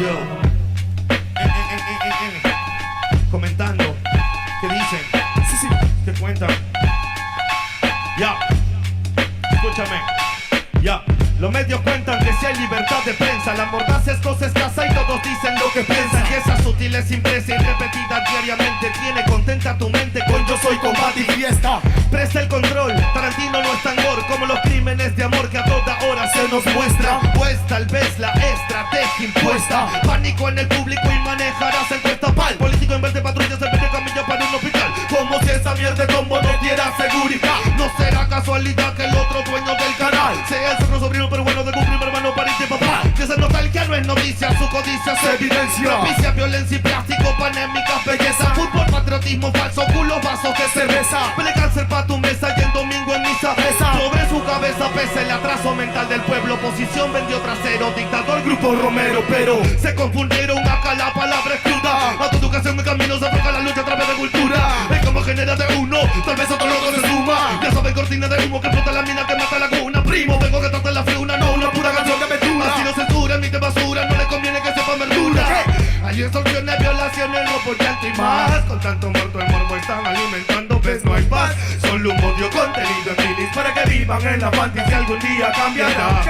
Yo, comentando, ¿qué dicen? Sí, ¿qué cuentan? Ya, escúchame, ya. Los medios cuentan que si hay libertad de prensa, la mordaz es cosa escasa y todos dicen lo que piensan. Y esa sutil es impresa y repetida diariamente tiene contenta tu mente con yo soy combate y fiesta. Presta el control, Tarantino no es tan gore como los crímenes de amor que a toda hora se nos muestra. Pues tal vez la estrategia impuesta, pánico en el público y manejarás el cuesta pal. Político en vez de patrullas en vez de camilla para un hospital. Como si esa mierda de combo no diera seguridad. No será casualidad que el otro dueño del canal sea el otro sobrino pero bueno de un primo hermano pariente papá. Que esa nostalgia no es noticia, su codicia se evidencia. Propicia violencia y plástico, panémicas belleza. Fútbol, patriotismo falso, culos, vasos de cerveza. Pele cáncer pa' tu mesa y el domingo en misa pesa. Sobre su cabeza pesa el atraso mental del pueblo. Oposición vendió trasero, dictador, grupo Romero. Pero se confundieron acá, la palabra es cruda. A tu educación mi camino se afloja la lucha a través de cultura. El como genera de uno, tal vez otro loco se suma. Ya saben cortina de humo que explota la mina que mata la cuna. Primo, vengo que trate la friuna, no una pura canción de aventura. Así no censura, emite basura, no le conviene que sepa verdura. Hay extorsiones, violaciones, robo, llanto y más. Con tanto muerto el morbo están alimentando, ves no hay paz. Solo un odio contenido en milis para que vivan en la fantasía algún día cambiará.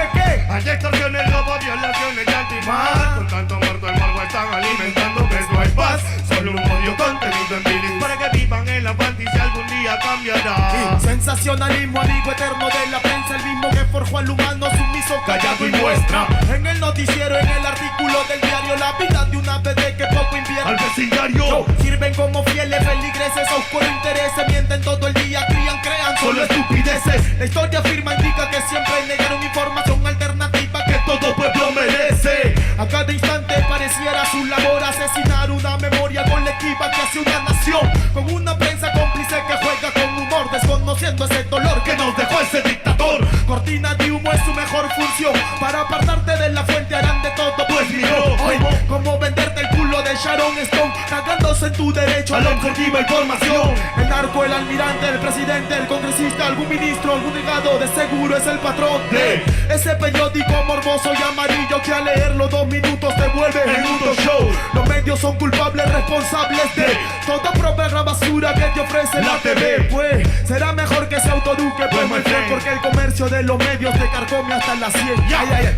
Hay extorsiones, robo, violaciones, llanto y más. Con tanto muerto el morbo están alimentando, ves no hay paz. Solo un odio contenido en milis para que vivan en la fantasía algún día cambiará. Sensacionalismo, amigo eterno de la prensa, el mismo que forjó al humano sumiso, callado y muestra. En el noticiero, en el artículo del diario, la vida de una PD que poco invierte al vecindario. Sirven como fieles feligreses, oscuro intereses, mienten todo el día, crean solo estupideces. La historia afirma, indica que siempre negaron información alternativa que todo pueblo merece. A cada instante pareciera su labor asesinar una memoria colectiva que hace una nación, con una prensa cómplice que juega con humor, desconociendo ese dolor que nos dejó ese dictador. Cortina de humo es su mejor función, para apartarte de la fuente harán de todo, pues miró hoy como venderte el culo de Sharon Stone, cagándose en tu derecho a la objetiva información. El narco, el almirante, el presidente, el congresista, algún ministro, algún delegado, de seguro es el patrón de ese periódico morboso y amarillo que al leerlo 2 minutos te vuelve en un show. Los medios son culpables, responsables de toda propia basura que te ofrece la TV. Pues será mejor que se autoeduque, pues my friend, porque el comercio de los medios te carcome hasta las 100.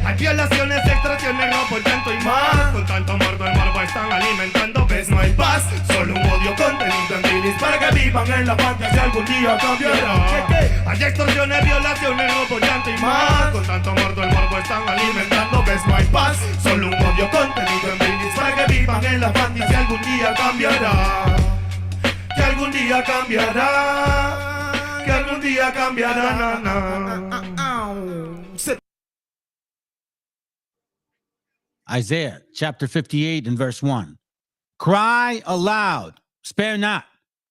Hay violaciones, extorsiones, robo, llanto y más. Con tanto muerto el morbo están alimentando, ves no hay paz. Solo un odio contenido en milis para que vivan en la fantasía algún día cambiará. Hay extorsiones, violaciones, robo, llanto y más. Con tanto muerto el morbo están alimentando, ves no hay paz. Solo un odio contenido en milis para que vivan en la fantasía algún día cambiará. Que algún día cambiará. Que algún día cambiará. Isaiah chapter 58 and verse 1. Cry aloud, spare not,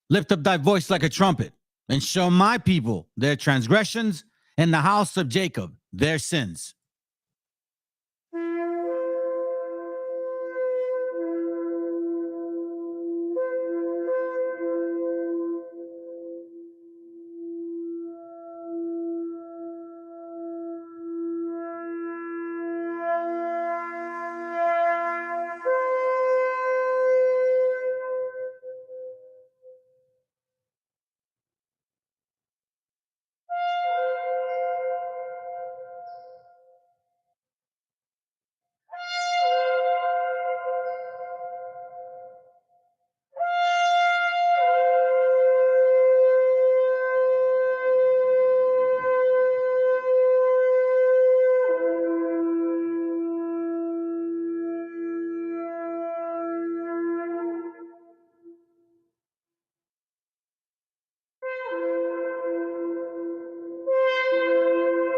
lift up thy voice like a trumpet, and show my people their transgressions, and the house of Jacob their sins.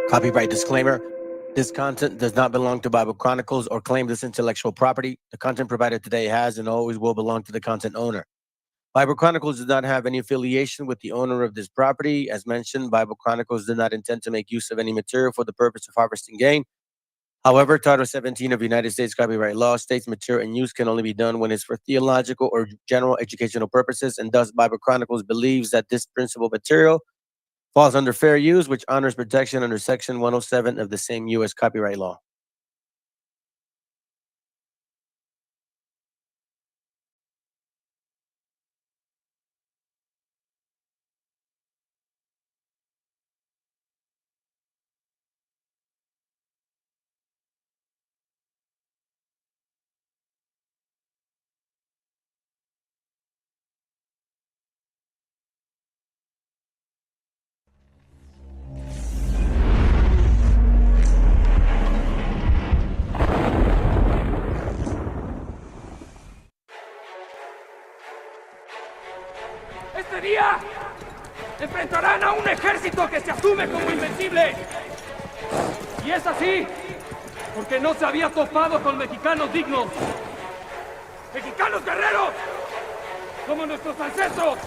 Copyright disclaimer. This content does not belong to Bible Chronicles or claim this intellectual property. The content provided today has and always will belong to the content owner. Bible Chronicles does not have any affiliation with the owner of this property. As mentioned, Bible Chronicles did not intend to make use of any material for the purpose of harvesting gain. However, Title 17 of United States copyright law states material in use can only be done when it's for theological or general educational purposes, and thus Bible Chronicles believes that this principal material falls under fair use, which honors protection under Section 107 of the same U.S. copyright law. ese día enfrentarán a un ejército que se asume como invencible. Y es así porque no se había topado con mexicanos dignos. Mexicanos guerreros, como nuestros ancestros,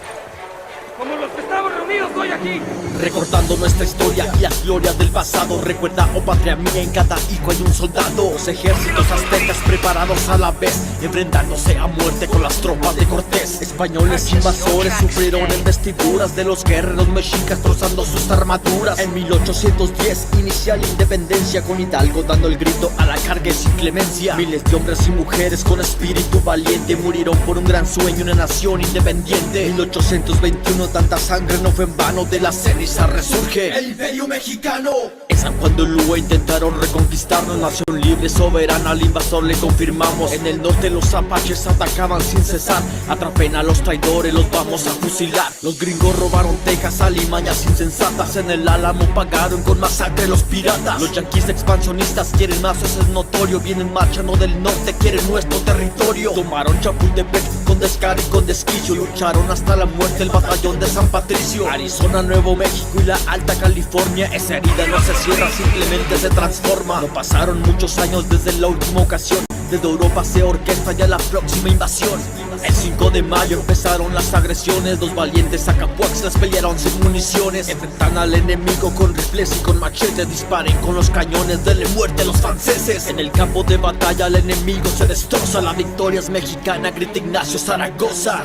como los que estamos reunidos hoy aquí. Recordando nuestra historia y las glorias del pasado. Recuerda, oh patria mía, en cada hijo hay un soldado. Los ejércitos aztecas preparados a la vez, enfrentándose a muerte con las tropas de Cortés. Españoles invasores sufrieron en vestiduras de los guerreros mexicas, trozando sus armaduras. En 1810 inicia la independencia, con Hidalgo dando el grito a la carga y sin clemencia. Miles de hombres y mujeres con espíritu valiente murieron por un gran sueño, una nación independiente. 1821, tanta sangre no fue en vano, de la ceniza resurge el imperio mexicano. En San Juan de Ulúa intentaron reconquistarnos, nación libre, soberana, al invasor le confirmamos. En el norte los apaches atacaban sin cesar, atrapen a los traidores, los vamos a fusilar. Los gringos robaron Texas, alimañas insensatas, en el Álamo pagaron con masacre los piratas. Los yanquis expansionistas quieren más, eso es notorio, vienen marchando del norte, quieren nuestro territorio. Tomaron Chapultepec con descaro y con desquicio, lucharon hasta la muerte el batallón de San Patricio. Arizona, Nuevo México y la Alta California, esa herida no se cierra, simplemente se transforma. No pasaron muchos años desde la última ocasión, desde Europa se orquesta ya la próxima invasión. El 5 de mayo empezaron las agresiones, los valientes Acapuaxlas pelearon sin municiones. Enfrentan al enemigo con rifles y con machetes, disparen con los cañones, denle muerte a los franceses. En el campo de batalla el enemigo se destroza, la victoria es mexicana, grita Ignacio Zaragoza.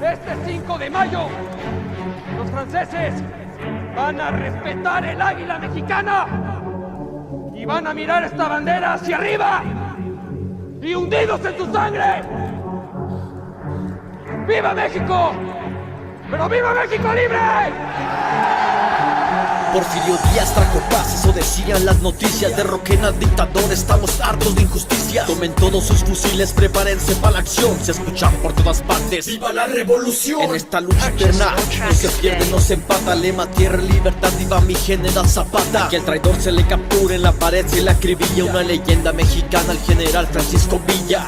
Este 5 de mayo, los franceses van a respetar el águila mexicana y van a mirar esta bandera hacia arriba y hundidos en su sangre. ¡Viva México! ¡Pero viva México libre! Porfirio Díaz trajo paz, eso decían las noticias. Derroquen al dictador, estamos hartos de injusticia. Tomen todos sus fusiles, prepárense para la acción. Se escuchan por todas partes, ¡viva la revolución! En esta lucha eterna no se pierde, no se empata. Lema, tierra, libertad, viva mi general Zapata. Que el traidor se le capture en la pared, se le acribilla. Una leyenda mexicana, el general Francisco Villa.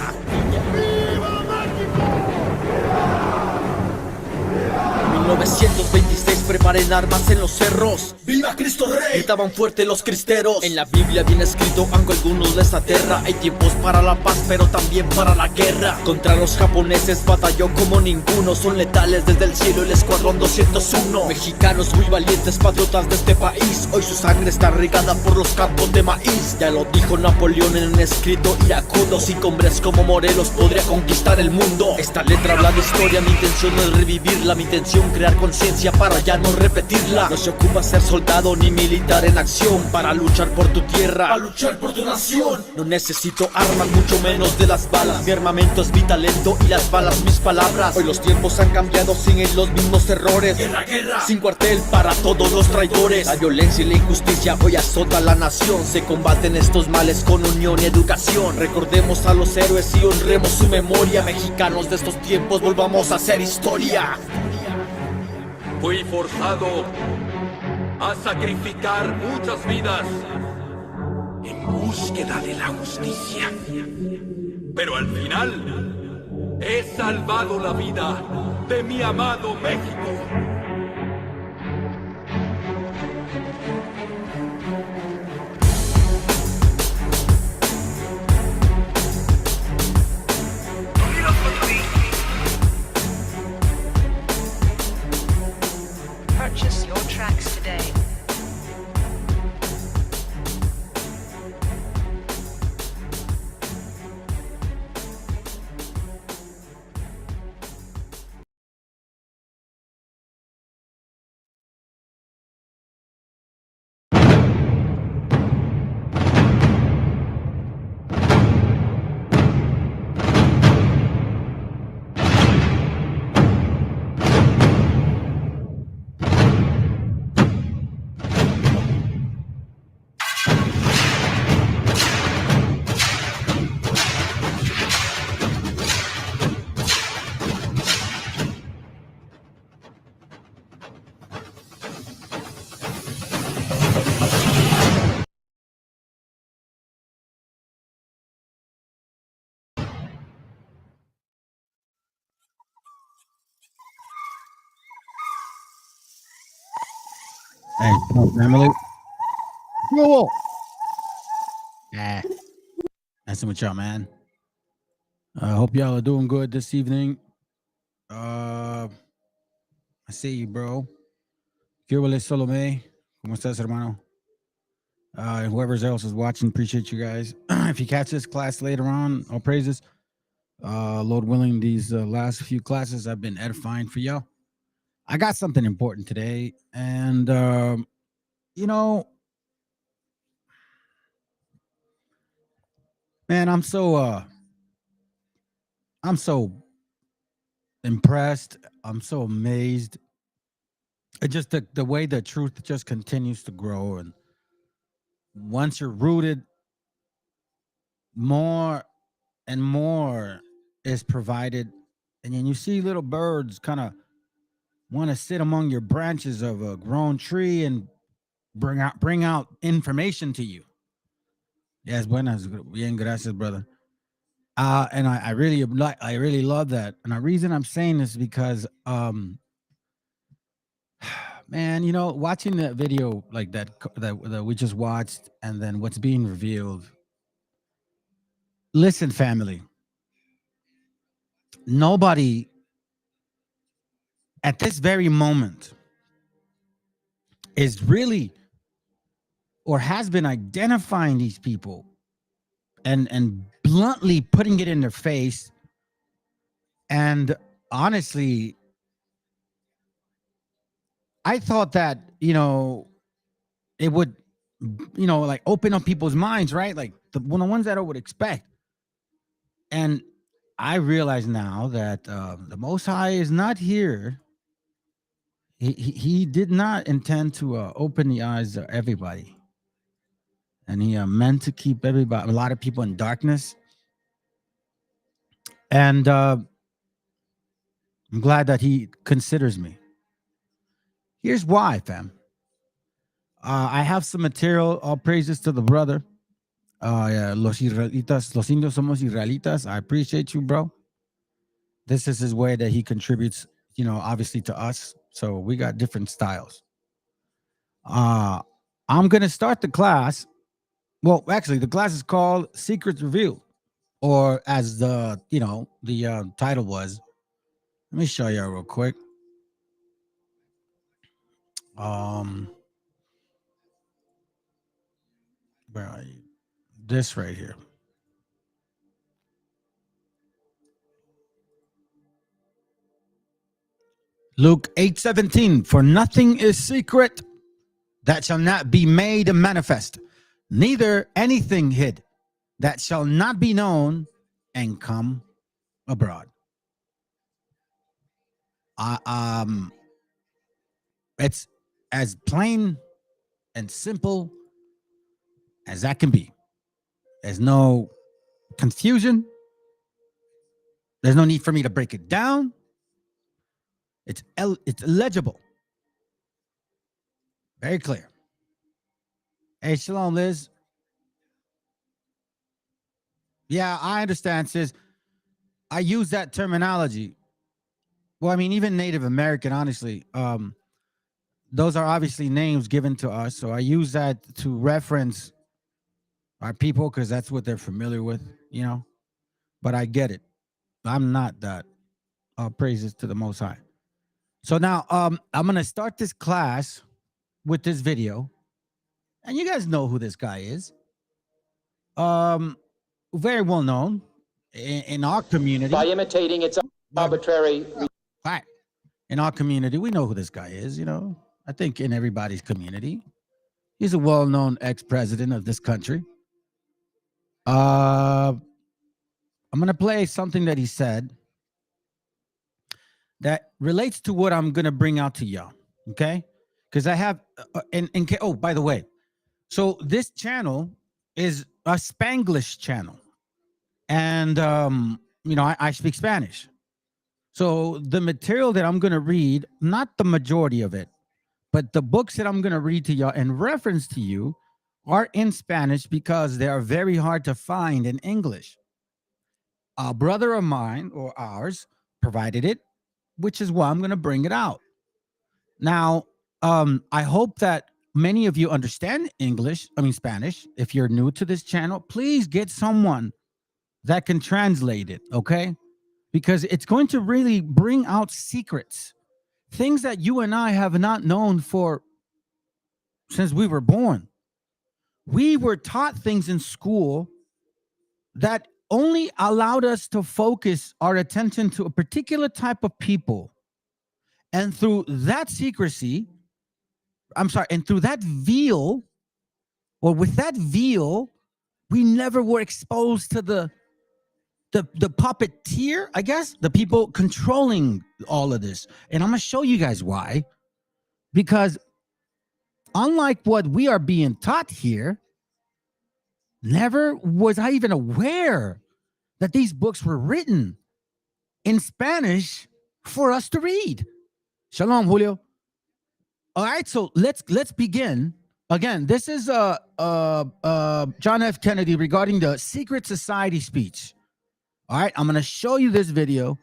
1926, preparen armas en los cerros. ¡Viva Cristo Rey! Gritaban fuerte los cristeros. En la Biblia viene escrito, aunque a algunos les aterra, hay tiempos para la paz, pero también para la guerra. Contra los japoneses batalló como ninguno, son letales desde el cielo el escuadrón 201. Mexicanos muy valientes, patriotas de este país, hoy su sangre está regada por los campos de maíz. Ya lo dijo Napoleón en un escrito iracundo, 5 hombres como Morelos podría conquistar el mundo. Esta letra habla de historia, mi intención no es revivirla, mi intención crear conciencia para ya no repetirla. No se ocupa ser soldado ni militar en acción para luchar por tu tierra, para luchar por tu nación. No necesito armas, mucho menos de las balas. Mi armamento es mi talento y las balas mis palabras. Hoy los tiempos han cambiado, siguen los mismos errores. Guerra, guerra, sin cuartel para todos los traidores. La violencia y la injusticia hoy azota la nación. Se combaten estos males con unión y educación. Recordemos a los héroes y honremos su memoria. Mexicanos de estos tiempos, volvamos a hacer historia. Fui forzado a sacrificar muchas vidas en búsqueda de la justicia. Pero al final he salvado la vida de mi amado México. Purchase your tracks today. Hey, what's up, family. Whoa. Yeah, messing with y'all, man. I hope y'all are doing good this evening. I see you, bro. ¿Qué huele, Salome? ¿Cómo estás, hermano? And whoever else is watching, appreciate you guys. If you catch this class later on, all praises. Lord willing, these last few classes have been edifying for y'all. I got something important today, and you know, man, I'm so impressed. I'm so amazed. It just the way the truth just continues to grow, and once you're rooted, more and more is provided, and then you see little birds kind of want to sit among your branches of a grown tree and bring out information to you. Yes, buenas, bien, gracias, brother. And I really love that. And the reason I'm saying this is because man, you know, watching that video like that we just watched, and then what's being revealed. Listen, family. Nobody at this very moment is really or has been identifying these people and bluntly putting it in their face. And honestly, I thought that, you know, it would, you know, like open up people's minds, right? Like the ones that I would expect. And I realize now that the Most High is not here. He did not intend to open the eyes of everybody. And he meant to keep everybody, a lot of people in darkness. And I'm glad that he considers me. Here's why, fam. I have some material. All praises to the brother. Yeah, los Israelitas, los indios somos Israelitas. I appreciate you, bro. This is his way that he contributes, you know, obviously to us. So we got different styles. I'm gonna start the class. Well, actually, the class is called Secrets Revealed, or as the title was. Let me show you real quick. Where are you? This right here. Luke 8:17. For nothing is secret that shall not be made manifest, neither anything hid that shall not be known and come abroad. It's as plain and simple as that can be. There's no confusion. There's no need for me to break it down. It's legible. Very clear. Hey, shalom, Liz. Yeah, I understand, sis. I use that terminology. Well, I mean, even Native American, honestly, those are obviously names given to us. So I use that to reference our people because that's what they're familiar with, you know. But I get it. I'm not that. Praises to the Most High. So now I'm gonna start this class with this video, and you guys know who this guy is. Very well known in our community. By imitating its arbitrary. Right. In our community, we know who this guy is, you know. I think in everybody's community. He's a well-known ex-president of this country. I'm gonna play something that he said that relates to what I'm gonna bring out to y'all. Okay, because I have oh, by the way, so this channel is a Spanglish channel, and you know, I speak Spanish. So the material that I'm gonna read, not the majority of it, but the books that I'm gonna read to y'all in reference to you are in Spanish because they are very hard to find in English. A brother of mine or ours provided it, which is why I'm going to bring it out. Now, I hope that many of you understand Spanish. If you're new to this channel, please get someone that can translate it, okay? Because it's going to really bring out secrets, things that you and I have not known since we were born. We were taught things in school that only allowed us to focus our attention to a particular type of people. And through that secrecy, and through that veil, or with that veil, we never were exposed to the puppeteer, I guess, the people controlling all of this. And I'm going to show you guys why. Because unlike what we are being taught here, never was I even aware that these books were written in Spanish for us to read. Shalom, Julio. All right, so let's begin. Again, this is John F. Kennedy regarding the secret society speech. All right, I'm going to show you this video,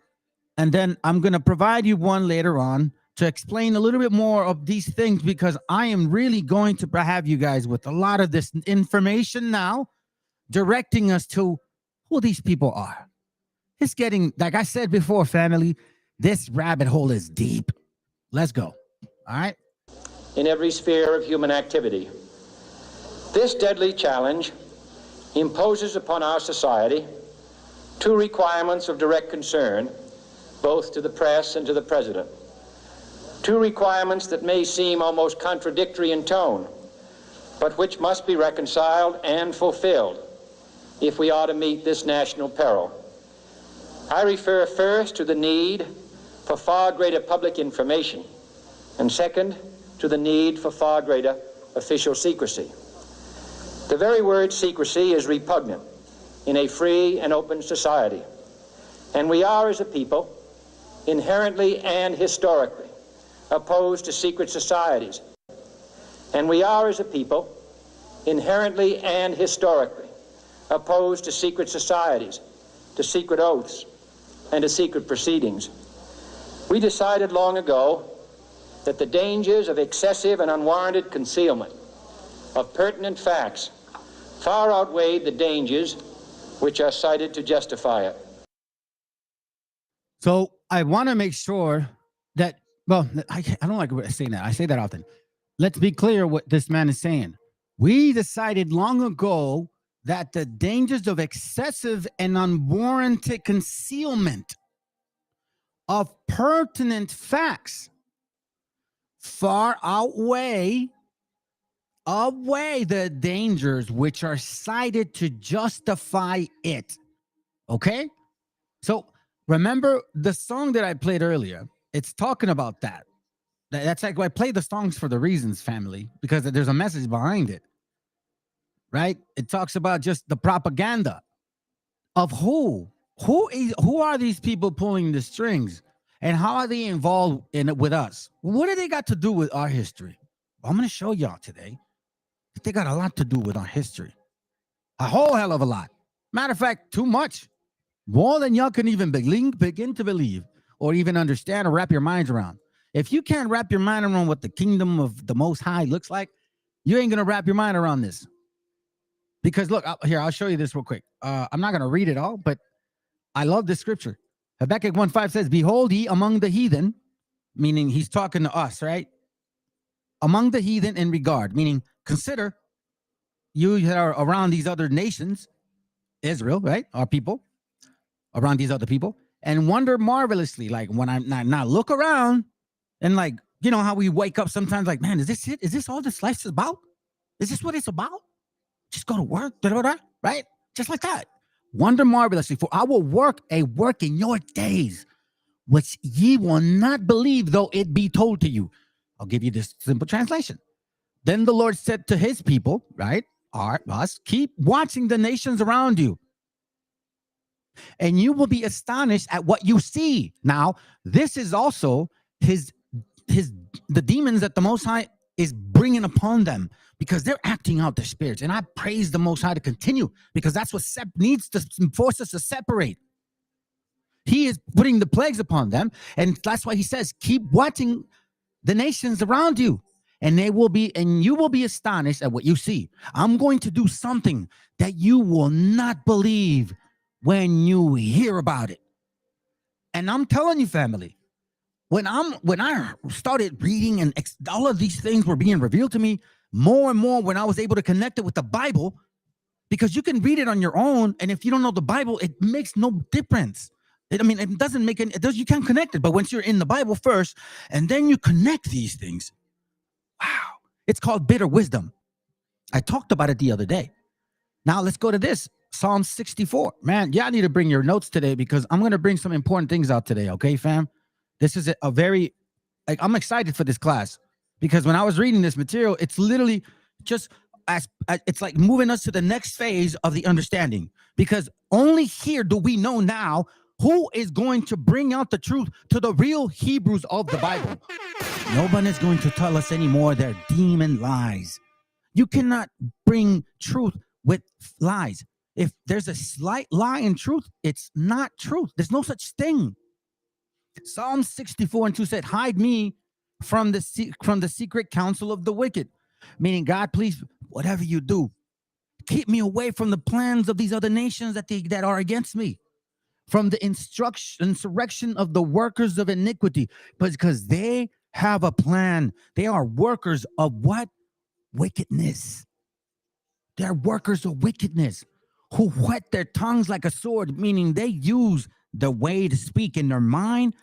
and then I'm going to provide you one later on to explain a little bit more of these things, because I am really going to have you guys with a lot of this information now, directing us to who these people are. It's getting, like I said before, family, this rabbit hole is deep. Let's go. All right. in every sphere of human activity. This deadly challenge imposes upon our society two requirements of direct concern, both to the press and to the President. Two requirements that may seem almost contradictory in tone, but which must be reconciled and fulfilled if we are to meet this national peril. I refer first to the need for far greater public information, and second, to the need for far greater official secrecy. The very word secrecy is repugnant in a free and open society, and we are, as a people, inherently and historically opposed to secret societies. And we are, as a people, inherently and historically opposed to secret societies, to secret oaths, and to secret proceedings. We decided long ago that the dangers of excessive and unwarranted concealment of pertinent facts far outweighed the dangers which are cited to justify it. So I want to make sure that, well, I don't like saying that. I say that often. Let's be clear what this man is saying. We decided long ago that the dangers of excessive and unwarranted concealment of pertinent facts far outweigh the dangers which are cited to justify it. Okay? So remember the song that I played earlier? It's talking about that. That's like, I play the songs for the reasons, family, because there's a message behind it. Right? It talks about just the propaganda of who are these people pulling the strings, and how are they involved in it with us? What do they got to do with our history? I'm going to show y'all today that they got a lot to do with our history. A whole hell of a lot. Matter of fact, too much. More than y'all can even begin to believe or even understand or wrap your minds around. If you can't wrap your mind around what the kingdom of the Most High looks like, you ain't going to wrap your mind around this. Because look, here, I'll show you this real quick. I'm not going to read it all, but I love this scripture. Habakkuk 1:5 says, "Behold ye among the heathen," meaning he's talking to us, right? Among the heathen in regard, meaning consider you that are around these other nations, Israel, right? Our people, around these other people, and wonder marvelously. Like when I not look around and like, you know how we wake up sometimes like, man, is this it? Is this all this life is about? Is this what it's about? Just go to work, right? Just like that. Wonder marvelously, for I will work a work in your days, which ye will not believe, though it be told to you. I'll give you this simple translation. Then the Lord said to his people, right, us, keep watching the nations around you, and you will be astonished at what you see. Now, this is also the demons that the Most High is bringing upon them, because they're acting out their spirits. And I praise the Most High to continue, because that's what needs to force us to separate. He is putting the plagues upon them. And that's why he says, keep watching the nations around you. and you will be astonished at what you see. I'm going to do something that you will not believe when you hear about it. And I'm telling you, family, when I started reading and all of these things were being revealed to me more and more, when I was able to connect it with the Bible, because you can read it on your own, and if you don't know the Bible, it makes no difference. It doesn't make any. You can't connect it. But once you're in the Bible first, and then you connect these things, wow, it's called bitter wisdom. I talked about it the other day. Now let's go to this Psalm 64. Man, yeah, I need to bring your notes today because I'm going to bring some important things out today. Okay, fam. This is a very, I'm excited for this class because when I was reading this material, it's literally just it's like moving us to the next phase of the understanding, because only here do we know now who is going to bring out the truth to the real Hebrews of the Bible. Nobody is going to tell us anymore their demon lies. You cannot bring truth with lies. If there's a slight lie in truth, it's not truth. There's no such thing. Psalm 64:2 said, hide me from the secret counsel of the wicked. Meaning, God, please, whatever you do, keep me away from the plans of these other nations that are against me, from the insurrection of the workers of iniquity, because they have a plan. They are workers of what? Wickedness. They're workers of wickedness who whet their tongues like a sword, meaning they use the way to speak in their mind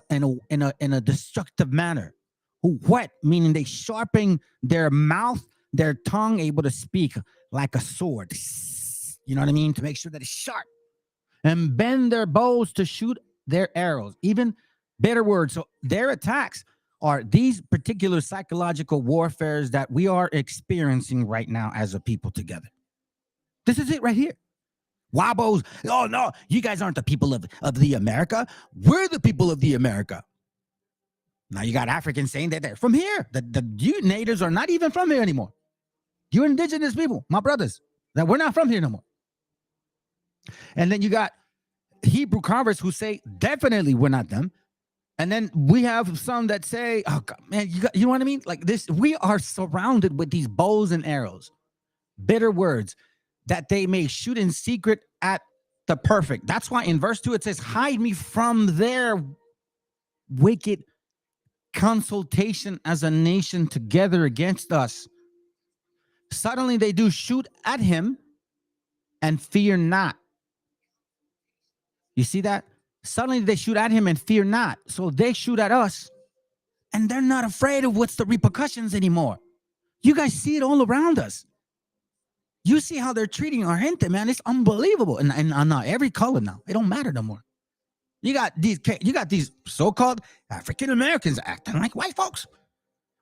in a destructive manner. Who whet, meaning they sharpen their mouth, their tongue, able to speak like a sword. You know what I mean? To make sure that it's sharp. And bend their bows to shoot their arrows. Even better words. So their attacks are these particular psychological warfares that we are experiencing right now as a people together. This is it right here. Wabos. Oh, no, you guys aren't the people of the America. We're the people of the America. Now you got Africans saying that they're from here. You natives are not even from here anymore. You indigenous people, my brothers, that we're not from here no more. And then you got Hebrew converts who say definitely we're not them. And then we have some that say, oh God, man, you know what I mean? Like this, we are surrounded with these bows and arrows, bitter words that they may shoot in secret at the perfect. That's why in verse 2 it says, hide me from their wicked consultation as a nation together against us. Suddenly they do shoot at him and fear not. You see that? Suddenly they shoot at him and fear not. So they shoot at us and they're not afraid of what's the repercussions anymore. You guys see it all around us. You see how they're treating our gente, man. It's unbelievable. And not every color now. It don't matter no more. You got these so-called African Americans acting like white folks,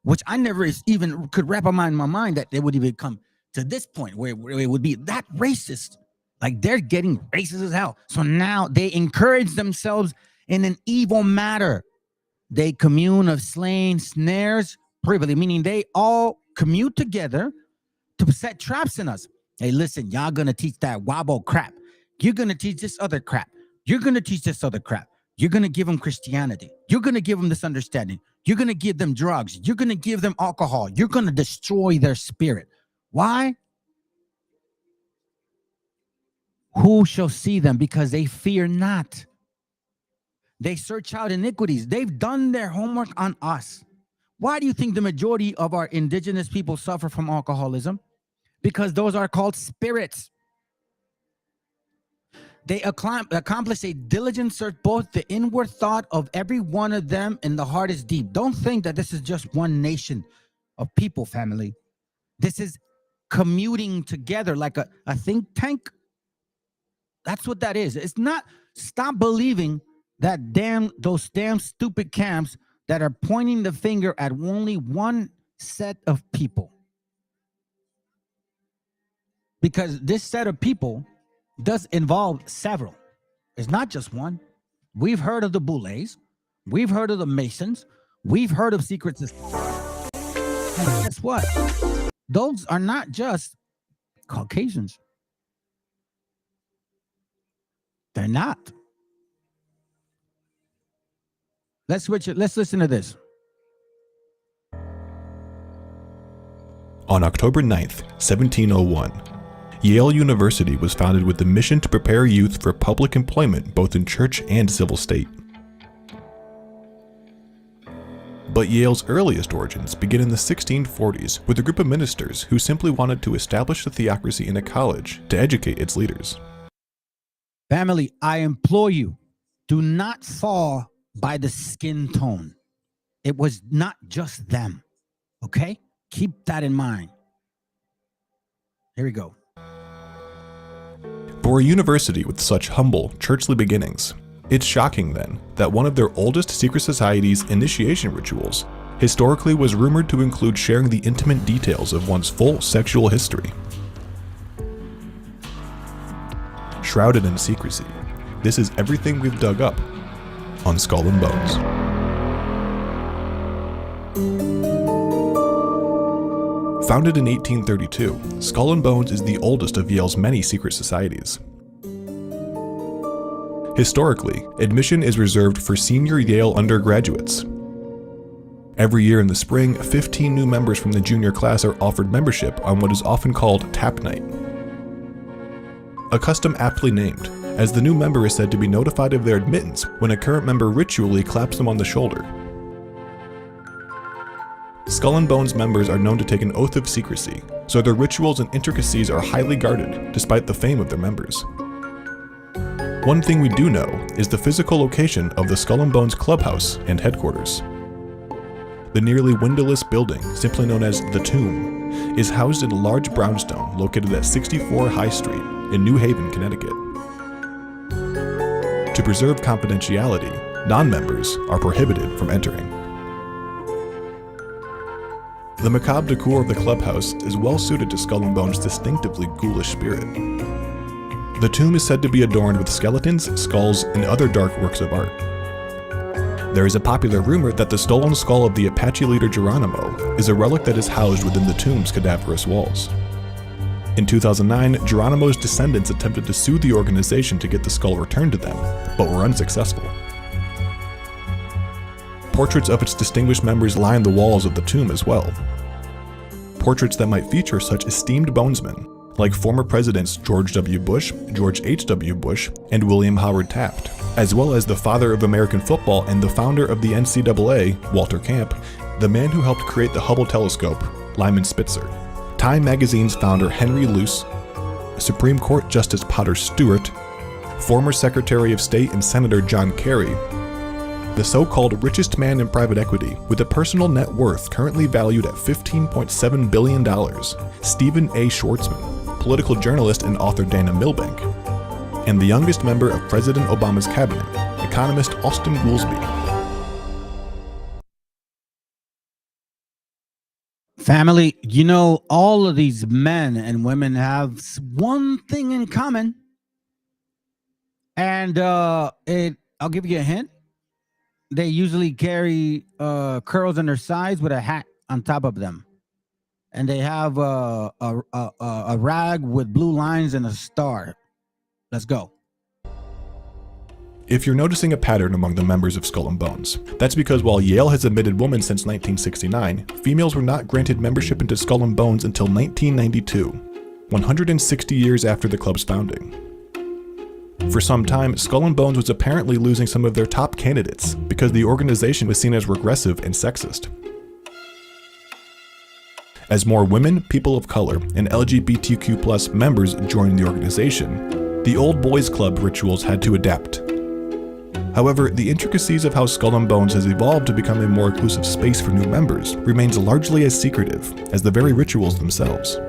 which I never even could wrap my mind that they would even come to this point where it would be that racist. Like they're getting racist as hell. So now they encourage themselves in an evil matter. They commune of slaying snares privily, meaning they all commute together to set traps in us. Hey, listen, y'all gonna teach that wobble crap. You're gonna teach this other crap. You're gonna teach this other crap. You're gonna give them Christianity. You're gonna give them this understanding. You're gonna give them drugs. You're gonna give them alcohol. You're gonna destroy their spirit. Why? Who shall see them? Because they fear not. They search out iniquities. They've done their homework on us. Why do you think the majority of our indigenous people suffer from alcoholism? Because those are called spirits. They accomplish a diligent search, both the inward thought of every one of them and the heart is deep. Don't think that this is just one nation of people, family. This is commuting together like a think tank. That's what that is. It's not. Stop believing that those damn stupid camps that are pointing the finger at only one set of people. Because this set of people does involve several. It's not just one. We've heard of the Boulets. We've heard of the Masons. We've heard of secret systems. And guess what? Those are not just Caucasians. They're not. Let's switch it. Let's listen to this. On October 9th, 1701, Yale University was founded with the mission to prepare youth for public employment both in church and civil state. But Yale's earliest origins begin in the 1640s with a group of ministers who simply wanted to establish the theocracy in a college to educate its leaders. Family, I implore you, do not fall by the skin tone. It was not just them, okay? Keep that in mind. Here we go. For a university with such humble, churchly beginnings, it's shocking then that one of their oldest secret societies' initiation rituals historically was rumored to include sharing the intimate details of one's full sexual history. Shrouded in secrecy, this is everything we've dug up on Skull and Bones. Founded in 1832, Skull and Bones is the oldest of Yale's many secret societies. Historically, admission is reserved for senior Yale undergraduates. Every year in the spring, 15 new members from the junior class are offered membership on what is often called Tap Night. A custom aptly named, as the new member is said to be notified of their admittance when a current member ritually claps them on the shoulder. Skull and Bones members are known to take an oath of secrecy, so their rituals and intricacies are highly guarded, despite the fame of their members. One thing we do know is the physical location of the Skull and Bones clubhouse and headquarters. The nearly windowless building, simply known as The Tomb, is housed in a large brownstone located at 64 High Street in New Haven, Connecticut. To preserve confidentiality, non-members are prohibited from entering. The macabre decor of the clubhouse is well suited to Skull and Bones' distinctively ghoulish spirit. The tomb is said to be adorned with skeletons, skulls, and other dark works of art. There is a popular rumor that the stolen skull of the Apache leader Geronimo is a relic that is housed within the tomb's cadaverous walls. In 2009, Geronimo's descendants attempted to sue the organization to get the skull returned to them, but were unsuccessful. Portraits of its distinguished members line the walls of the tomb as well. Portraits that might feature such esteemed bonesmen, like former presidents George W. Bush, George H.W. Bush, and William Howard Taft, as well as the father of American football and the founder of the NCAA, Walter Camp, the man who helped create the Hubble telescope, Lyman Spitzer, Time magazine's founder Henry Luce, Supreme Court Justice Potter Stewart, former Secretary of State and Senator John Kerry, the so-called richest man in private equity with a personal net worth currently valued at $15.7 billion, Stephen A. Schwartzman, political journalist and author Dana Milbank, and the youngest member of President Obama's cabinet, economist Austin Goolsbee. Family, you know, all of these men and women have one thing in common. And I'll give you a hint. They usually carry curls on their sides with a hat on top of them. And they have a rag with blue lines and a star. Let's go. If you're noticing a pattern among the members of Skull and Bones, that's because while Yale has admitted women since 1969, females were not granted membership into Skull and Bones until 1992, 160 years after the club's founding. For some time, Skull and Bones was apparently losing some of their top candidates because the organization was seen as regressive and sexist. As more women, people of color, and LGBTQ+ members joined the organization, the old boys club rituals had to adapt. However, the intricacies of how Skull and Bones has evolved to become a more inclusive space for new members remains largely as secretive as the very rituals themselves.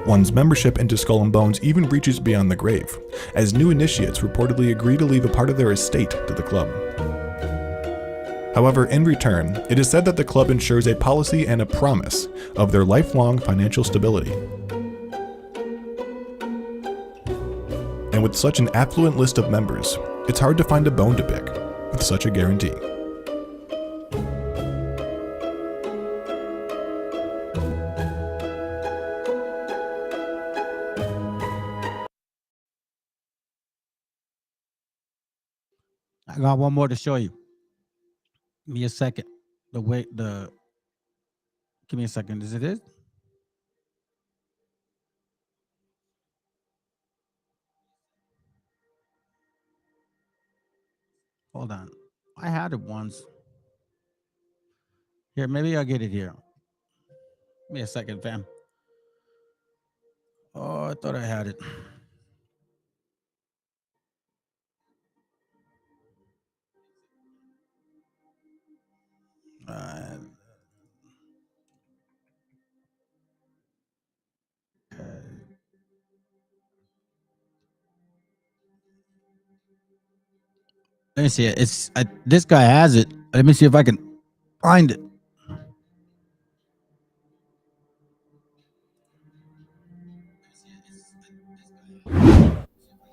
One's membership into Skull and Bones even reaches beyond the grave, as new initiates reportedly agree to leave a part of their estate to the club. However, in return, it is said that the club ensures a policy and a promise of their lifelong financial stability. And with such an affluent list of members, it's hard to find a bone to pick with such a guarantee. I got one more to show you. Give me a second. The Give me a second. Is it it? Hold on. I had it once. Here, maybe I'll get it here. Give me a second, fam. Oh, I thought I had it. Uh, let me see it. This guy has it. Let me see if I can find it.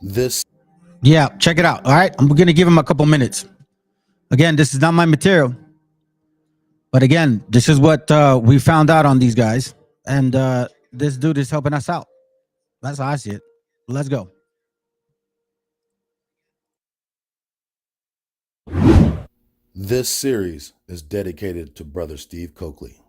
This Yeah, check it out. All right, I'm gonna give him a couple minutes. Again, this is not my material, but again, this is what we found out on these guys, and this dude is helping us out. That's how I see it. Let's go. this series is dedicated to Brother Steve Coakley.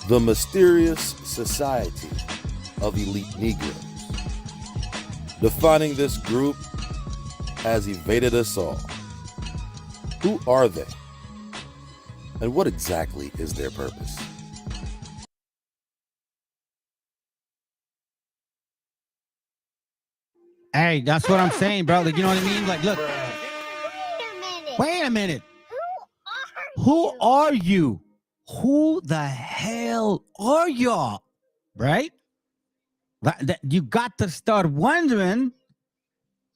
The mysterious society of elite Negroes. Defining this group has evaded us all. Who are they? And what exactly is their purpose? Hey, that's what I'm saying, bro. Like, you know what I mean? Like, look. Wait a minute. Who are you? Who the hell are y'all? Right? You got to start wondering.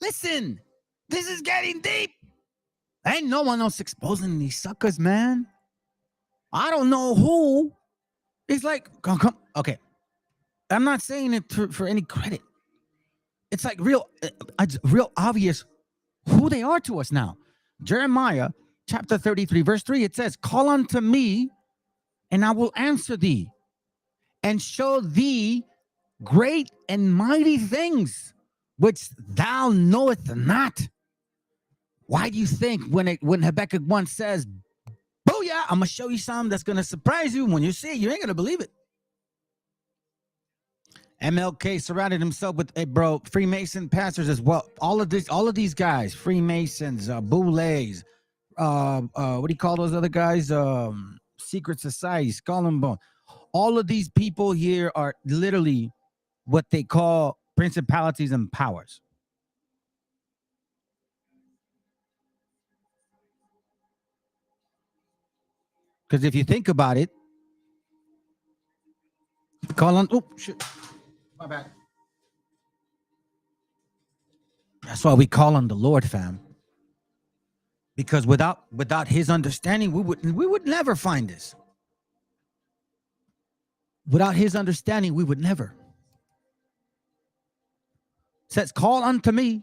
Listen, this is getting deep. Ain't no one else exposing these suckers, man. I don't know who. It's like, come. Okay. I'm not saying it for any credit. It's like real obvious who they are to us now. Jeremiah chapter 33, verse 3, it says, call unto me, and I will answer thee, and show thee great and mighty things, which thou knowest not. Why do you think when Habakkuk 1 says, booyah, I'm going to show you something that's going to surprise you. When you see it, you ain't going to believe it. MLK surrounded himself with Freemason pastors as well. All of these guys, Freemasons, Boulets, what do you call those other guys? Secret Society, Skull and Bone. All of these people here are literally what they call principalities and powers. Because if you think about it, call on. Oh shit, my bad. That's why we call on the Lord, fam. Because without His understanding, we would never find this. Without His understanding, we would never. It says, call unto me,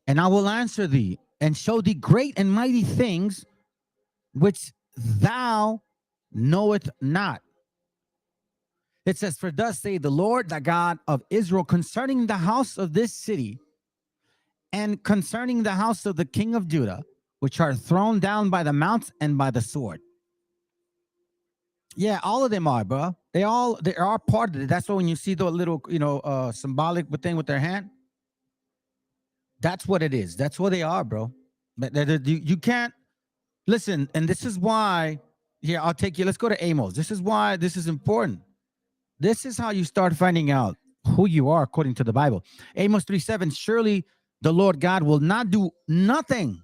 and I will answer thee, and show thee great and mighty things which thou knowest not. It says, for thus say the Lord, the God of Israel, concerning the house of this city, and concerning the house of the king of Judah, which are thrown down by the mounts and by the sword. Yeah, all of them are, bro. They are part of it. That's why when you see the little, symbolic thing with their hand, that's what it is. That's what they are, bro. But you can't listen. And this is why. Here, I'll take you. Let's go to Amos. This is why this is important. This is how you start finding out who you are according to the Bible. Amos 3:7. Surely the Lord God will not do nothing,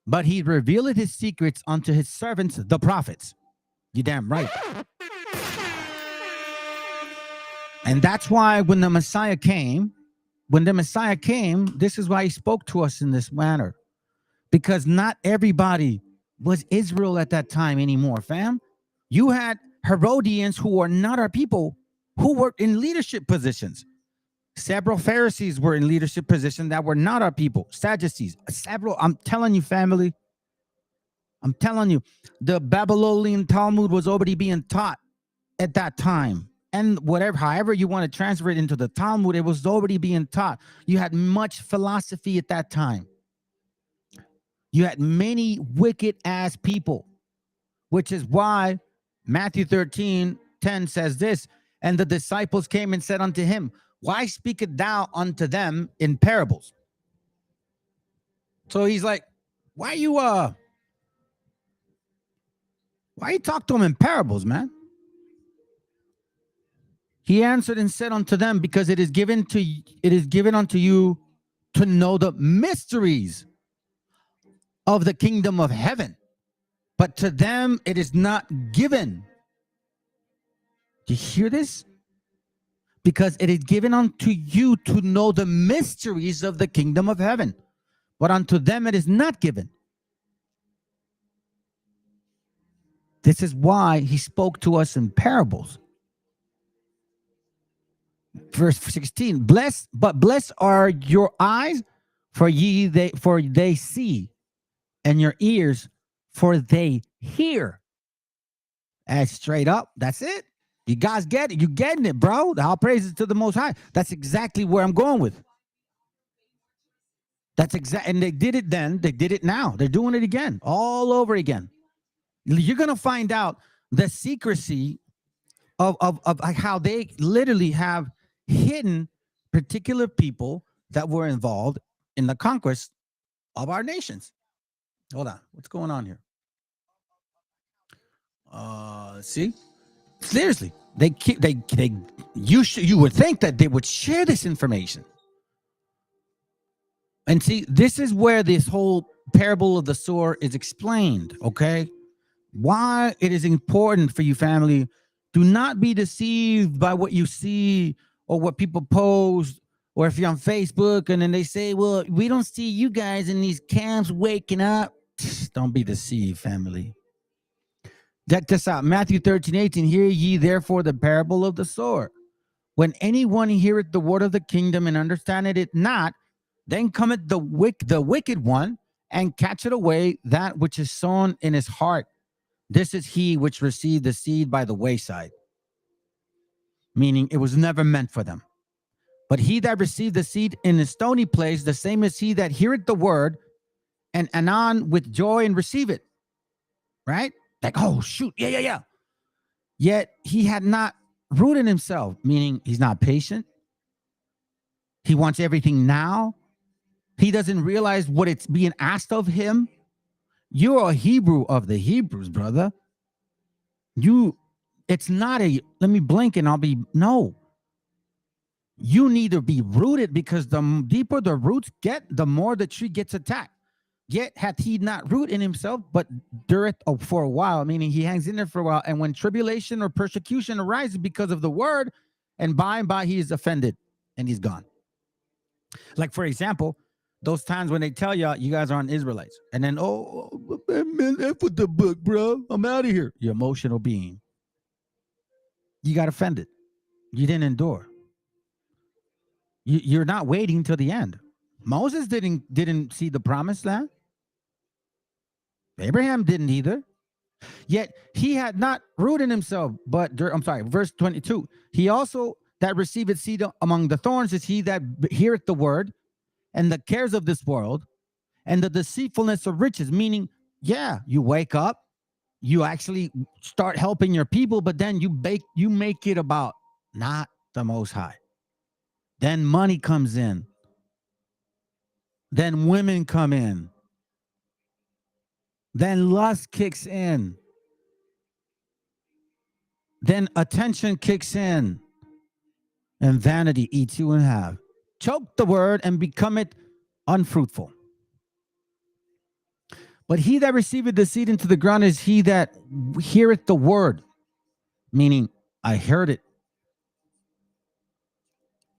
but He revealeth His secrets unto His servants, the prophets. You damn right. And that's why when the Messiah came, this is why He spoke to us in this manner. Because not everybody was Israel at that time anymore, fam. You had Herodians who are not our people who were in leadership positions. Several Pharisees were in leadership positions that were not our people. Sadducees, I'm telling you, family. I'm telling you, the Babylonian Talmud was already being taught at that time. And however you want to transfer it into the Talmud, it was already being taught. You had much philosophy at that time. You had many wicked ass people, which is why Matthew 13:10 says this, and the disciples came and said unto him, why speakest thou unto them in parables? So he's like, why you talk to them in parables, man? He answered and said unto them, because it is given unto you to know the mysteries of the kingdom of heaven, but to them it is not given. Do you hear this? Because it is given unto you to know the mysteries of the kingdom of heaven, but unto them it is not given. This is why He spoke to us in parables. Verse 16, blessed are your eyes, for they see, and your ears, for they hear. As straight up, that's it. You guys get it. You getting it, bro. All praises to the Most High. That's exactly where I'm going with. And they did it then. They did it now. They're doing it again, all over again. You're gonna find out the secrecy of how they literally have hidden particular people that were involved in the conquest of our nations. Hold on, what's going on here? See, seriously, you would think that they would share this information. And see, this is where this whole parable of the sower is explained, okay? Why it is important for you, family. Do not be deceived by what you see or what people post, or if you're on Facebook and then they say, well, we don't see you guys in these camps waking up. Don't be deceived, family. Check this out. Matthew 13:18. Hear ye therefore the parable of the sower. When anyone heareth the word of the kingdom and understandeth it not, then cometh the wicked one and catcheth away that which is sown in his heart. This is he which received the seed by the wayside. Meaning it was never meant for them. But he that received the seed in a stony place, the same as he that heareth the word and anon with joy and receive it. Right? Like, oh, shoot. Yeah. Yet he had not rooted himself, meaning he's not patient. He wants everything now. He doesn't realize what it's being asked of him. You're a Hebrew of the Hebrews, brother. It's not let me blink and no. You need to be rooted, because the deeper the roots get, the more the tree gets attacked. Yet hath he not root in himself, but dureth for a while, meaning he hangs in there for a while. And when tribulation or persecution arises because of the word, and by he is offended and he's gone. Like, for example, those times when they tell you guys aren't Israelites, and then, man, F with the book, bro. I'm out of here. Your emotional being. You got offended. You didn't endure. You're not waiting till the end. Moses didn't see the promised land. Abraham didn't either. Yet he had not root in himself, but verse 22. He also that receiveth seed among the thorns is he that heareth the word, and the cares of this world, and the deceitfulness of riches. Meaning, you wake up, you actually start helping your people, but then you make it about not the Most High. Then money comes in. Then women come in. Then lust kicks in. Then attention kicks in. And vanity eats you in half. Choke the word and become it unfruitful. But he that receiveth the seed into the ground is he that heareth the word. Meaning, I heard it.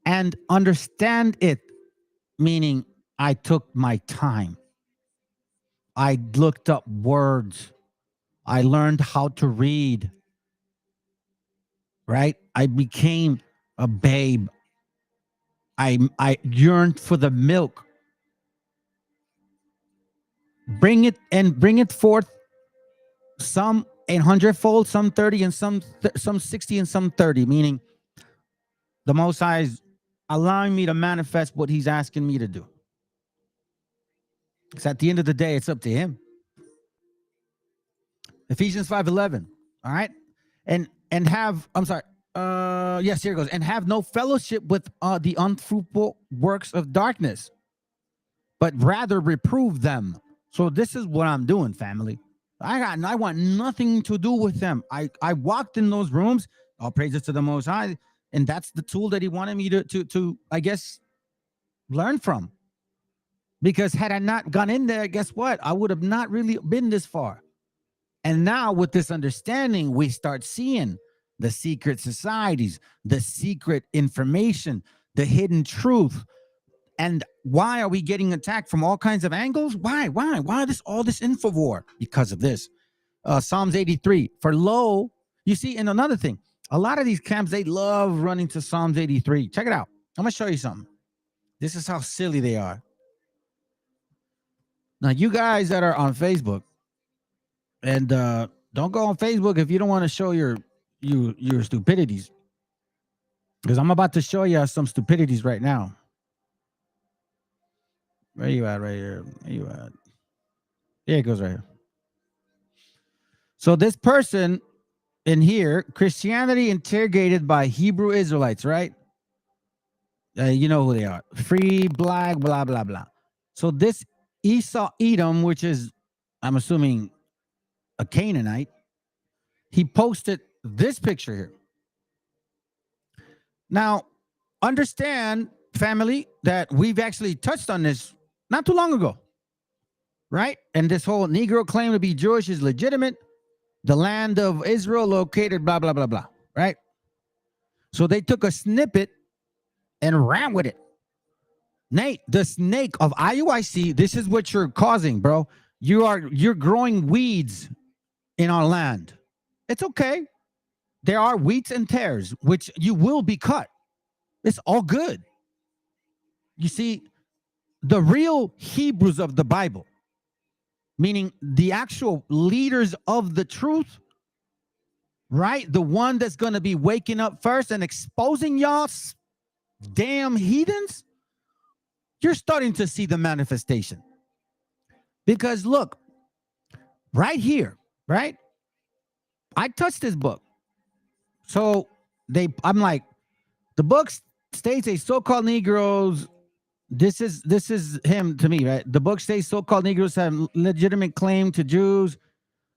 And understand it. Meaning, I took my time. I looked up words. I learned how to read. Right? I became a babe. I yearned for the milk. Bring it forth, some 100-fold, some 30, and some 60, and some 30. Meaning, the Most High is allowing me to manifest what He's asking me to do. Because at the end of the day, it's up to Him. Ephesians 5:11. All right, and have yes, here it goes. And have no fellowship with the unfruitful works of darkness, but rather reprove them. So this is what I'm doing, family. I want nothing to do with them. I walked in those rooms. All praises to the Most High, and that's the tool that He wanted me to I guess learn from. Because had I not gone in there, guess what? I would have not really been this far. And now with this understanding, we start seeing the secret societies, the secret information, the hidden truth. And why are we getting attacked from all kinds of angles? Why all this info war? Because of this. Psalms 83. For lo, you see, and another thing, a lot of these camps, they love running to Psalms 83. Check it out. I'm going to show you something. This is how silly they are. Now, you guys that are on Facebook, and don't go on Facebook if you don't want to show your stupidities. Because I'm about to show you some stupidities right now. Where you at right here? Where you at? Here it goes right here. So this person in here, Christianity interrogated by Hebrew Israelites, right? You know who they are. Free, black, blah, blah, blah. So this Esau Edom, which is, I'm assuming, a Canaanite, he posted this picture here. Now, understand, family, that we've actually touched on this not too long ago, right? And this whole Negro claim to be Jewish is legitimate. The land of Israel located, blah, blah, blah, blah, right? So they took a snippet and ran with it. Nate, the snake of IUIC, this is what you're causing, bro. You're growing weeds in our land. It's okay. There are wheats and tares, which you will be cut. It's all good. You see, the real Hebrews of the Bible, meaning the actual leaders of the truth, right? The one that's going to be waking up first and exposing y'all damn heathens, you're starting to see the manifestation. Because look, right here, right? I touched this book. So I'm like, the book states a so-called Negroes. This is him to me, right? The book states so-called Negroes have legitimate claim to Jews.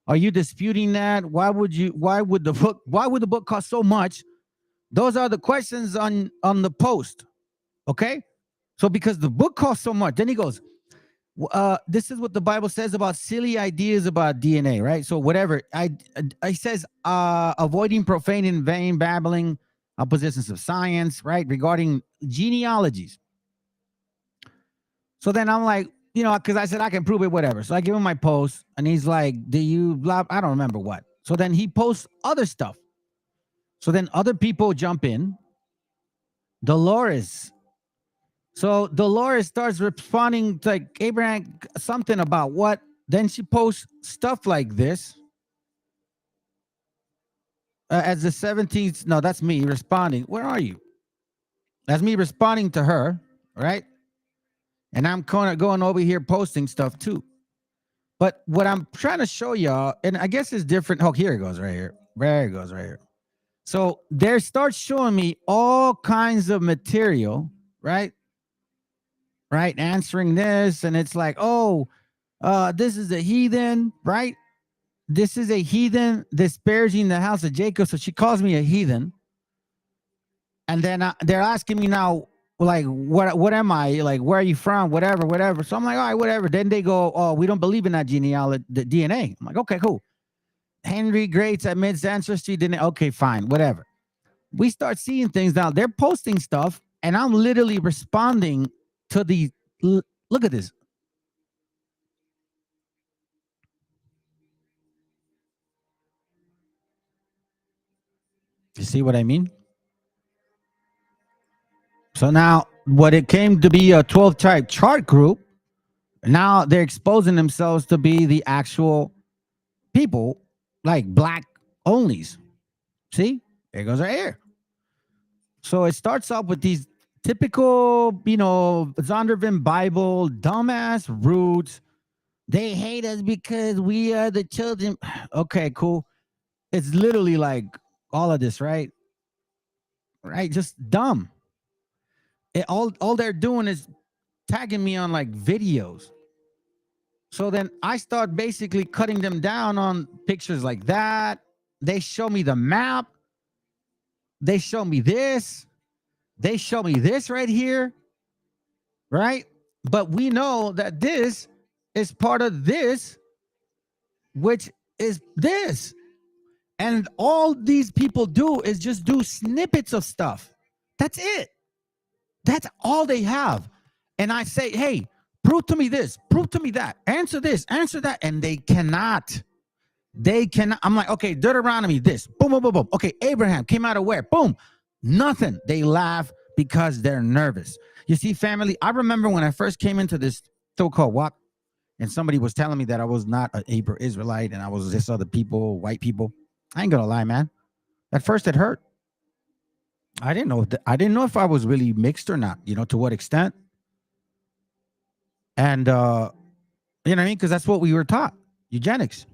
Are you disputing that? Why would the book cost so much? Those are the questions on the post. Okay? So because the book costs so much, then he goes, This is what the Bible says about silly ideas about DNA, right? So whatever I says, avoiding profane and vain babbling, oppositions of science, right? Regarding genealogies. So then I'm like, because I said I can prove it, whatever. So I give him my post, and he's like, "Do you blah?" I don't remember what. So then he posts other stuff. So then other people jump in. Dolores. So Dolores starts responding to like Abraham something about what. Then she posts stuff like this. As the 17th, no, that's me responding. Where are you? That's me responding to her, right? And I'm kind of going over here posting stuff too. But what I'm trying to show y'all, and I guess it's different. Oh, here it goes right here. There it goes right here. So there starts showing me all kinds of material, right? Right, answering this, and it's like, oh, this is a heathen, right? This is a heathen disparaging the house of Jacob. So she calls me a heathen. And then they're asking me now, like, what am I? Like, where are you from? Whatever. So I'm like, all right, whatever. Then they go, oh, we don't believe in that genealogy, the DNA. I'm like, okay, cool. Henry Grates admits ancestry didn't. Okay, fine, whatever. We start seeing things now. They're posting stuff, and I'm literally responding to the. Look at this. You see what I mean? So now, what it came to be a 12 tribe chart group, now they're exposing themselves to be the actual people, like black onlys. See, there goes right here. So it starts off with these typical, Zondervan Bible, dumbass roots. They hate us because we are the children. Okay, cool. It's literally like all of this, right? Right, just dumb. All they're doing is tagging me on like videos. So then I start basically cutting them down on pictures like that. They show me the map. They show me this. They show me this right here. Right? But we know that this is part of this, which is this. And all these people do is just do snippets of stuff. That's it. That's all they have. And I say, hey, prove to me this, prove to me that, answer this, answer that. And they cannot. They cannot. I'm like, okay, Deuteronomy, this, boom, boom, boom, boom. Okay, Abraham came out of where? Boom. Nothing. They laugh because they're nervous. You see, family, I remember when I first came into this so-called walk, and somebody was telling me that I was not an Hebrew Israelite and I was this other people, white people. I ain't gonna lie, man. At first it hurt. I didn't know if I was really mixed or not, to what extent. And you know what I mean? Because that's what we were taught. Eugenics.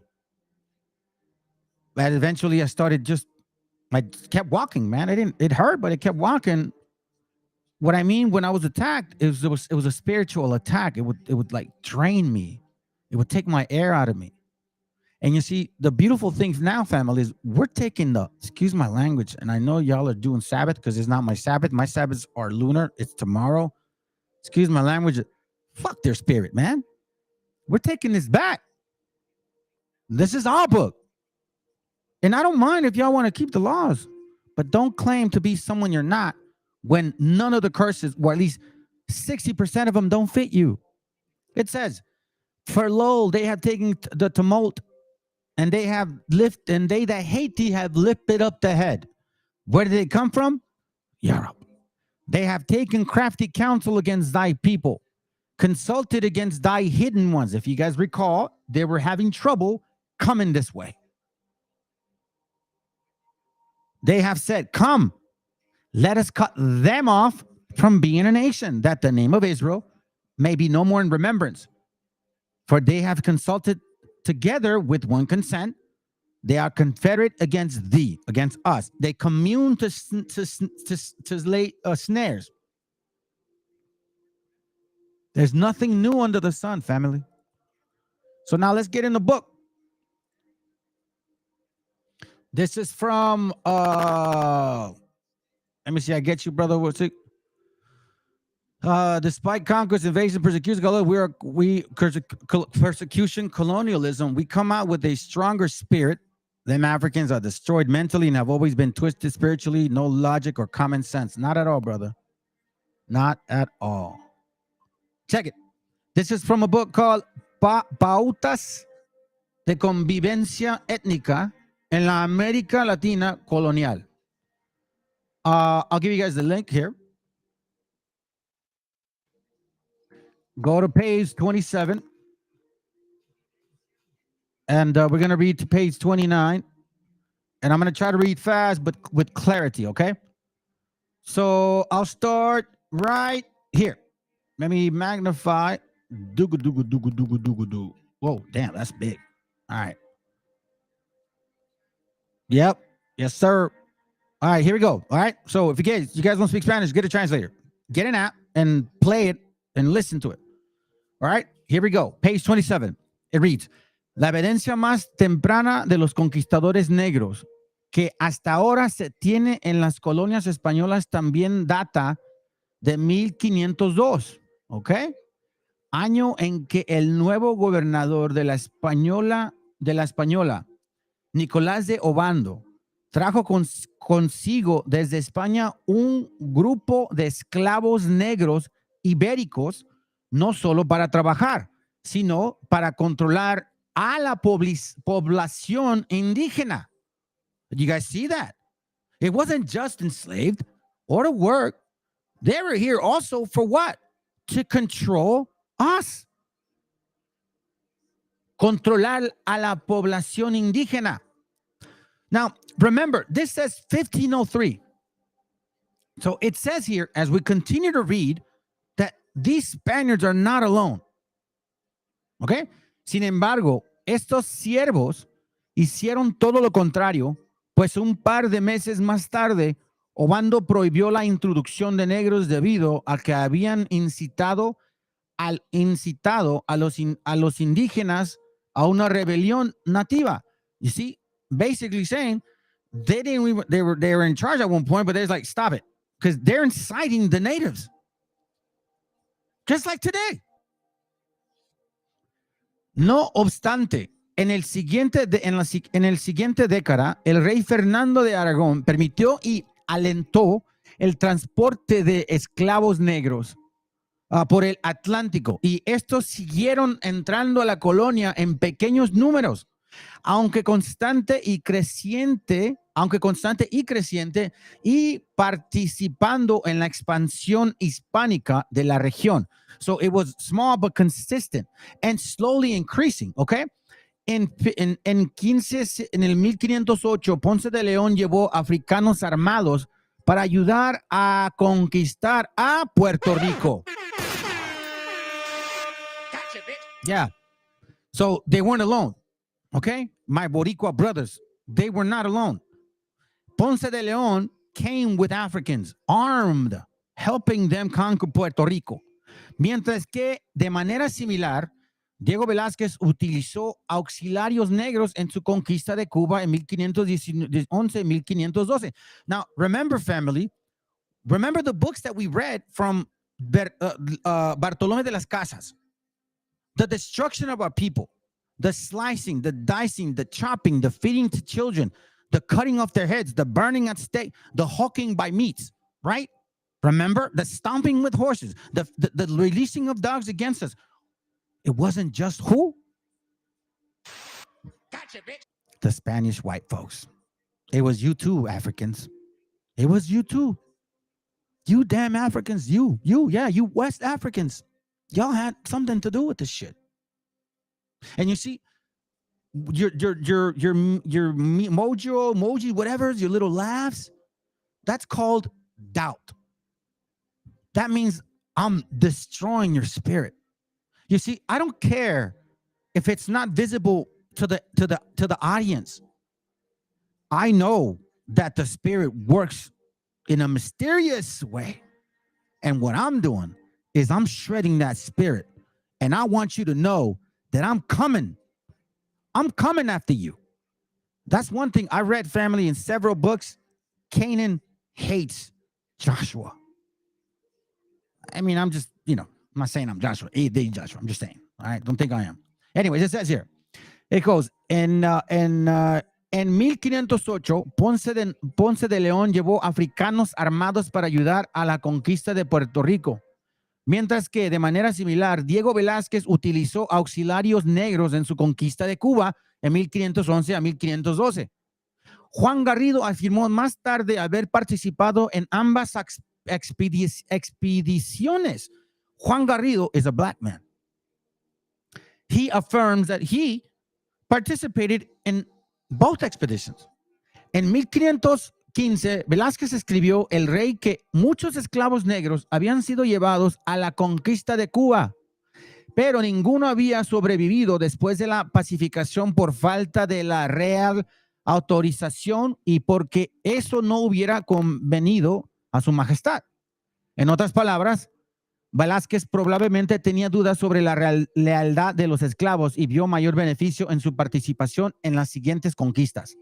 And eventually I started I kept walking, man. It hurt, but it kept walking. What I mean, when I was attacked, it was a spiritual attack. It would like drain me. It would take my air out of me. And you see, the beautiful things now, family, is we're taking excuse my language, and I know y'all are doing Sabbath because it's not my Sabbath. My Sabbaths are lunar. It's tomorrow. Excuse my language. Fuck their spirit, man. We're taking this back. This is our book. And I don't mind if y'all want to keep the laws, but don't claim to be someone you're not when none of the curses, or at least 60% of them, don't fit you. It says, for lo, they have taken the tumult, and they have and they that hate thee have lifted up the head. Where did they come from? Europe. They have taken crafty counsel against thy people, consulted against thy hidden ones. If you guys recall, they were having trouble coming this way. They have said, come, let us cut them off from being a nation, that the name of Israel may be no more in remembrance. For they have consulted together with one consent. They are confederate against thee, against us. They commune to lay snares. There's nothing new under the sun, family. So now let's get in the book. This is from let me see, I get you, brother. What's it? Despite conquest, invasion, persecution, persecution, colonialism, we come out with a stronger spirit. Them Africans are destroyed mentally and have always been twisted spiritually. No logic or common sense. Not at all, brother. Not at all. Check it. This is from a book called Pautas de Convivencia Étnica en la América Latina Colonial. I'll give you guys the link here. Go to page 27. And we're going to read to page 29. And I'm going to try to read fast, but with clarity, okay? So I'll start right here. Let me magnify. Whoa, damn, that's big. All right. Yep. Yes, sir. All right, here we go. All right. So if you guys don't speak Spanish, get a translator. Get an app and play it and listen to it. All right, here we go. Page 27. It reads, la evidencia más temprana de los conquistadores negros que hasta ahora se tiene en las colonias españolas también data de 1502, ¿ok? Año en que el nuevo gobernador de la Española, Nicolás de Obando, trajo consigo desde España un grupo de esclavos negros ibéricos, no solo para trabajar, sino para controlar a la población indígena. Did you guys see that? It wasn't just enslaved or to work. They were here also for what? To control us. Controlar a la población indígena. Now, remember, this says 1503. So it says here, as we continue to read, that these Spaniards are not alone. ¿Ok? Sin embargo, estos siervos hicieron todo lo contrario, pues un par de meses más tarde, Obando prohibió la introducción de negros debido a que habían incitado a los indígenas a una rebelión nativa. You see, basically saying they were in charge at one point, but they're like, stop it, because they're inciting the natives, just like today. No obstante, en el siguiente década, el rey Fernando de Aragón permitió y alentó el transporte de esclavos negros por el Atlántico, y estos siguieron entrando a la colonia en pequeños números, aunque constante y creciente, y participando en la expansión hispánica de la región. So it was small but consistent and slowly increasing, okay? En el 1508, Ponce de León llevó africanos armados para ayudar a conquistar a Puerto Rico. Yeah. So they weren't alone, okay? My Boricua brothers, they were not alone. Ponce de León came with Africans, armed, helping them conquer Puerto Rico. Mientras que, de manera similar, Diego Velázquez utilizó auxiliarios negros en su conquista de Cuba en 1511 y 1512. Now, remember, family, remember the books that we read from Bartolomé de las Casas. The destruction of our people, the slicing, the dicing, the chopping, the feeding to children, the cutting off their heads, the burning at stake, the hawking by meats, right? Remember the stomping with horses, the releasing of dogs against us. It wasn't just who? Gotcha, bitch. The Spanish white folks. It was you too, Africans. It was you too. You damn Africans, you West Africans. Y'all had something to do with this shit. And you see, your emoji, whatever, your little laughs, that's called doubt. That means I'm destroying your spirit. You see, I don't care if it's not visible to the audience. I know that the spirit works in a mysterious way. And what I'm doing is I'm shredding that spirit. And I want you to know that I'm coming. I'm coming after you. That's one thing I read, family, in several books. Canaan hates Joshua. I mean, I'm just, I'm not saying I'm Joshua, the Joshua. I'm just saying. All right. Don't think I am. Anyways, it says here, it goes, en 1508, Ponce de León llevó africanos armados para ayudar a la conquista de Puerto Rico. Mientras que de manera similar, Diego Velázquez utilizó auxiliarios negros en su conquista de Cuba en 1511 a 1512. Juan Garrido afirmó más tarde haber participado en ambas expediciones. Juan Garrido is a black man. He affirms that he participated in both expeditions. En 1515, Velázquez escribió el rey que muchos esclavos negros habían sido llevados a la conquista de Cuba, pero ninguno había sobrevivido después de la pacificación por falta de la real autorización y porque eso no hubiera convenido a su majestad. En otras palabras, Velázquez probablemente tenía dudas sobre la lealtad de los esclavos y vio mayor beneficio en su participación en las siguientes conquistas.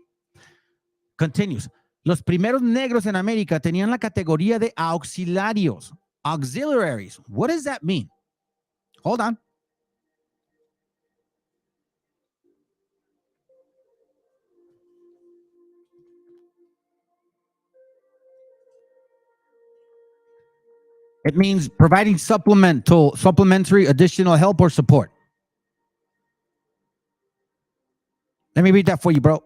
Continues. Los primeros negros en América tenían la categoría de auxiliarios. Auxiliaries. What does that mean? Hold on. It means providing supplementary additional help or support. Let me read that for you, bro.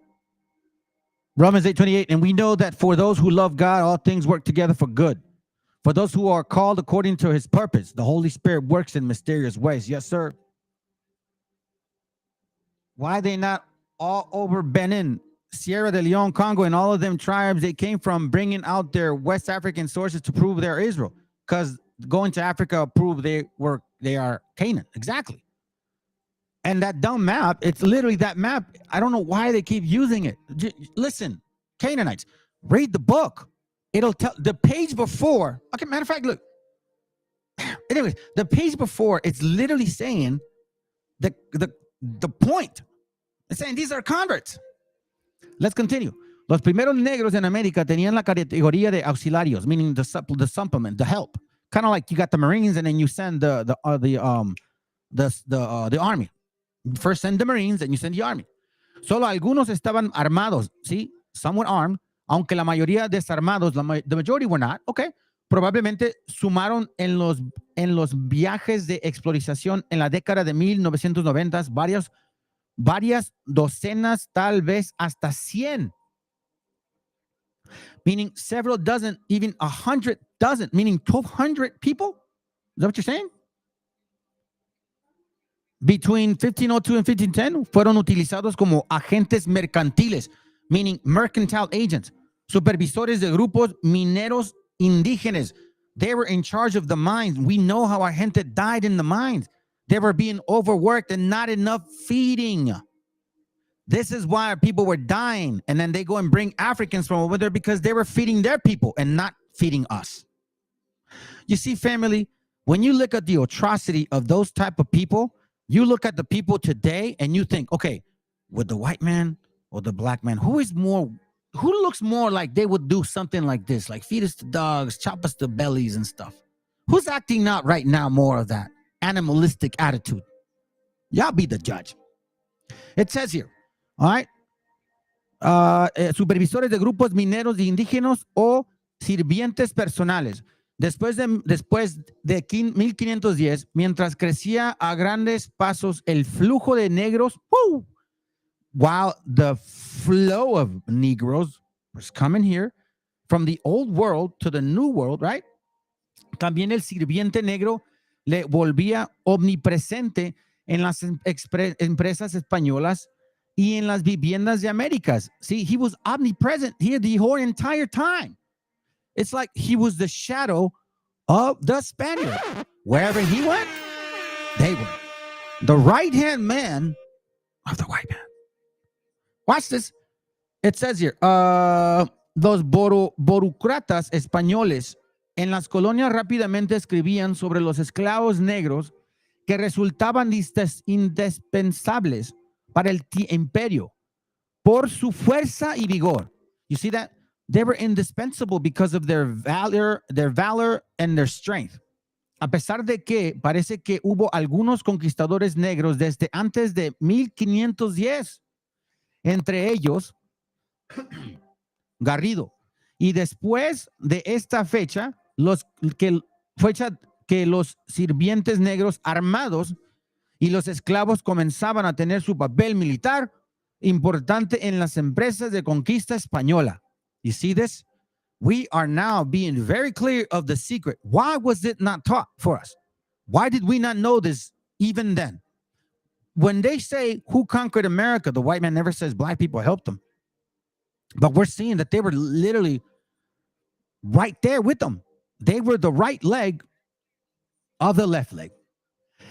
Romans 8:28, and we know that for those who love God, all things work together for good. For those who are called according to his purpose, the Holy Spirit works in mysterious ways. Yes, sir. Why are they not all over Benin, Sierra de Leone, Congo, and all of them tribes they came from, bringing out their West African sources to prove they're Israel? Because going to Africa proved they are Canaan. Exactly. And that dumb map, it's literally that map. I don't know why they keep using it. Listen, Canaanites, read the book. It'll tell the page before. Okay, matter of fact, look. Anyways, the page before, it's literally saying the point. It's saying these are converts. Let's continue. Los primeros negros en América tenían la categoría de auxiliarios, meaning the supplement, the help. Kind of like you got the Marines and then you send the army. First send the Marines, then you send the army. Solo algunos estaban armados, ¿sí? Some were armed, aunque la mayoría desarmados, the majority were not, okay. Probablemente sumaron en los viajes de exploración en la década de 1990 varias docenas, tal vez hasta 100. Meaning several dozen, even 100 dozen, meaning 1,200 people? Is that what you're saying? Between 1502 and 1510 fueron utilizados como agentes mercantiles, meaning mercantile agents, supervisores de grupos mineros indígenas. They were in charge of the mines. We know how our gente died in the mines. They were being overworked and not enough feeding. This is why people were dying. And then they go and bring Africans from over there because they were feeding their people and not feeding us. You see, family, when you look at the atrocity of those type of people, you look at the people today and you think, okay, with the white man or the black man, who looks more like they would do something like this, like feed us the dogs, chop us the bellies and stuff? Who's acting out right now more of that animalistic attitude? Y'all be the judge. It says here, all right, supervisores de grupos mineros y indígenas o sirvientes personales. Después de 1510, mientras crecía a grandes pasos el flujo de negros, while the flow of Negroes was coming here from the old world to the new world, right? También el sirviente negro le volvía omnipresente en las empresas españolas y en las viviendas de Américas. See, he was omnipresent here the whole entire time. It's like he was the shadow of the Spaniard. Wherever he went, they went. The right-hand man of the white man. Watch this. It says here, los burócratas españoles en las colonias rápidamente escribían sobre los esclavos negros que resultaban indispensables para el imperio por su fuerza y vigor. You see that? They were indispensable because of their valor and their strength. a pesar de que parece que hubo algunos conquistadores negros desde antes de 1510, entre ellos Garrido. Y después de esta fecha, los sirvientes negros armados y los esclavos comenzaban a tener su papel militar importante en las empresas de conquista española. You see this? We are now being very clear of the secret. Why was it not taught for us? Why did we not know this even then? When they say who conquered America, the white man never says black people helped them. But we're seeing that they were literally right there with them. They were the right leg of the left leg.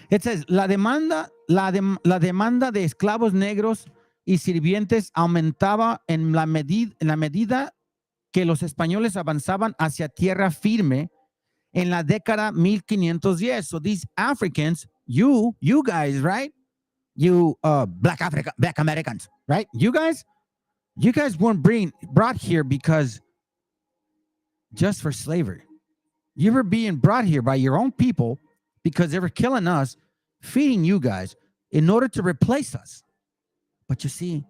It says, la demanda de esclavos negros y sirvientes aumentaba en la medida que los españoles avanzaban hacia tierra firme en la década 1510. So these Africans, you guys, right? You black Americans, right? You guys weren't brought here because just for slavery. You were being brought here by your own people because they were killing us, feeding you guys in order to replace us. But you see,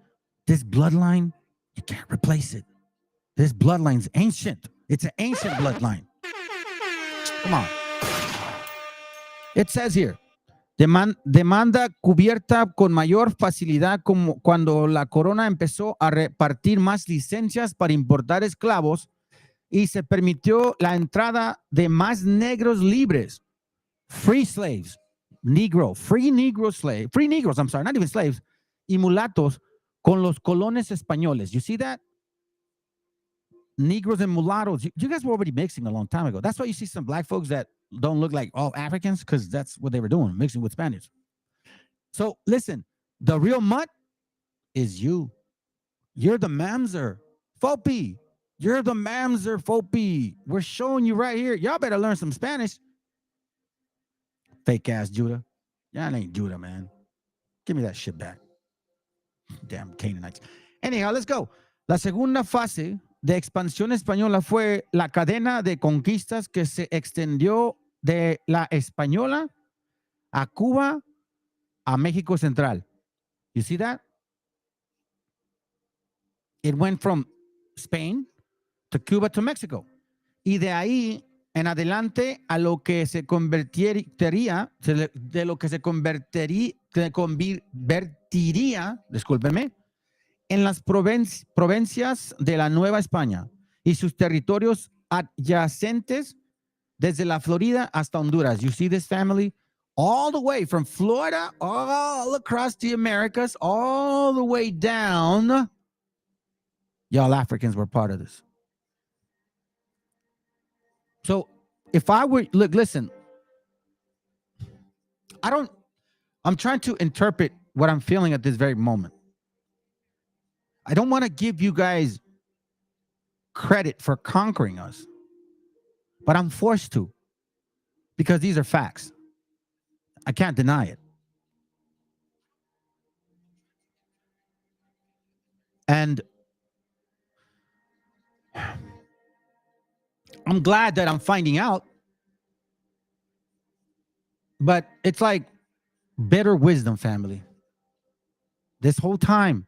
this bloodline, you can't replace it. This bloodline's ancient. It's an ancient bloodline. Come on. It says here, demanda cubierta con mayor facilidad como cuando la corona empezó a repartir más licencias para importar esclavos y se permitió la entrada de más negros libres, free slaves, free negroes, I'm sorry, not even slaves, y mulatos con los colones españoles. You see that? Negroes and mulattoes. You guys were already mixing a long time ago. That's why you see some black folks that don't look like all Africans, because that's what they were doing, mixing with Spanish. So listen, the real mutt is you. You're the mamzer. Fopi. You're the mamzer, Fopi. We're showing you right here. Y'all better learn some Spanish. Fake ass Judah. Y'all ain't Judah, man. Give me that shit back. Damn Canaanites. Anyhow, let's go. La segunda fase de expansión española fue la cadena de conquistas que se extendió de la española a Cuba a México Central. You see that? It went from Spain to Cuba to Mexico. Y de ahí en adelante a lo que se convertiría, discúlpenme, en las provincias de la Nueva España y sus territorios adyacentes desde la Florida hasta Honduras. You see this, family? All the way from Florida, all across the Americas, all the way down. Y'all Africans were part of this. So if I were, listen, I'm trying to interpret what I'm feeling at this very moment. I don't want to give you guys credit for conquering us, but I'm forced to, because these are facts. I can't deny it. And I'm glad that I'm finding out, but it's like better wisdom, family. This whole time,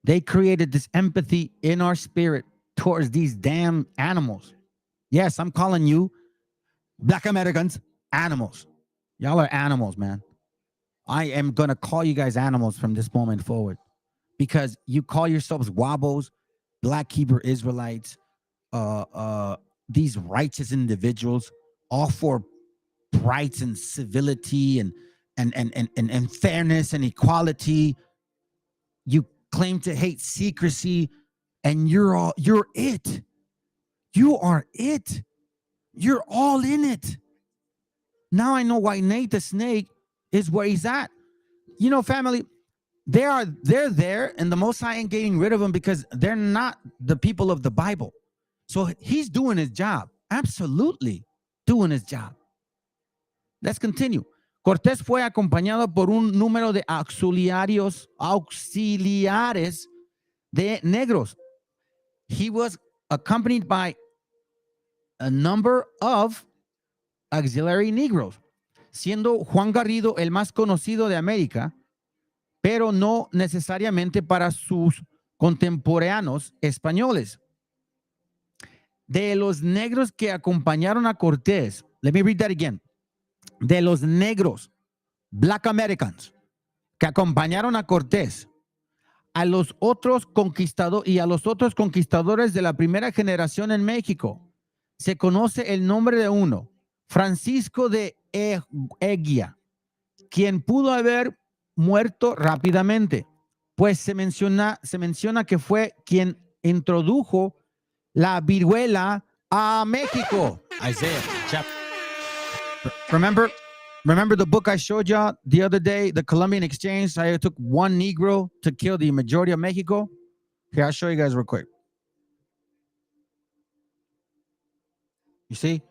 they created this empathy in our spirit towards these damn animals. Yes, I'm calling you Black Americans animals. Y'all are animals, man. I am going to call you guys animals from this moment forward, because you call yourselves Wabos, Black Hebrew Israelites, these righteous individuals, all for rights and civility and fairness and equality. You claim to hate secrecy, and you're it. You are it. You're all in it. Now I know why Nate the Snake is where he's at. You know, family, they're there, and the Most High ain't getting rid of them because they're not the people of the Bible. So he's doing his job. Absolutely doing his job. Let's continue. Cortés fue acompañado por un número de auxiliares de negros. He was accompanied by a number of auxiliary Negroes, siendo Juan Garrido el más conocido de América, pero no necesariamente para sus contemporáneos españoles. De los negros que acompañaron a Cortés, let me read that again. De los negros, Black Americans, que acompañaron a Cortés, a los otros conquistadores de la primera generación en México, se conoce el nombre de uno, Francisco de Eguía, quien pudo haber muerto rápidamente, pues se menciona que fue quien introdujo la viruela a México. Isaiah chapter. Remember the book I showed y'all the other day, the Colombian Exchange? I took one Negro to kill the majority of Mexico. Here, I'll show you guys real quick. You see?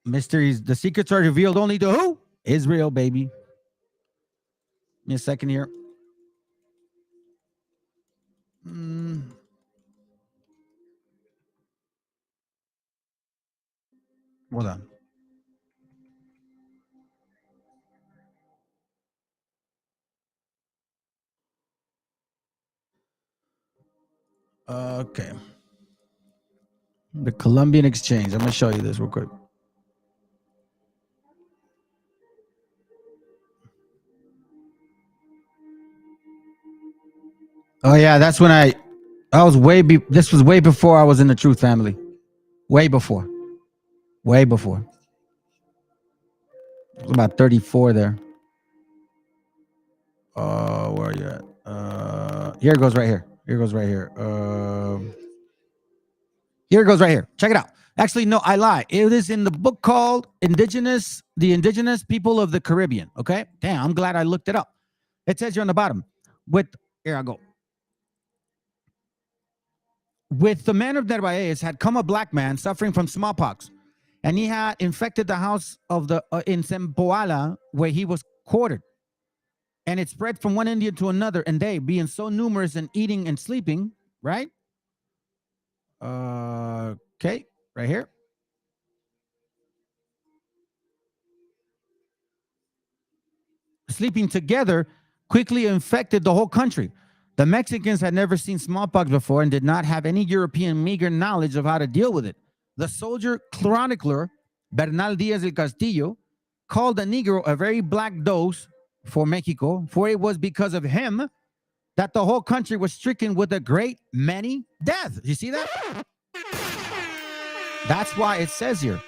Mysteries, the secrets are revealed only to who? Israel, baby. Give me a second here. Hold on. Okay. The Colombian Exchange. I'm going to show you this real quick. Oh yeah, that's when this was way before I was in the Truth family. Way before. It was about 34 there. Where are you at? Here it goes right here. Here it goes right here. Check it out. Actually, no, I lie. It is in the book called The Indigenous People of the Caribbean. Okay? Damn, I'm glad I looked it up. It says here on the bottom. Here I go. With the man of Narvaez had come a black man suffering from smallpox, and he had infected the house of in Sempoala, where he was quartered. And it spread from one Indian to another, and they, being so numerous and eating and sleeping, right? Okay, right here. Sleeping together quickly infected the whole country. The Mexicans had never seen smallpox before and did not have any European meager knowledge of how to deal with it. The soldier chronicler, Bernal Diaz del Castillo, called the Negro a very black dose for Mexico, for it was because of him that the whole country was stricken with a great many deaths. You see that? That's why it says here.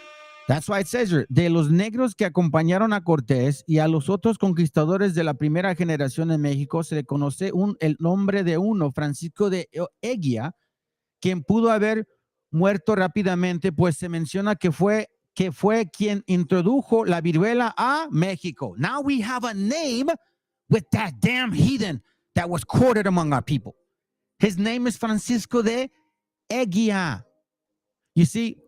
De los negros que acompañaron a Cortés y a los otros conquistadores de la primera generación en México se le conoce el nombre de uno, Francisco de Eguía, quien pudo haber muerto rápidamente, pues se menciona que fue quien introdujo la viruela a México. Now we have a name with that damn heathen that was quartered among our people. His name is Francisco de Eguía. You see,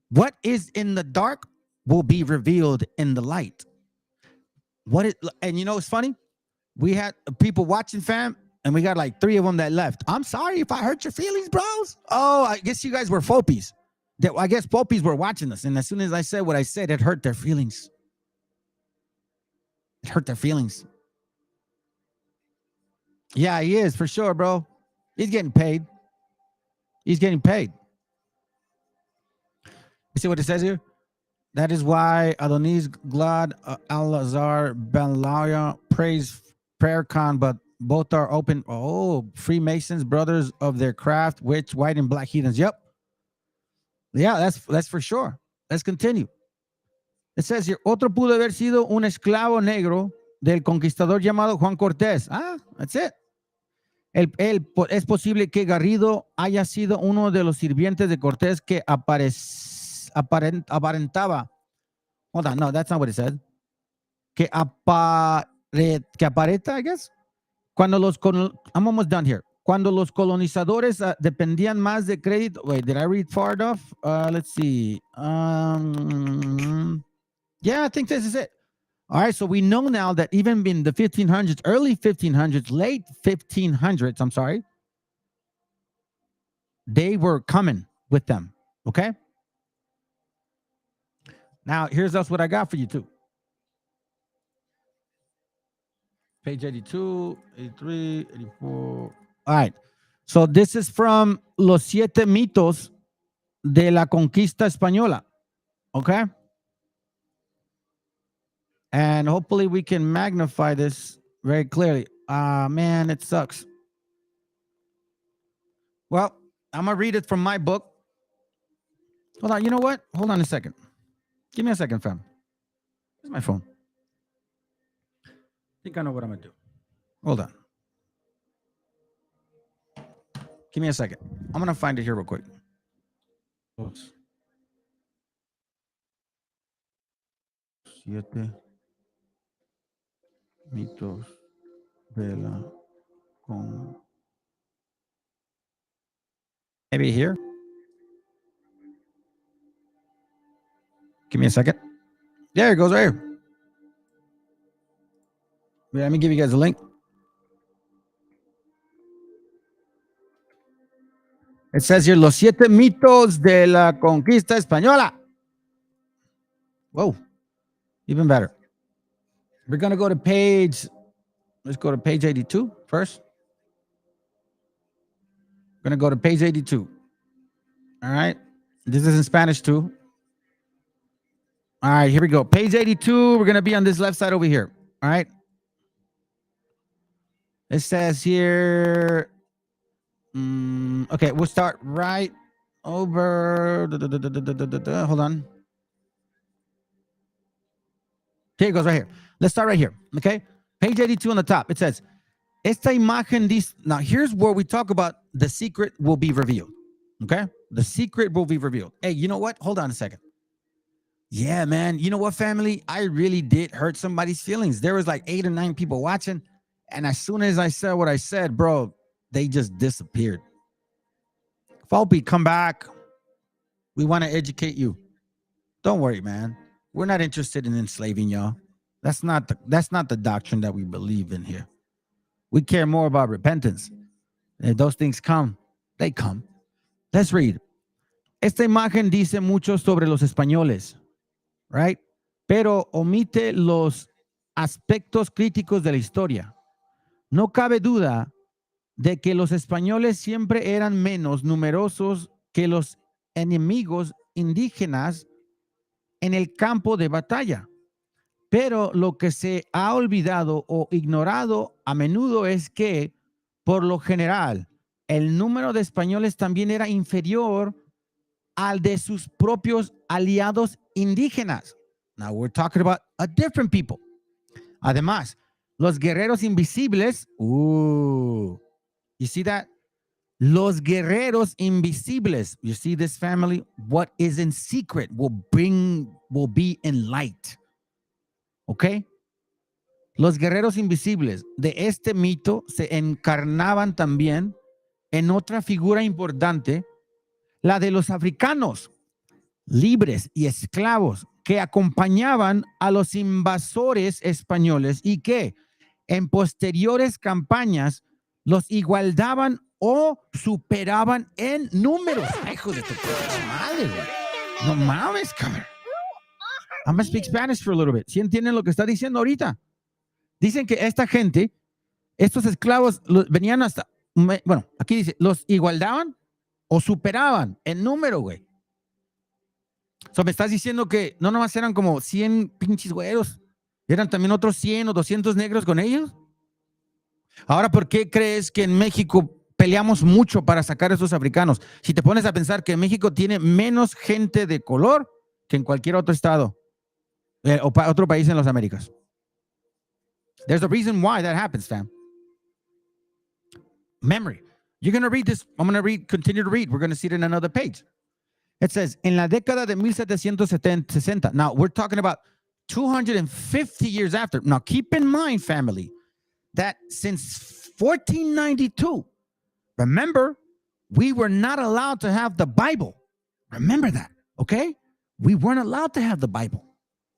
what is in the dark will be revealed in the light. And you know, it's funny. We had people watching, fam, and we got like 3 of them that left. I'm sorry if I hurt your feelings, bros. Oh, I guess you guys were fopies. I guess popies were watching us, and as soon as I said what I said, it hurt their feelings. Yeah, he is for sure, bro. He's getting paid. You see what it says here? That is why Adonis Glad Al-Azhar Ben Laia prays prayer con, but both are open. Oh, Freemasons, brothers of their craft, which white and black heathens. Yep. Yeah, that's for sure. Let's continue. It says here, otro pudo haber sido un esclavo negro del conquistador llamado Juan Cortés. Ah, that's it. Es posible que Garrido haya sido uno de los sirvientes de Cortés que aparentaba. Hold on, no, that's not what it said. Que aparenta, I guess. I'm almost done here. Cuando los colonizadores dependían más de crédito. Wait, did I read far enough? Let's see. Yeah, I think this is it. All right, so we know now that even in the 1500s, early 1500s, late 1500s, I'm sorry, they were coming with them, okay? Now, here's else what I got for you too. Page 82, 83, 84. All right. So this is from Los Siete Mitos de la Conquista Española. Okay. And hopefully we can magnify this very clearly. Man, it sucks. Well, I'm going to read it from my book. Hold on. You know what? Hold on a second. Give me a second, fam. Where's my phone? I think I know what I'm going to do. Hold on. Give me a second. I'm going to find it here real quick. Oops. Siete mitos de la con. Maybe here. Give me a second. There it goes right here. Let me give you guys a link. It says here, Los Siete Mitos de la Conquista Española. Whoa. Even better. We're going to go to page, let's go to page 82 first. We're going to go to page 82. All right. This is in Spanish too. All right, here we go. Page 82. We're going to be on this left side over here. All right. It says here, okay, we'll start right over. Hold on. Here it goes right here. Let's start right here. Okay. Page 82 on the top. It says, esta imagen dice. Now, here's where we talk about the secret will be revealed. Okay. The secret will be revealed. Hey, you know what? Hold on a second. Yeah, man. You know what, family? I really did hurt somebody's feelings. There was like 8 or 9 people watching. And as soon as I said what I said, bro, they just disappeared. Volpe, come back. We want to educate you. Don't worry, man. We're not interested in enslaving y'all. That's not the doctrine that we believe in here. We care more about repentance. And if those things come, they come. Let's read. Esta imagen dice mucho sobre los españoles, right? Pero omite los aspectos críticos de la historia. No cabe duda de que los españoles siempre eran menos numerosos que los enemigos indígenas en el campo de batalla. Pero lo que se ha olvidado o ignorado a menudo es que, por lo general, el número de españoles también era inferior al de sus propios aliados indígenas. Now we're talking about a different people. Además, los guerreros invisibles, you see that? Los guerreros invisibles, you see this, family? What is in secret will be in light. ¿Ok? Los guerreros invisibles de este mito se encarnaban también en otra figura importante, la de los africanos, libres y esclavos, que acompañaban a los invasores españoles y que en posteriores campañas los igualaban o superaban en números. Hijo de tu madre, güey. No mames, cabrón. I'm going to speak Spanish for a little bit. ¿Sí entienden lo que está diciendo ahorita? Dicen que esta gente, estos esclavos, venían hasta, bueno, aquí dice, los igualaban o superaban en número, güey. So, me estás diciendo que no nomás eran como 100 pinches güeros, eran también otros 100 o 200 negros con ellos. Ahora, ¿por qué crees que en México peleamos mucho para sacar a esos africanos? Si te pones a pensar que México tiene menos gente de color que en cualquier otro estado o otro país en las Américas. There's a reason why that happens, fam. Memory. You're going to read this. I'm going to continue to read. We're going to see it in another page. It says, en la década de 1760. Now, we're talking about 250 years after. Now, keep in mind, family, that since 1492, remember, we were not allowed to have the Bible. Remember that, okay? We weren't allowed to have the Bible.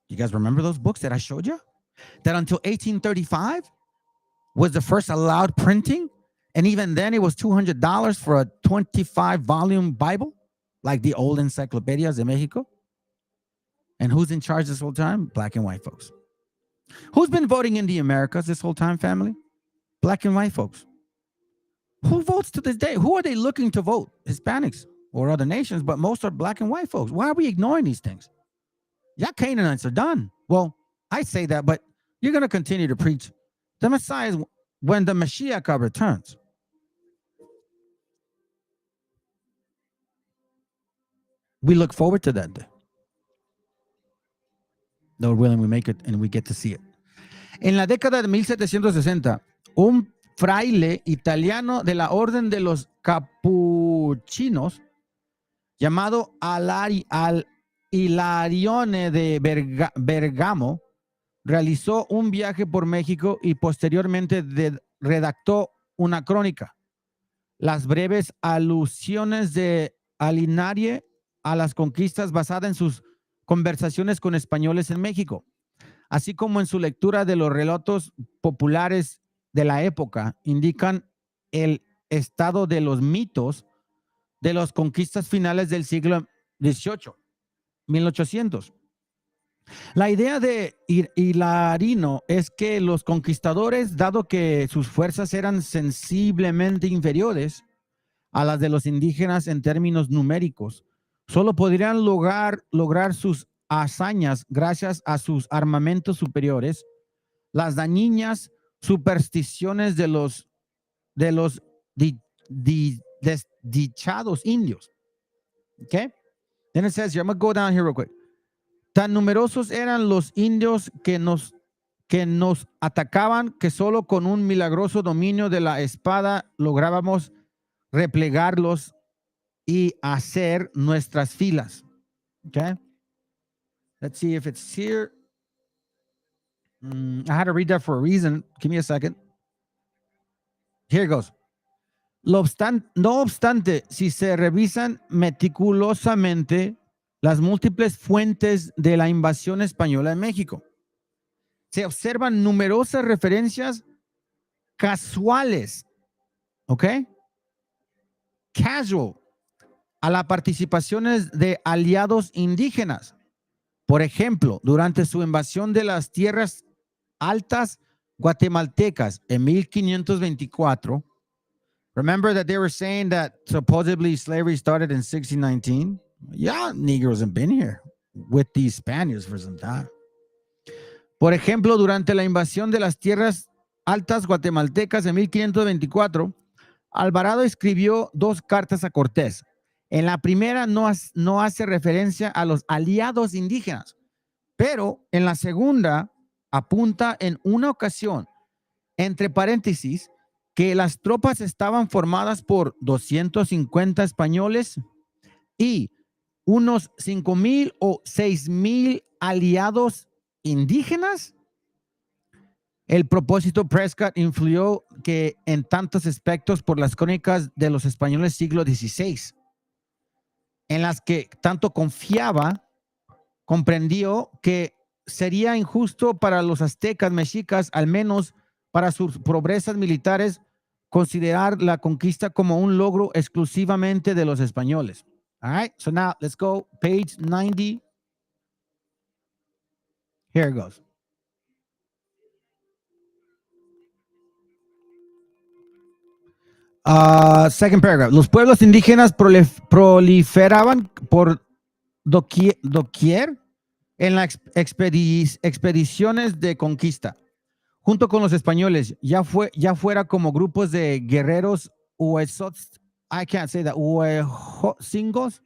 You guys remember those books that I showed you? That until 1835 was the first allowed printing. And even then, it was $200 for a 25-volume Bible, like the old encyclopedias de Mexico. And who's in charge this whole time? Black and white folks. Who's been voting in the Americas this whole time, family? Black and white folks. Who votes to this day? Who are they looking to vote? Hispanics or other nations, but most are black and white folks. Why are we ignoring these things? Yeah, Canaanites are done. Well, I say that, but you're going to continue to preach the Messiah is when the Mashiach returns. We look forward to that day. Lord willing, we make it and we get to see it. En la década de 1760, un fraile italiano de la orden de los capuchinos, llamado Hilarione de Bergamo, realizó un viaje por México y posteriormente redactó una crónica. Las breves alusiones de Alinari a las conquistas basada en sus conversaciones con españoles en México, así como en su lectura de los relatos populares de la época, indican el estado de los mitos de las conquistas finales del siglo XVIII, 1800. La idea de Hilarino es que los conquistadores, dado que sus fuerzas eran sensiblemente inferiores a las de los indígenas en términos numéricos, solo podrían lograr sus hazañas gracias a sus armamentos superiores, las dañinas supersticiones de los desdichados indios. Okay? Then it says here, I'm going to go down here real quick. Tan numerosos eran los indios que nos atacaban que solo con un milagroso dominio de la espada lográbamos replegarlos y hacer nuestras filas. Okay? Let's see if it's here. I had to read that for a reason. Give me a second. Here it goes. No obstante, si se revisan meticulosamente las múltiples fuentes de la invasión española en México, se observan numerosas referencias casuales, ¿ok? Casual, a las participaciones de aliados indígenas. Por ejemplo, durante su invasión de las tierras altas guatemaltecas en 1524, remember that they were saying that supposedly slavery started in 1619? Yeah, Negroes have been here with these Spaniards for some time. Por ejemplo, durante la invasión de las tierras altas guatemaltecas en 1524, Alvarado escribió 2 cartas a Cortés. En la primera no hace referencia a los aliados indígenas, pero en la segunda apunta en una ocasión, entre paréntesis, que las tropas estaban formadas por 250 españoles y unos 5,000 o 6,000 aliados indígenas. El propósito Prescott influyó que en tantos aspectos por las crónicas de los españoles siglo XVI, en las que tanto confiaba, comprendió que sería injusto para los aztecas mexicas, al menos para sus progresas militares, considerar la conquista como un logro exclusivamente de los españoles. All right, so now let's go page 90. Here it goes. Second paragraph. Los pueblos indígenas proliferaban por doquier en las expediciones de conquista, junto con los españoles, ya fuera como grupos de guerreros huesotz, I can't say that, huesingos,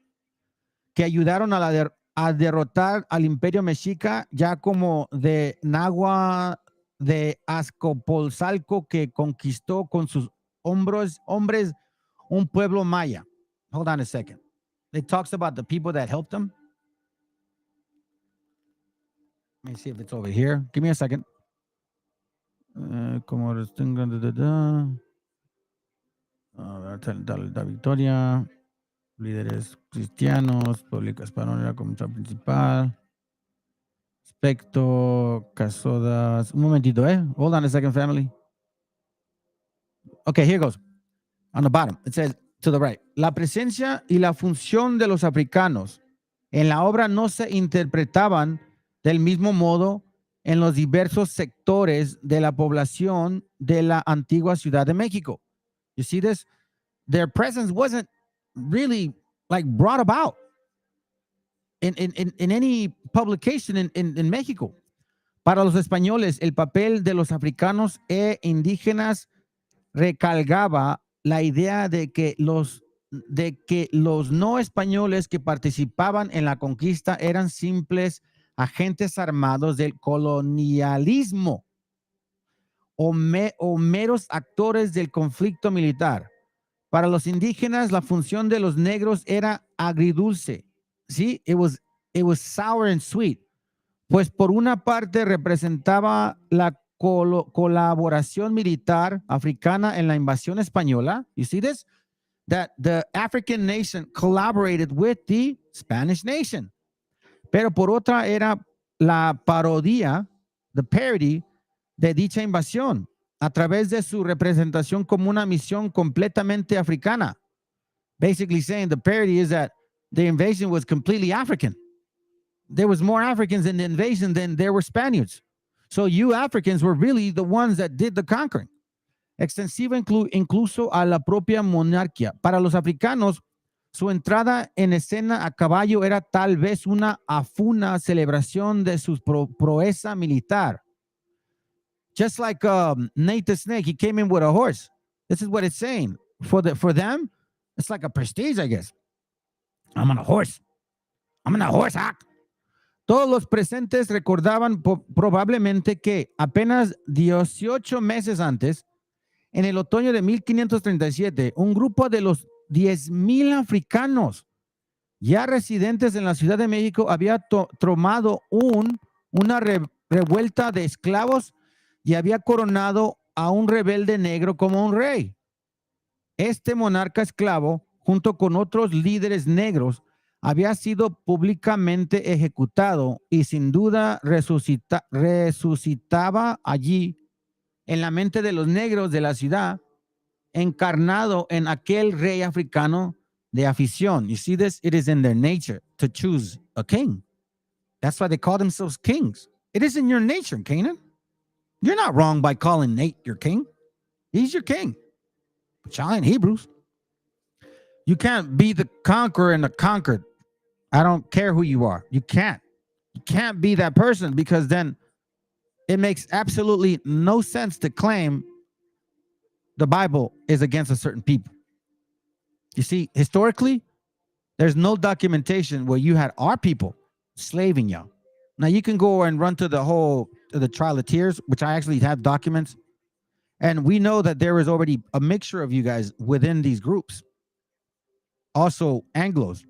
que ayudaron a derrotar al imperio mexica, ya como de Nahua de Azcapotzalco, que conquistó con sus hombres un pueblo maya. Hold on a second. It talks about the people that helped them. Let me see if it's over here. Give me a second. Como la victoria, líderes cristianos, pública española como principal, aspecto, casodas. Un momentito, Hold on a second, family. Okay, here goes. On the bottom, it says to the right. La presencia y la función de los africanos En la obra no se interpretaban del mismo modo en los diversos sectores de la población de la antigua Ciudad de México. You see this? Their presence wasn't really like brought about in any publication in México. Para los españoles, el papel de los africanos e indígenas recalcaba la idea de que los no españoles que participaban en la conquista eran simples agentes armados del colonialismo o meros actores del conflicto militar. Para los indígenas, la función de los negros era agridulce. ¿Sí? It was sour and sweet. Pues por una parte representaba la colaboración militar africana en la invasión española. You see this? That the African nation collaborated with the Spanish nation. Pero por otra era la parodia, the parody, de dicha invasión a través de su representación como una misión completamente africana. Basically saying the parody is that the invasion was completely African. There was more Africans in the invasion than there were Spaniards. So you Africans were really the ones that did the conquering. Extensiva incluso a la propia monarquía. Para los africanos, su entrada en escena a caballo era tal vez una afuna celebración de su proeza militar. Just like Nate the Snake, he came in with a horse. This is what it's saying. For them, it's like a prestige, I guess. I'm on a horse. I'm on a horse hack. Todos los presentes recordaban probablemente que apenas 18 meses antes, en el otoño de 1537, un grupo de los 10,000 africanos ya residentes en la Ciudad de México había tomado una revuelta de esclavos y había coronado a un rebelde negro como un rey. Este monarca esclavo, junto con otros líderes negros, había sido públicamente ejecutado y sin duda resucitaba allí en la mente de los negros de la ciudad, encarnado en aquel rey africano de afición. You see this? It is in their nature to choose a king. That's why they call themselves kings. It is in your nature, Canaan. You're not wrong by calling Nate your king. He's your king. But y'all ain't Hebrews. You can't be the conqueror and the conquered. I don't care who you are. You can't. You can't be that person, because then it makes absolutely no sense to claim the Bible is against a certain people. You see, historically, there's no documentation where you had our people slaving y'all. Now you can go and run to the Trial of Tears, which I actually have documents. And we know that there is already a mixture of you guys within these groups. Also Anglos.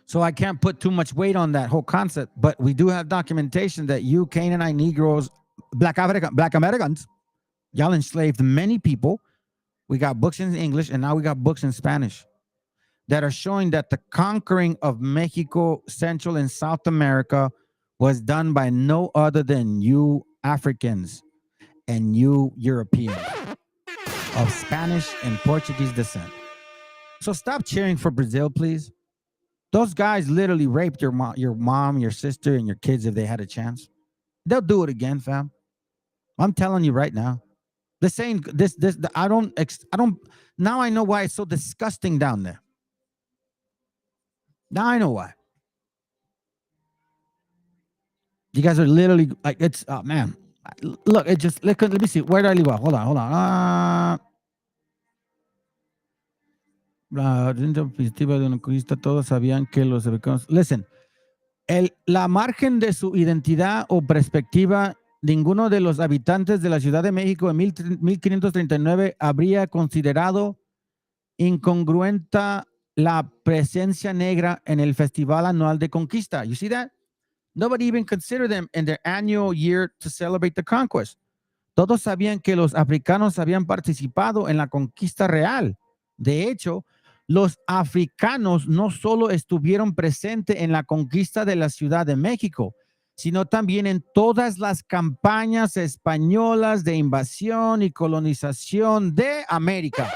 So I can't put too much weight on that whole concept, but we do have documentation that you Canaanite Negroes, Black Americans, y'all enslaved many people. We got books in English, and now we got books in Spanish that are showing that the conquering of Mexico, Central and South America was done by no other than you Africans and you Europeans of Spanish and Portuguese descent. So stop cheering for Brazil, please. Those guys literally raped your mom, your sister, and your kids if they had a chance. They'll do it again, fam. I'm telling you right now. This ain't this. I don't. Now I know why it's so disgusting down there. Now I know why. You guys are literally like, it's man. Look, it just let me see. Where did I leave off? Hold on. La perspectiva de una conquista, todos sabían que los americanos. Listen, la margen de su identidad o perspectiva, ninguno de los habitantes de la Ciudad de México en 1539 habría considerado incongruente la presencia negra en el Festival Anual de Conquista. You see that? Nobody even considered them in their annual year to celebrate the conquest. Todos sabían que los africanos habían participado en la conquista real. De hecho, los africanos no solo estuvieron presentes en la conquista de la Ciudad de México, sino también en todas las campañas españolas de invasión y colonización de América.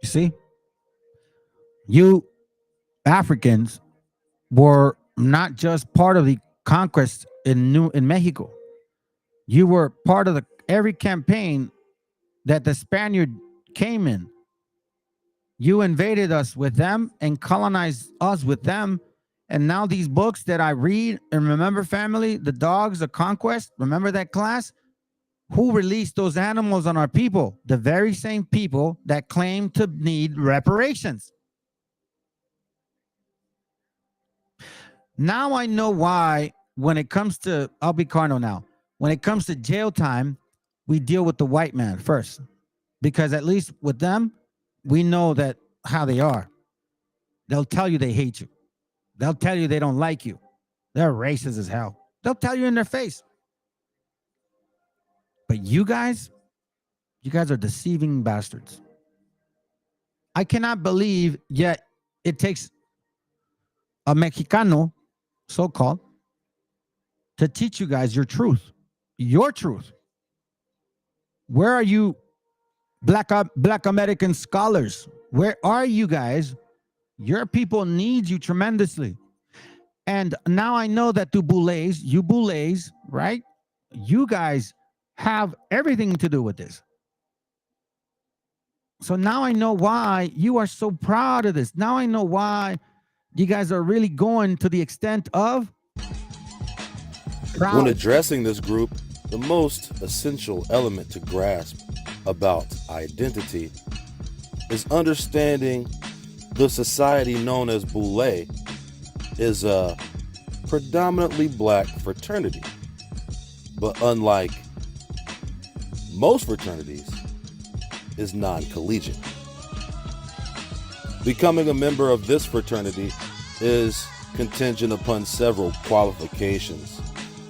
See, you Africans were not just part of the conquest in Mexico. You were part of every campaign that the Spaniard came in. You invaded us with them and colonized us with them. And now these books that I read, and remember, family, the dogs, the conquest, remember that class? Who released those animals on our people? The very same people that claim to need reparations. Now I know why when it comes to, I'll be carnal now. When it comes to jail time, we deal with the white man first. Because at least with them, we know that how they are. They'll tell you they hate you. They'll tell you they don't like you. They're racist as hell. They'll tell you in their face. But you guys are deceiving bastards. I cannot believe yet it takes a Mexicano, so-called, to teach you guys your truth. Your truth. Where are you, Black American scholars? Where are you guys? Your people need you tremendously. And now I know that you Boulets, right? You guys have everything to do with this. So now I know why you are so proud of this. Now I know why you guys are really going to the extent of proud. When addressing this group, the most essential element to grasp about identity is understanding the society known as Boule is a predominantly black fraternity. But unlike most fraternities, is non-collegiate. Becoming a member of this fraternity is contingent upon several qualifications.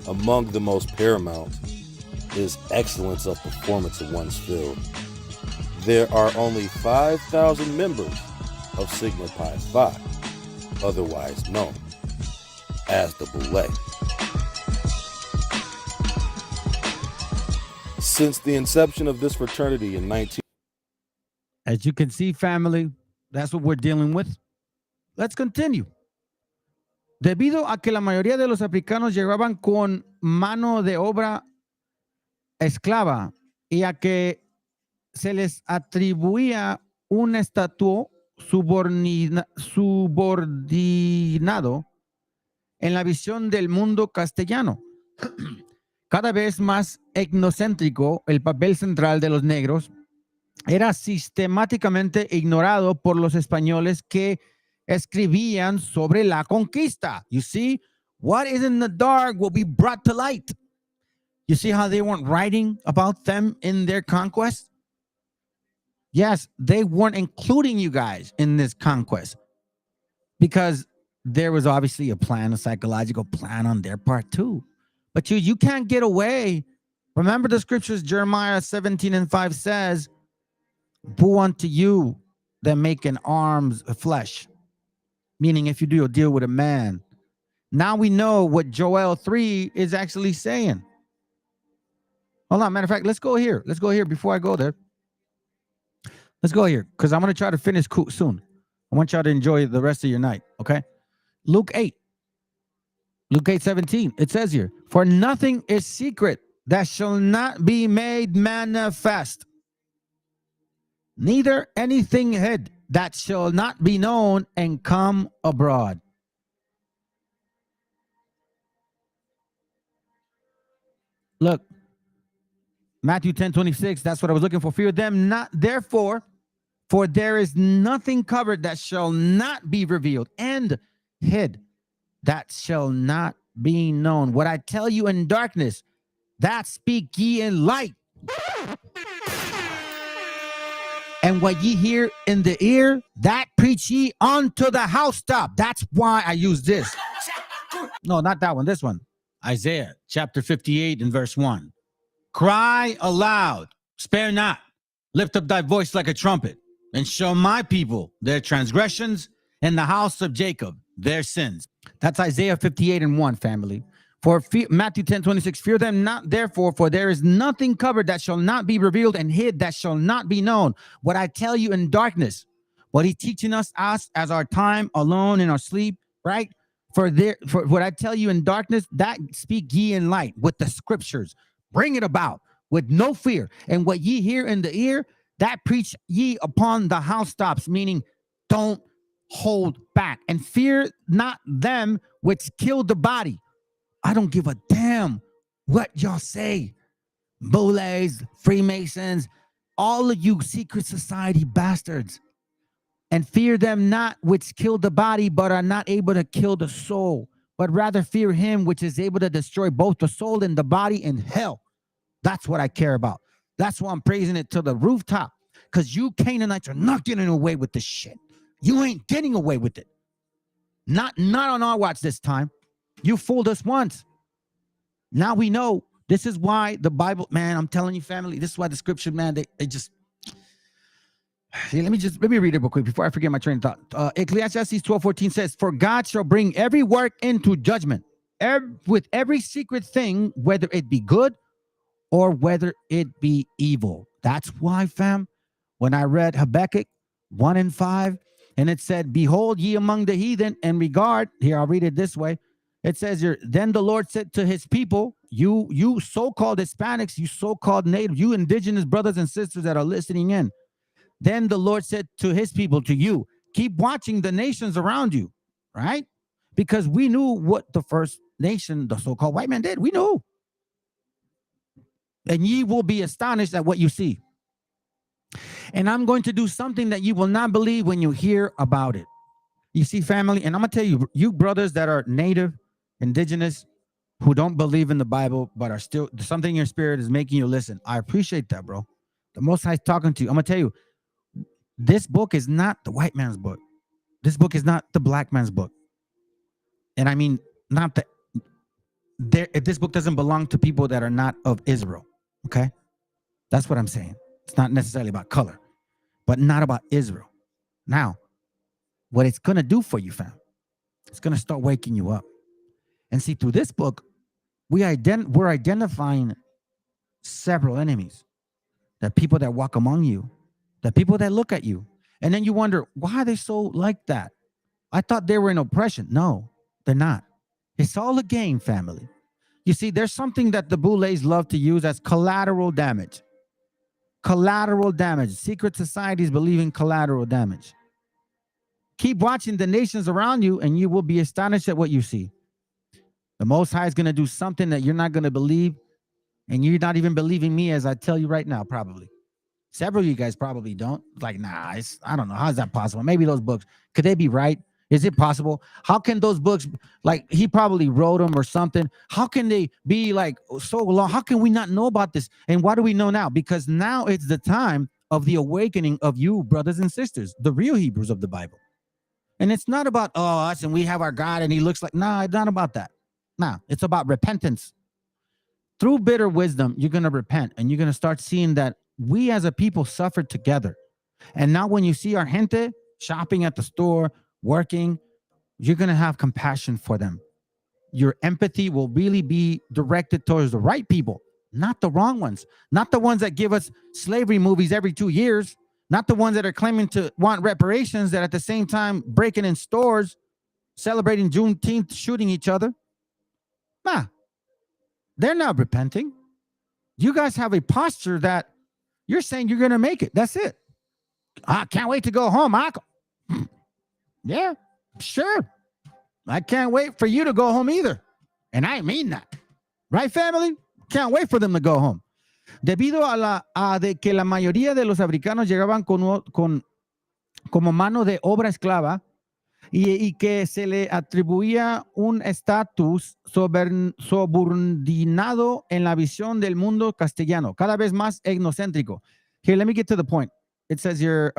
Among the most paramount is excellence of performance in one's field. There are only 5,000 members of Sigma Pi Phi, otherwise known as the Boule. Since the inception of this fraternity in 19... As you can see, family, that's what we're dealing with. Let's continue. Debido a que la mayoría de los africanos llegaban con mano de obra esclava y a que se les atribuía un estatus subordinado en la visión del mundo castellano. Cada vez más etnocéntrico, el papel central de los negros era sistemáticamente ignorado por los españoles que escribían sobre la conquista. You see, what is in the dark will be brought to light. You see how they weren't writing about them in their conquest? Yes, they weren't including you guys in this conquest because there was obviously a plan, a psychological plan on their part too. But you can't get away. Remember the scriptures, Jeremiah 17:5 says, woe unto you that make an arms of flesh. Meaning if you do a deal with a man. Now we know what Joel 3 is actually saying. Hold on, matter of fact, let's go here. Let's go here before I go there. Let's go here because I'm going to try to finish soon. I want y'all to enjoy the rest of your night, okay? Luke 8:17. It says here, for nothing is secret that shall not be made manifest, neither anything hid that shall not be known and come abroad. Look, Matthew 10:26, that's what I was looking for. Fear them not, therefore, for there is nothing covered that shall not be revealed, and hid that shall not be known. What I tell you in darkness, that speak ye in light. And what ye hear in the ear, that preach ye unto the housetop. That's why I use this. No, not that one, this one. Isaiah chapter 58 and verse 1. Cry aloud, spare not, lift up thy voice like a trumpet, and show my people their transgressions, and the house of Jacob their sins. That's Isaiah 58 and 1, family. For Matthew 10:26, fear them not, therefore, for there is nothing covered that shall not be revealed, and hid that shall not be known. What I tell you in darkness, what he's teaching us as our time alone in our sleep, right? For what I tell you in darkness, that speak ye in light with the scriptures. Bring it about with no fear. And what ye hear in the ear, that preach ye upon the housetops, meaning don't hold back and fear not them which kill the body. I don't give a damn what y'all say. Bullets, Freemasons, all of you secret society bastards. And fear them not which kill the body, but are not able to kill the soul, but rather fear him which is able to destroy both the soul and the body in hell. That's what I care about. That's why I'm praising it to the rooftop. Because you Canaanites are not getting away with this shit. You ain't getting away with it. Not on our watch this time. You fooled us once. Now we know. This is why the Bible, man, I'm telling you, family, this is why the scripture, man, they just... Let me read it real quick before I forget my train of thought. Ecclesiastes 12:14 says, "For God shall bring every work into judgment, with every secret thing, whether it be good or whether it be evil." That's why, fam, when I read Habakkuk 1:5, and it said, "Behold ye among the heathen, and regard," here I'll read it this way. It says here, "Then the Lord said to his people," you so-called Hispanics, you so-called native, you indigenous brothers and sisters that are listening in. Then the Lord said to his people, to you, keep watching the nations around you, right? Because we knew what the first nation, the so-called white man, did. We knew. And ye will be astonished at what you see. And I'm going to do something that you will not believe when you hear about it. You see, family, and I'm going to tell you, you brothers that are native, indigenous, who don't believe in the Bible, but are still, something in your spirit is making you listen. I appreciate that, bro. The Most High is talking to you. I'm going to tell you, this book is not the white man's book. This book is not the black man's book. And I mean, not that this book doesn't belong to people that are not of Israel. Okay? That's what I'm saying. It's not necessarily about color, but not about Israel. Now, what it's going to do for you, fam, it's going to start waking you up. And see, through this book, we're identifying several enemies. The people that walk among you, the people that look at you. And then you wonder, why are they so like that? I thought they were in oppression. No, they're not. It's all a game, family. You see, there's something that the Boulets love to use as collateral damage. Collateral damage. Secret societies believe in collateral damage. Keep watching the nations around you, and you will be astonished at what you see. The Most High is going to do something that you're not going to believe, and you're not even believing me as I tell you right now, probably. Several of you guys probably don't. Like, nah, I don't know. How is that possible? Maybe those books, could they be right? Is it possible? How can those books, like, he probably wrote them or something. How can they be like so long? How can we not know about this? And why do we know now? Because now it's the time of the awakening of you, brothers and sisters, the real Hebrews of the Bible. And it's not about, oh, us and we have our God and he looks like, nah, it's not about that. Nah, it's about repentance. Through bitter wisdom, you're going to repent and you're going to start seeing that we as a people suffered together. And now when you see our gente shopping at the store, working, you're going to have compassion for them. Your empathy will really be directed towards the right people, not the wrong ones, not the ones that give us slavery movies every 2 years, not the ones that are claiming to want reparations that at the same time breaking in stores, celebrating Juneteenth, shooting each other. Nah, they're not repenting. You guys have a posture that you're saying you're going to make it. That's it. I can't wait to go home. Yeah, sure. I can't wait for you to go home either. And I mean that. Right, family? Can't wait for them to go home. Debido a de que la mayoría de los africanos llegaban como mano de obra esclava y que se le atribuía un estatus subordinado en la visión del mundo castellano, cada vez más etnocéntrico. Here, let me get to the point. It says here,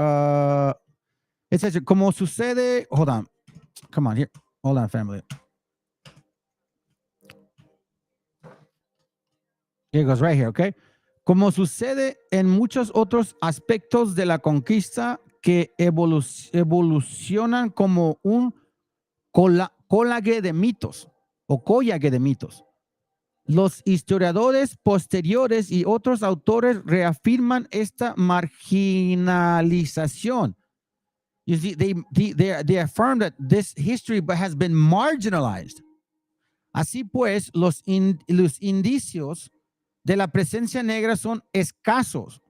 como sucede, hold on. Come on, here. Hold on, family. Here it goes right here, okay? Como sucede en muchos otros aspectos de la conquista que evolucionan como un collage de mitos o collage de mitos. Los historiadores posteriores y otros autores reafirman esta marginalización. You see, they affirm that this history has been marginalized. Así pues, los indicios de la presencia negra son escasos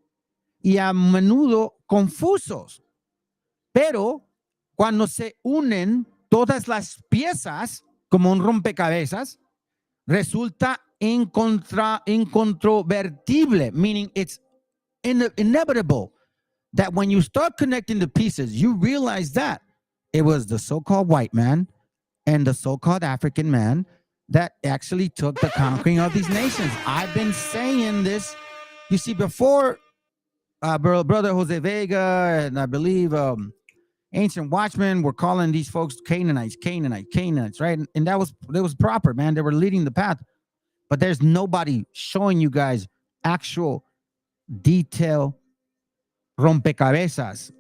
y a menudo confusos. Pero cuando se unen todas las piezas como un rompecabezas, resulta incontrovertible, meaning it's inevitable that when you start connecting the pieces, you realize that it was the so-called white man and the so-called African man that actually took the conquering of these nations. I've been saying this, you see, before brother Jose Vega and I believe Ancient Watchmen were calling these folks Canaanites, right? And that was proper, man. They were leading the path. But there's nobody showing you guys actual detail rompecabezas,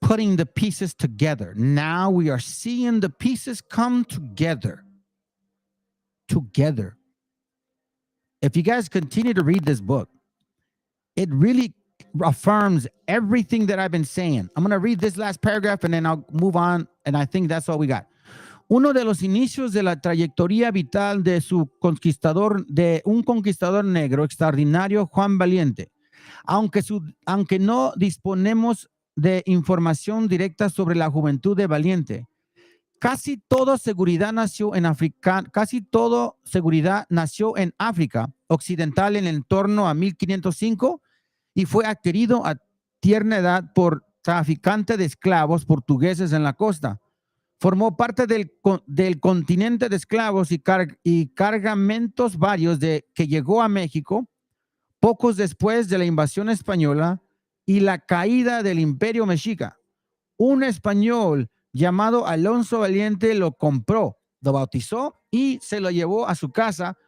putting the pieces together. Now we are seeing the pieces come together. If you guys continue to read this book, it really affirms everything that I've been saying. I'm going to read this last paragraph and then I'll move on. And I think that's all we got. Uno de los inicios de la trayectoria vital de un conquistador negro extraordinario, Juan Valiente. Aunque no disponemos de información directa sobre la juventud de Valiente, casi toda seguridad nació en África occidental en torno a 1505 y fue adquirido a tierna edad por traficantes de esclavos portugueses en la costa. Formó parte del continente de esclavos y cargamentos varios que llegó a México pocos después de la invasión española y la caída del Imperio Mexica. Un español llamado Alonso Valiente lo compró, lo bautizó y se lo llevó a su casa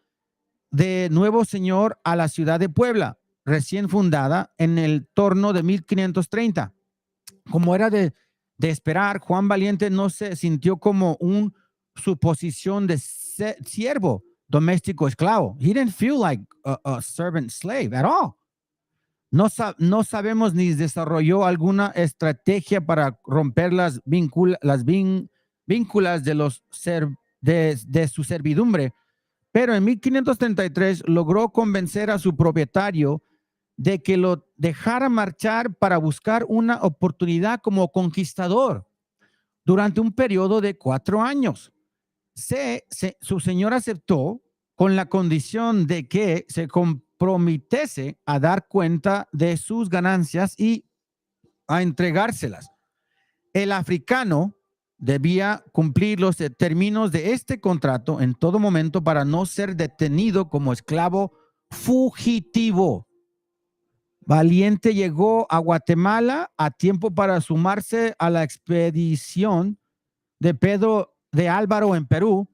de nuevo señor a la ciudad de Puebla, recién fundada en el torno de 1530. Como era de esperar, Juan Valiente no se sintió como su posición de siervo doméstico esclavo. He didn't feel like a servant slave at all. No sabemos ni desarrolló alguna estrategia para romper las vínculas de su servidumbre, pero en 1533 logró convencer a su propietario de que lo dejara marchar para buscar una oportunidad como conquistador durante un periodo de 4 años. Su señor aceptó con la condición de que se comprometiese a dar cuenta de sus ganancias y a entregárselas. El africano debía cumplir los términos de este contrato en todo momento para no ser detenido como esclavo fugitivo. Valiente llegó a Guatemala a tiempo para sumarse a la expedición de Pedro de Álvaro en Perú.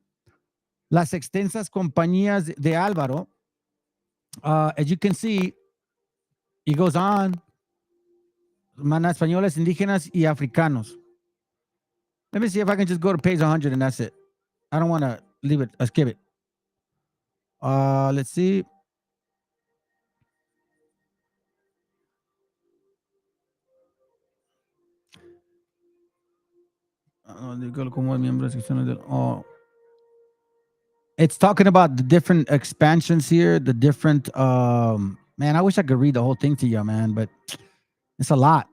Las extensas compañías de Álvaro, as you can see, he goes on, españoles, indígenas y africanos. Let me see if I can just go to page 100 and that's it. I don't want to leave it, skip it. Let's see. It's talking about the different expansions here, the different, man, I wish I could read the whole thing to you, man, but it's a lot.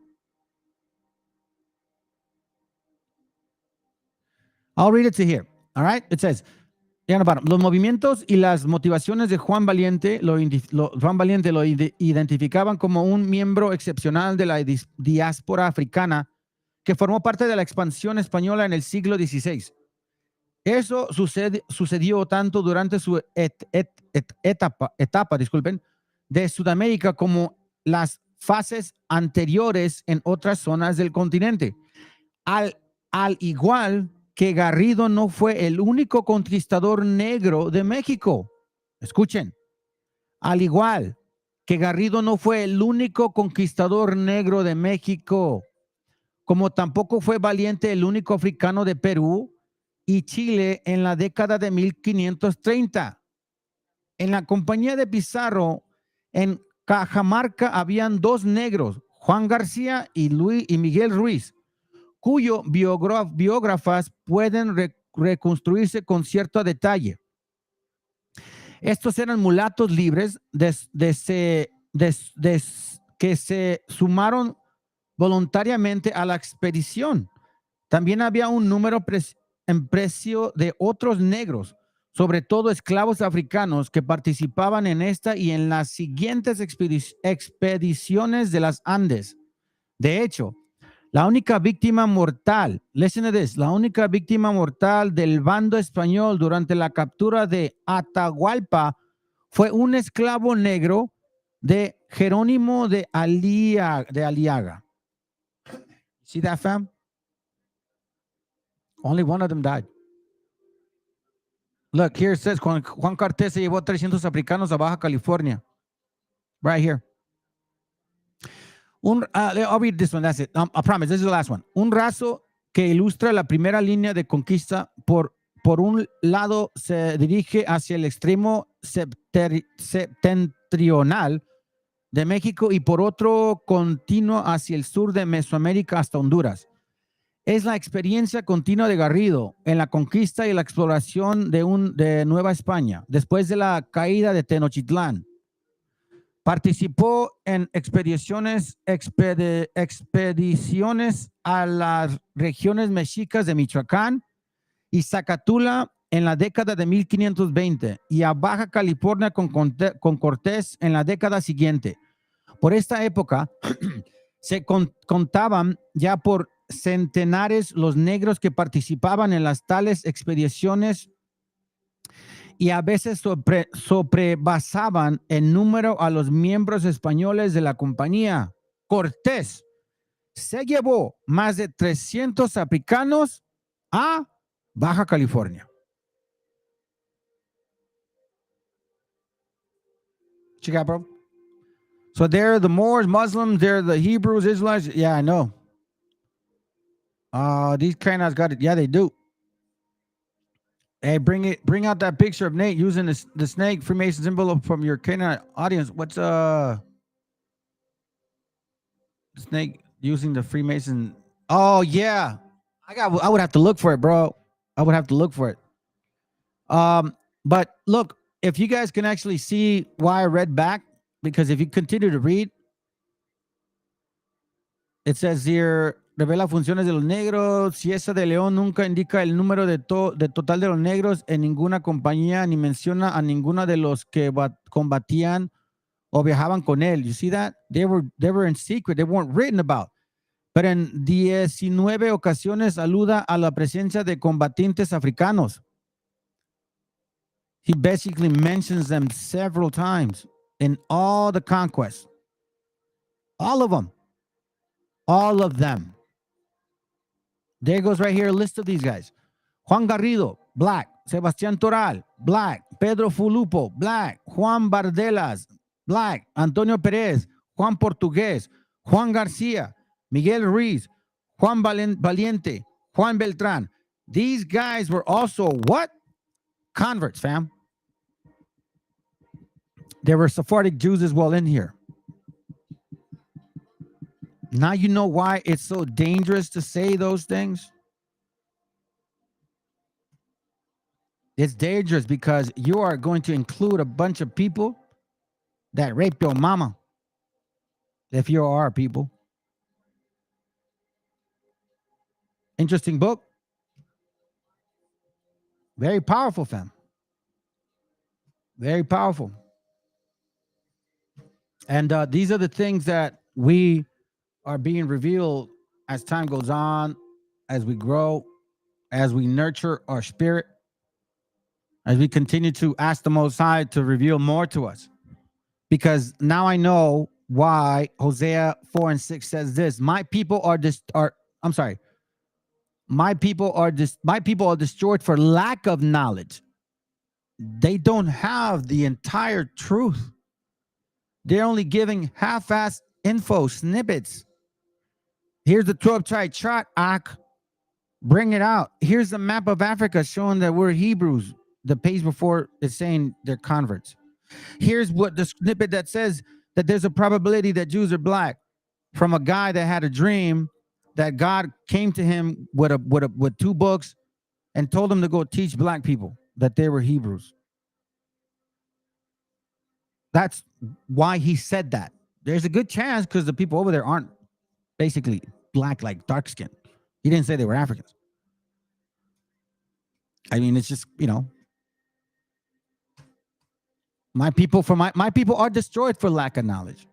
I'll read it to here. All right. It says, los movimientos y las motivaciones de Juan Valiente lo identificaban como un miembro excepcional de la diáspora africana que formó parte de la expansión española en el siglo XVI. Eso sucedió tanto durante su etapa, de Sudamérica como las fases anteriores en otras zonas del continente. Al igual que Garrido no fue el único conquistador negro de México. Escuchen. Al igual que Garrido no fue el único conquistador negro de México, como tampoco fue Valiente el único africano de Perú y Chile en la década de 1530. En la compañía de Pizarro, en Cajamarca, habían 2 negros, Juan García y Miguel Ruiz, cuyo biógrafas pueden reconstruirse con cierto detalle. Estos eran mulatos libres que se sumaron voluntariamente a la expedición. También había un número en precio de otros negros, sobre todo esclavos africanos que participaban en esta y en las siguientes expediciones de las Andes. De hecho, la única víctima mortal, listen to this, la única víctima mortal del bando español durante la captura de Atahualpa fue un esclavo negro de Jerónimo de Aliaga. See that, fam? Only one of them died. Look, here it says Juan Cortés se llevó 300 africanos a Baja California. Right here. I'll read this one, that's it. I promise, this is the last one. Un raso que ilustra la primera línea de conquista por un lado se dirige hacia el extremo septentrional de México y por otro continúa hacia el sur de Mesoamérica hasta Honduras. Es la experiencia continua de Garrido en la conquista y la exploración de Nueva España después de la caída de Tenochtitlán. Participó en expediciones a las regiones mexicas de Michoacán y Zacatula en la década de 1520 y a Baja California con Cortés en la década siguiente. Por esta época se contaban ya por centenares los negros que participaban en las tales expediciones y a veces sobrepasaban en número a los miembros españoles de la compañía. Cortés se llevó más de 300 africanos a Baja California. Check out, bro. So they're the Moors, Muslims, they're the Hebrews, Israelites. Yeah, I know. These Canaanites got it. Yeah, they do. Hey, bring out that picture of Nate using the snake Freemason symbol from your Canaanite audience. What's snake using the Freemason? Oh yeah, I would have to look for it, bro. I would have to look for it. But look, if you guys can actually see why I read back, because if you continue to read, it says here, revela funciones de los negros. Cieza de León nunca indica el número de total de los negros en ninguna compañía, ni menciona a ninguno de los que combatían o viajaban con él. You see that? They were in secret. They weren't written about. Pero en 19 ocasiones aluda a la presencia de combatientes africanos. He basically mentions them several times in all the conquests. All of them. All of them. There goes right here a list of these guys. Juan Garrido, black. Sebastián Toral, black. Pedro Fulupo, black. Juan Bardelas, black. Antonio Pérez, Juan Portugués, Juan García, Miguel Ruiz, Juan Valiente, Juan Beltrán. These guys were also what? Converts, fam. There were Sephardic Jews as well in here. Now you know why it's so dangerous to say those things. It's dangerous because you are going to include a bunch of people that rape your mama. If you are people. Interesting book. Very powerful, fam. Very powerful. And these are the things that we are being revealed as time goes on, as we grow, as we nurture our spirit, as we continue to ask the Most High to reveal more to us. Because now I know why Hosea 4:6 says this: my people are destroyed for lack of knowledge. They don't have the entire truth. They're only giving half-assed info snippets. Here's the 12-tribe chart, bring it out. Here's the map of Africa showing that we're Hebrews. The page before is saying they're converts. Here's what the snippet that says that there's a probability that Jews are black from a guy that had a dream that God came to him with 2 books and told him to go teach black people that they were Hebrews. That's why he said that. There's a good chance because the people over there aren't basically black, like dark skin. He didn't say they were Africans. I mean, it's just, my people my people are destroyed for lack of knowledge.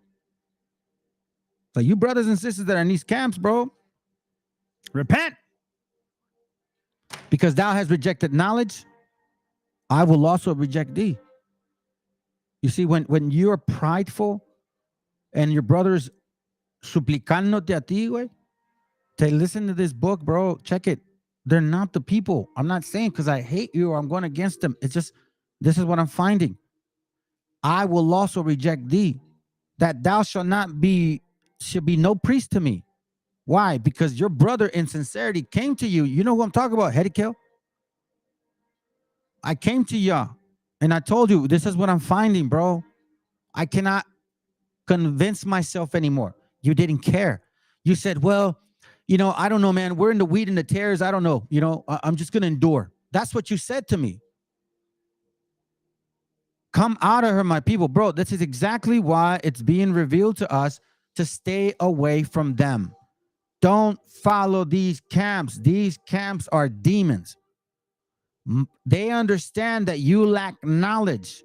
So you brothers and sisters that are in these camps, bro, repent. Because thou hast rejected knowledge, I will also reject thee. You see, when you're prideful and your brothers suplicándote a ti, güey, to listen to this book, bro, check it. They're not the people. I'm not saying because I hate you or I'm going against them. It's just, this is what I'm finding. I will also reject thee, that thou shalt not be, should be no priest to me. Why? Because your brother in sincerity came to you. You know who I'm talking about, Ezekiel? I came to y'all and I told you, this is what I'm finding, bro. I cannot convince myself anymore. You didn't care. You said, well, I don't know, man. We're in the wheat and the tares. I don't know. I'm just going to endure. That's what you said to me. Come out of her, my people. Bro, this is exactly why it's being revealed to us to stay away from them. Don't follow these camps. These camps are demons. They understand that you lack knowledge.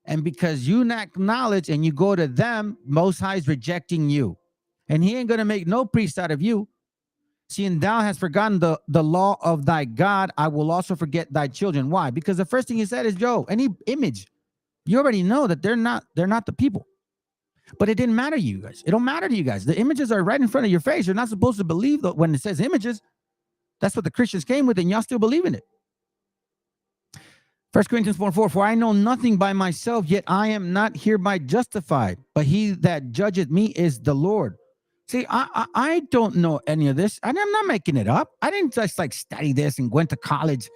And because you lack knowledge and you go to them, Most High is rejecting you. And he ain't going to make no priest out of you. Seeing thou hast forgotten the law of thy God, I will also forget thy children. Why? Because the first thing he said is, Joe, any image, you already know that they're not the people. But it didn't matter to you guys. It don't matter to you guys. The images are right in front of your face. You're not supposed to believe that when it says images. That's what the Christians came with, and y'all still believe in it. 1 Corinthians 4:4, for I know nothing by myself, yet I am not hereby justified, but he that judgeth me is the Lord. See, I don't know any of this. I'm not making it up. I didn't just study this and went to college.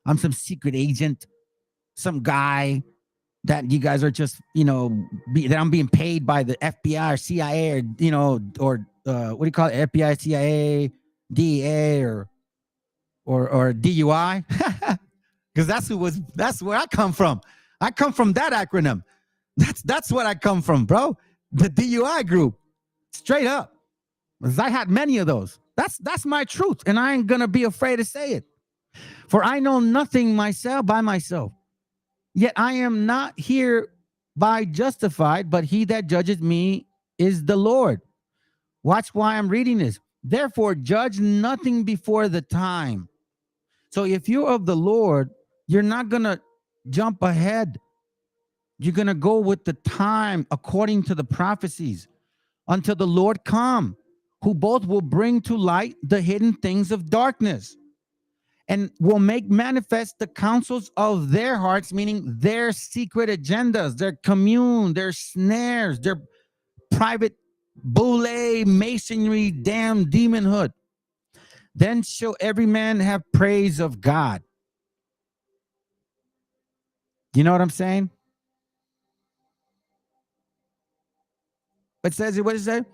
I'm some secret agent, some guy that you guys are just, that I'm being paid by the FBI or CIA or what do you call it? FBI, CIA, DEA or DUI. Because that's where I come from. I come from that acronym. That's what I come from, bro. The DUI group. Straight up. Because I had many of those. That's my truth. And I ain't gonna be afraid to say it. For I know nothing by myself. Yet I am not hereby justified, but he that judges me is the Lord. Watch why I'm reading this. Therefore, judge nothing before the time. So if you're of the Lord, you're not going to jump ahead. You're going to go with the time according to the prophecies until the Lord come, who both will bring to light the hidden things of darkness and will make manifest the counsels of their hearts, meaning their secret agendas, their commune, their snares, their private boule, masonry, damn demonhood. Then shall every man have praise of God. You know what I'm saying? It says, what does it say?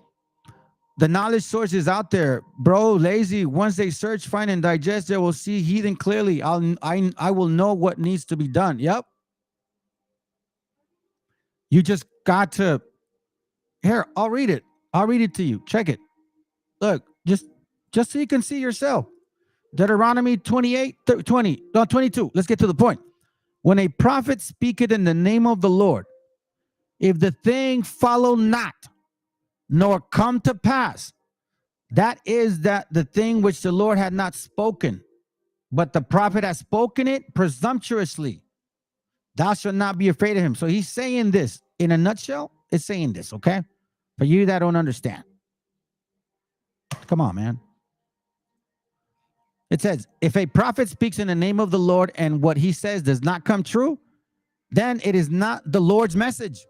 The knowledge source is out there, bro. Lazy. Once they search, find, and digest, they will see heathen clearly. I will know what needs to be done. Yep. You just got to. Here, I'll read it. I'll read it to you. Check it. Look, just so you can see yourself. Deuteronomy 22. Let's get to the point. When a prophet speaketh in the name of the Lord, if the thing follow not, nor come to pass, that is that the thing which the Lord had not spoken, but the prophet has spoken it presumptuously. Thou shalt not be afraid of him. So he's saying this in a nutshell. It's saying this, okay? For you that don't understand. Come on, man. It says, if a prophet speaks in the name of the Lord and what he says does not come true, then it is not the Lord's message.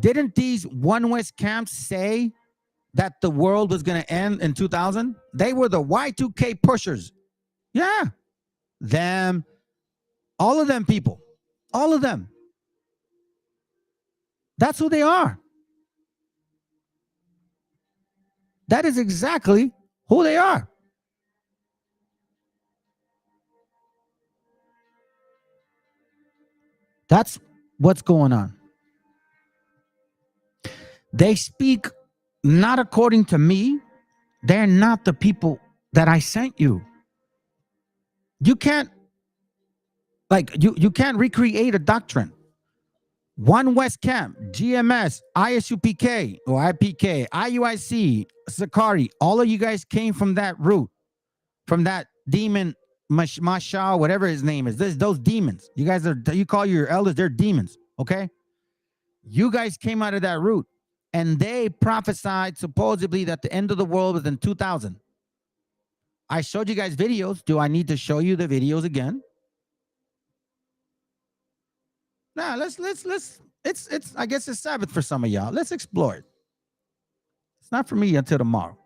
Didn't these One West camps say that the world was going to end in 2000? They were the Y2K pushers. Yeah. Them, all of them people, all of them. That's who they are. That is exactly who they are. That's what's going on. They speak not according to me. They're not the people that I sent you. You can't, you can't recreate a doctrine. One West Camp, GMS, ISUPK or IPK, IUIC, Sakari, all of you guys came from that root, from that demon, Mashal, whatever his name is. Those demons. You guys you call your elders, they're demons, okay? You guys came out of that root, and they prophesied supposedly that the end of the world was in 2000. I showed you guys videos. Do I need to show you the videos again? Nah, let's it's I guess it's Sabbath for some of y'all. Let's explore it. It's not for me until tomorrow.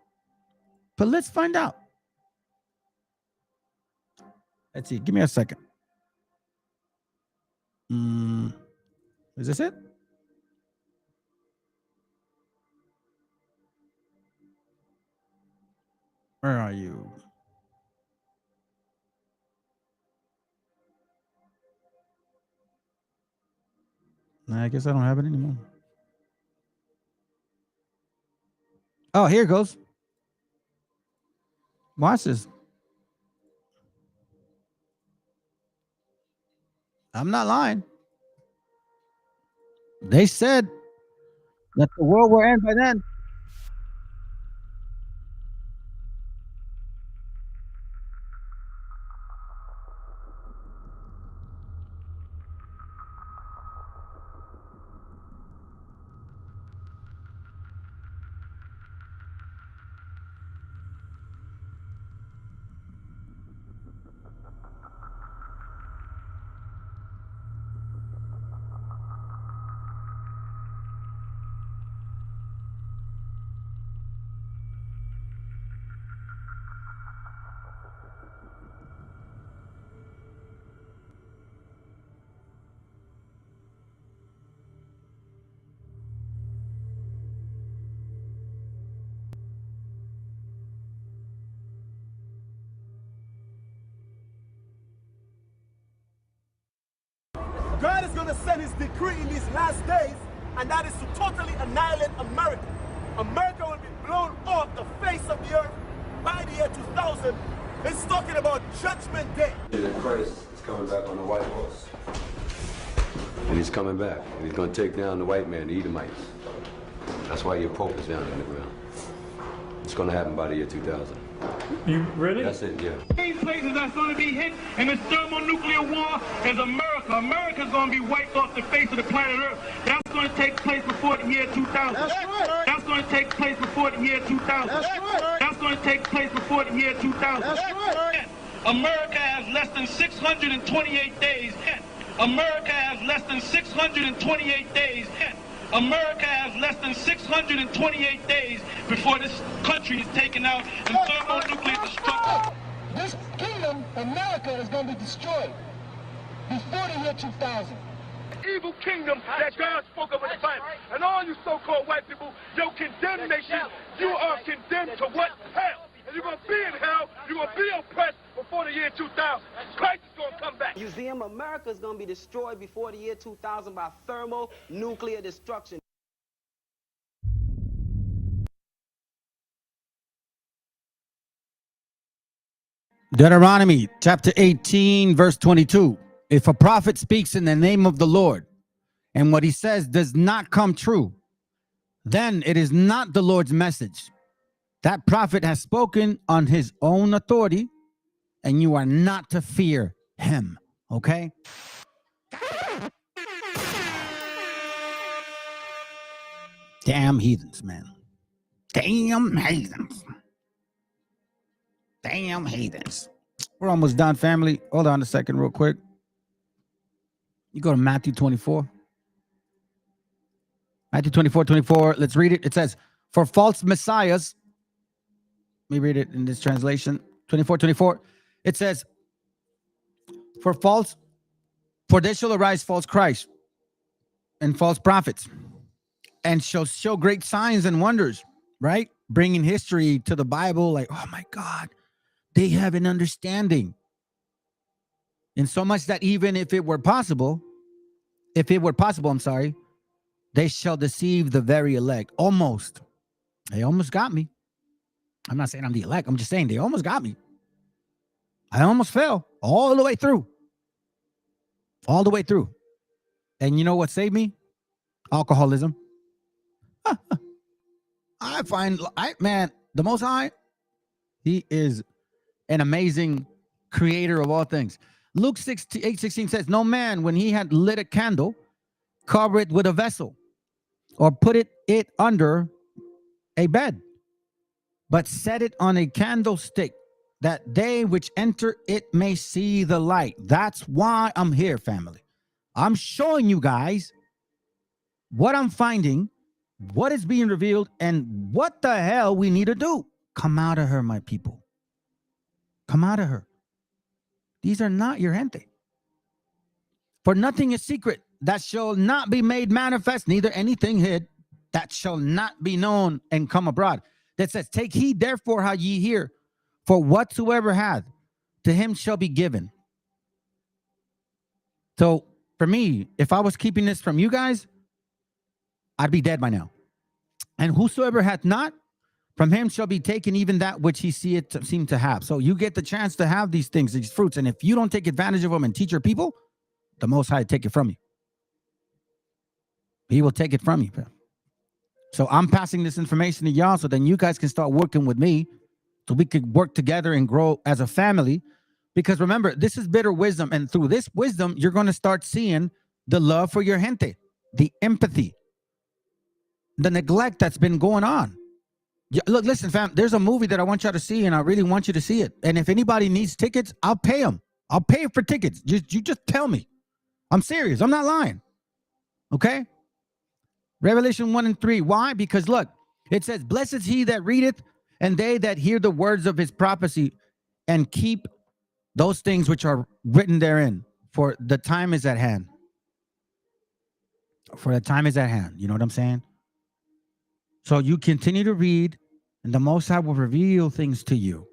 But let's find out. Let's see. Give me a second. Is this it? Where are you? Nah, I guess I don't have it anymore. Oh, here it goes. Watch this. I'm not lying. They said that the world will end by then. God is going to send his decree in these last days, and that is to totally annihilate America. America will be blown off the face of the earth by the year 2000. It's talking about Judgment Day. And Christ is coming back on the white horse. And he's coming back. And he's going to take down the white man, the Edomites. That's why your Pope is down in the ground. It's going to happen by the year 2000. You ready? That's it, yeah. Main places that's going to be hit in this thermonuclear war is America. America's going to be wiped off the face of the planet Earth. That's going to take place before the year 2000. That's right. That's going to take place before the year 2000. That's right. That's going to take place before the year 2000. That's right. America has less than 628 days. America has less than 628 days. America has less than 628 days before this country is taken out in thermonuclear destruction. This kingdom, America, is going to be destroyed before the year 2000. Evil kingdom that God spoke of in the Bible. And all you so-called white people, your condemnation, you are condemned to what? Hell. And you're going to be in hell, you're going to be oppressed before the year 2000. Christ is going to come back. Museum America is going to be destroyed before the year 2000 by thermonuclear destruction. Deuteronomy chapter 18, verse 22. If a prophet speaks in the name of the Lord and what he says does not come true, then it is not the Lord's message. That prophet has spoken on his own authority, and you are not to fear him. Okay? Damn heathens, man. Damn heathens. Damn heathens. We're almost done, family. Hold on a second real quick. You go to Matthew 24. Matthew 24. Let's read it. It says, for false messiahs, let me read it in this translation. 24. It says, for there shall arise false Christ and false prophets, and shall show great signs and wonders, right? bringing history to the Bible, like, oh my God, they have an understanding. And so much that even if it were possible, I'm sorry, they shall deceive the very elect. Almost. They almost got me. I'm not saying I'm the elect. I'm just saying they almost got me. I almost fell all the way through. All the way through. And you know what saved me? Alcoholism. I find, man, the Most High, he is an amazing creator of all things. Luke 8:16 says, no man, when he had lit a candle, cover it with a vessel or put it under a bed, but set it on a candlestick, that they which enter it may see the light. That's why I'm here, family. I'm showing you guys what I'm finding, what is being revealed, and what the hell we need to do. Come out of her, my people. Come out of her. These are not your gente. For nothing is secret that shall not be made manifest, neither anything hid that shall not be known and come abroad. That says, take heed therefore how ye hear, for whatsoever hath, to him shall be given. So for me, if I was keeping this from you guys, I'd be dead by now. And whosoever hath not, from him shall be taken even that which he seem to have. So you get the chance to have these things, these fruits. And if you don't take advantage of them and teach your people, the Most High take it from you. He will take it from you. So I'm passing this information to y'all so then you guys can start working with me so we could work together and grow as a family. Because remember, this is bitter wisdom. And through this wisdom, you're going to start seeing the love for your gente, the empathy, the neglect that's been going on. Look, listen, fam, there's a movie that I want y'all to see, and I really want you to see it. And if anybody needs tickets, I'll pay them. I'll pay for tickets. You just tell me. I'm serious. I'm not lying. Okay? Revelation 1 and 3. Why? Because look, it says, blessed is he that readeth, and they that hear the words of his prophecy, and keep those things which are written therein, for the time is at hand. For the time is at hand. You know what I'm saying? So you continue to read, and the Most High will reveal things to you.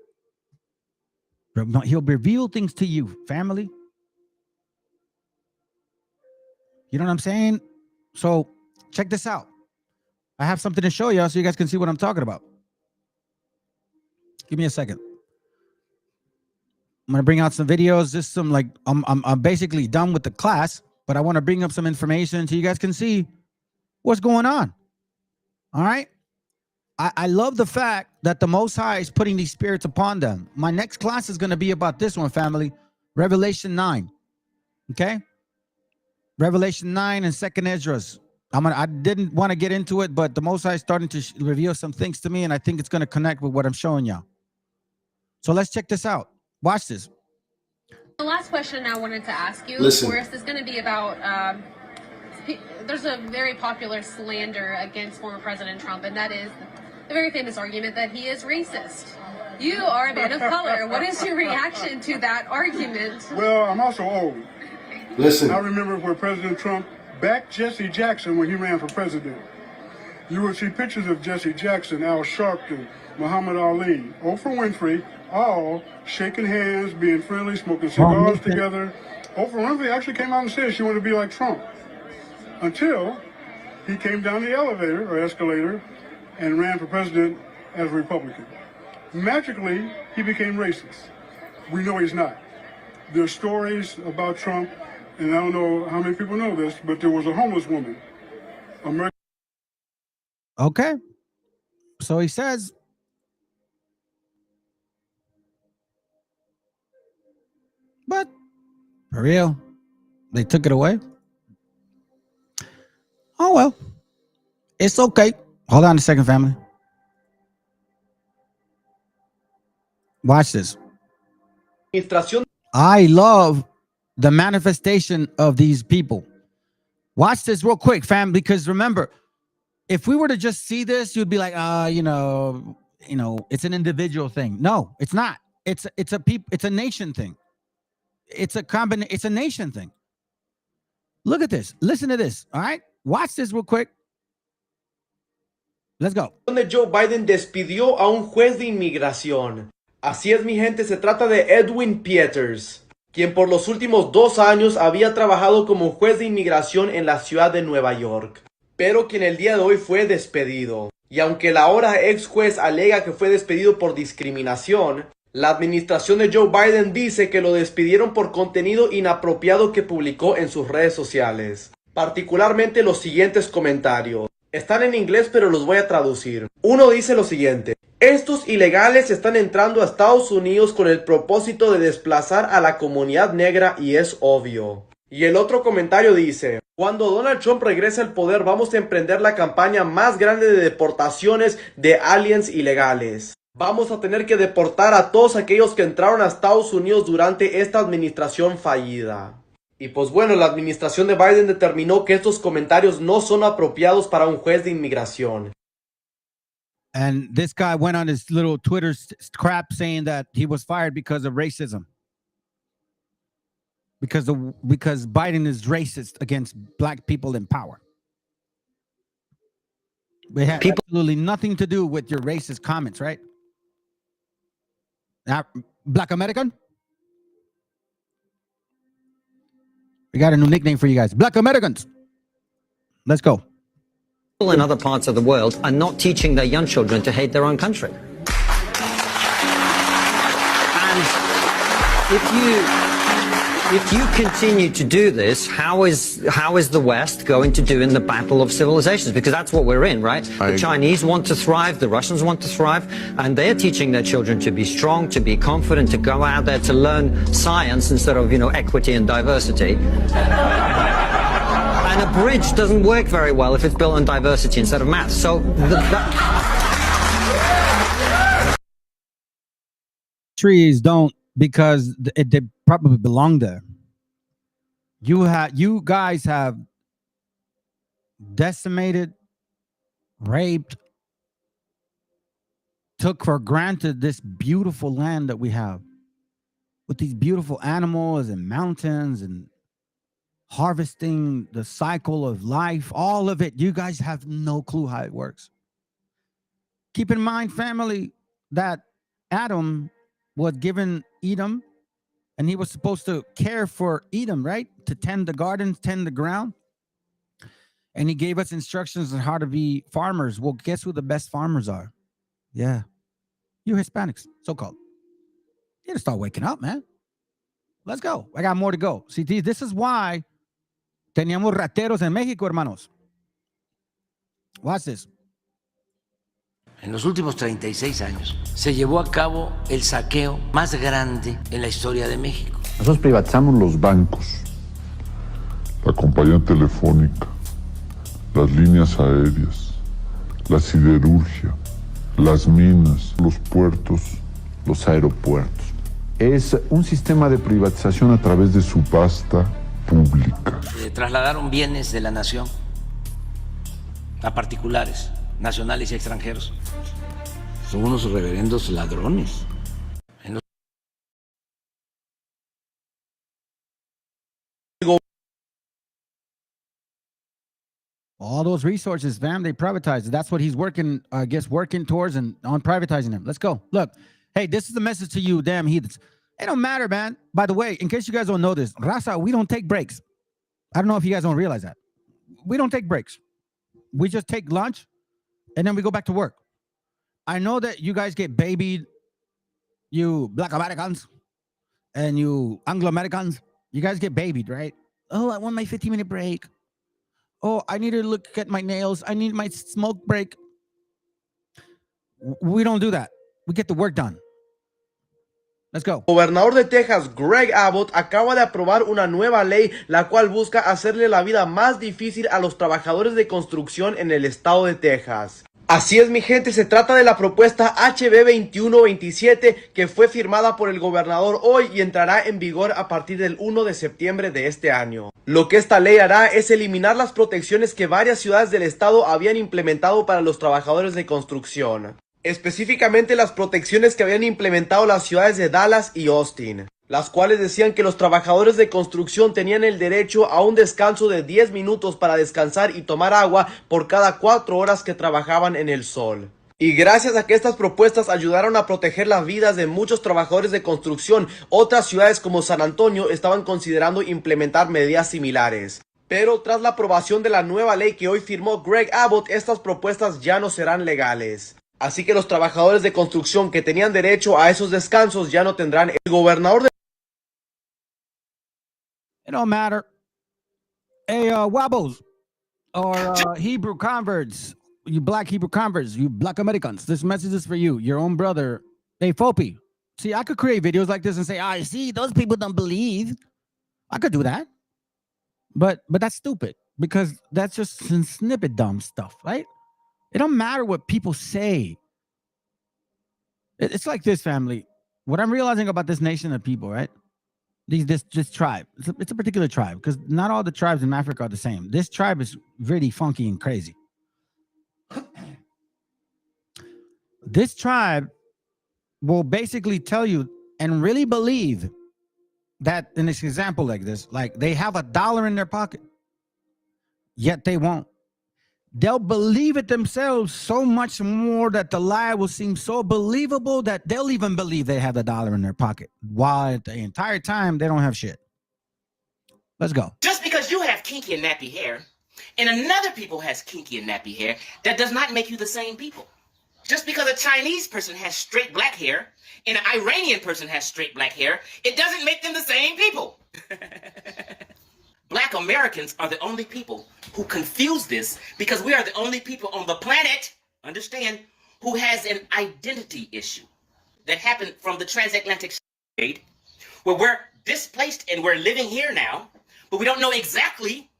He'll reveal things to you, family. You know what I'm saying? So check this out. I have something to show y'all so you guys can see what I'm talking about. Give me a second. I'm gonna bring out some videos. Just some like I'm basically done with the class, but I want to bring up some information so you guys can see what's going on. All right. I love the fact that the Most High is putting these spirits upon them. My next class is going to be about this one, family. Revelation 9. Okay. Revelation 9 and 2nd Esdras. I didn't want to get into it, but the Most High is starting to reveal some things to me, and I think it's going to connect with what I'm showing y'all. So let's check this out. Watch this. The last question I wanted to ask you, Listen. Forrest, is going to be about there's a very popular slander against former President Trump, and that is the very famous argument that he is racist. You are a man of color. What is your reaction to that argument? Well, I'm also old. Listen. I remember when President Trump backed Jesse Jackson when he ran for president. You would see pictures of Jesse Jackson, Al Sharpton, Muhammad Ali, Oprah Winfrey, all shaking hands, being friendly, smoking cigars together. Oprah Winfrey actually came out and said she wanted to be like Trump. Until he came down the elevator or escalator and ran for president as a Republican. Magically, he became racist. We know he's not. There's stories about Trump, and I don't know how many people know this, but there was a homeless woman. Okay. So he says, but for real, they took it away. Oh, well, it's okay. Hold on a second, family. Watch this. I love the manifestation of these people. Watch this real quick, fam, because remember, if we were to just see this, you'd be like, you know, it's an individual thing. No, it's not. It's a nation thing. It's a nation thing. Look at this. Listen to this. All right. Watch this real quick. Let's go. Donde Joe Biden despidió a un juez de inmigración. Así es, mi gente, se trata de Edwin Pieters, quien por los últimos 2 años había trabajado como juez de inmigración en la ciudad de Nueva York, pero quien el día de hoy fue despedido. Y aunque el ahora ex juez alega que fue despedido por discriminación, la administración de Joe Biden dice que lo despidieron por contenido inapropiado que publicó en sus redes sociales. Particularmente los siguientes comentarios. Están en inglés, pero los voy a traducir. Uno dice lo siguiente: estos ilegales están entrando a Estados Unidos con el propósito de desplazar a la comunidad negra y es obvio. Y el otro comentario dice: cuando Donald Trump regrese al poder vamos a emprender la campaña más grande de deportaciones de aliens ilegales. Vamos a tener que deportar a todos aquellos que entraron a Estados Unidos durante esta administración fallida. Y pues bueno, la administración de Biden determinó que estos comentarios no son apropiados para un juez de inmigración. And this guy went on his little Twitter crap saying that he was fired because of racism. Because Biden is racist against black people in power. It had absolutely nothing to do with your racist comments, right? Now, Black American? We got a new nickname for you guys. Black Americans. Let's go. People in other parts of the world are not teaching their young children to hate their own country. And if you continue to do this, how is the West going to do in the battle of civilizations? Because that's what we're in, right? The Chinese want to thrive, the Russians want to thrive, and they're teaching their children to be strong, to be confident, to go out there to learn science instead of, equity and diversity. And a bridge doesn't work very well if it's built on diversity instead of math. So trees don't, because they probably belong there. You guys have decimated, raped, took for granted this beautiful land that we have with these beautiful animals and mountains and harvesting the cycle of life, all of it. You guys have no clue how it works. Keep in mind, family, that Adam was given Edom, and he was supposed to care for Edom, right? To tend the gardens, tend the ground. And he gave us instructions on how to be farmers. Well, guess who the best farmers are? Yeah. You Hispanics, so-called. You gotta start waking up, man. Let's go. I got more to go. See, this is why teníamos rateros en México, hermanos. Watch this. En los últimos 36 años se llevó a cabo el saqueo más grande en la historia de México. Nosotros privatizamos los bancos, la compañía telefónica, las líneas aéreas, la siderurgia, las minas, los puertos, los aeropuertos. Es un sistema de privatización a través de subasta pública. Trasladaron bienes de la nación a particulares, nacionales y extranjeros. Son unos reverendos ladrones. All those resources, fam, they privatized. That's what he's working towards and on privatizing them. Let's go. Look, hey, this is the message to you, damn heathens. It don't matter, man. By the way, in case you guys don't know this, Raza, we don't take breaks. I don't know if you guys don't realize that. We don't take breaks. We just take lunch, and then we go back to work. I know that you guys get babied, you Black Americans and you Anglo-Americans. You guys get babied, right? Oh, I want my 15-minute break. Oh, I need to look at my nails. I need my smoke break. We don't do that. We get the work done. Let's go. El gobernador de Texas, Greg Abbott, acaba de aprobar una nueva ley la cual busca hacerle la vida más difícil a los trabajadores de construcción en el estado de Texas. Así es, mi gente, se trata de la propuesta HB 2127 que fue firmada por el gobernador hoy y entrará en vigor a partir del 1 de septiembre de este año. Lo que esta ley hará es eliminar las protecciones que varias ciudades del estado habían implementado para los trabajadores de construcción. Específicamente las protecciones que habían implementado las ciudades de Dallas y Austin. las cuales decían que los trabajadores de construcción tenían el derecho a un descanso de 10 minutos para descansar y tomar agua por cada 4 horas que trabajaban en el sol. Y gracias a que estas propuestas ayudaron a proteger las vidas de muchos trabajadores de construcción, otras ciudades como San Antonio estaban considerando implementar medidas similares. Pero tras la aprobación de la nueva ley que hoy firmó Greg Abbott, estas propuestas ya no serán legales. Así que los trabajadores de construcción que tenían derecho a esos descansos ya no tendrán. El gobernador de... It don't matter. Hey, Wabos, or Hebrew converts, you black Hebrew converts, you black Americans, this message is for you, your own brother. Hey, Fopi. See, I could create videos like this and say, I see, those people don't believe. I could do that. But that's stupid because that's just snippet dumb stuff, right? It don't matter what people say. It's like this, family. What I'm realizing about this nation of people, right? This tribe. It's a particular tribe because not all the tribes in Africa are the same. This tribe is really funky and crazy. This tribe will basically tell you and really believe that in this example like this, like they have $1 in their pocket, yet they won't. They'll believe it themselves so much more that the lie will seem so believable that they'll even believe they have $1 in their pocket, while the entire time they don't have shit. Let's go. Just because you have kinky and nappy hair, and another people has kinky and nappy hair, that does not make you the same people. Just because a Chinese person has straight black hair, and an Iranian person has straight black hair, it doesn't make them the same people. Black Americans are the only people who confuse this because we are the only people on the planet, understand, who has an identity issue that happened from the transatlantic trade, where we're displaced and we're living here now, but we don't know exactly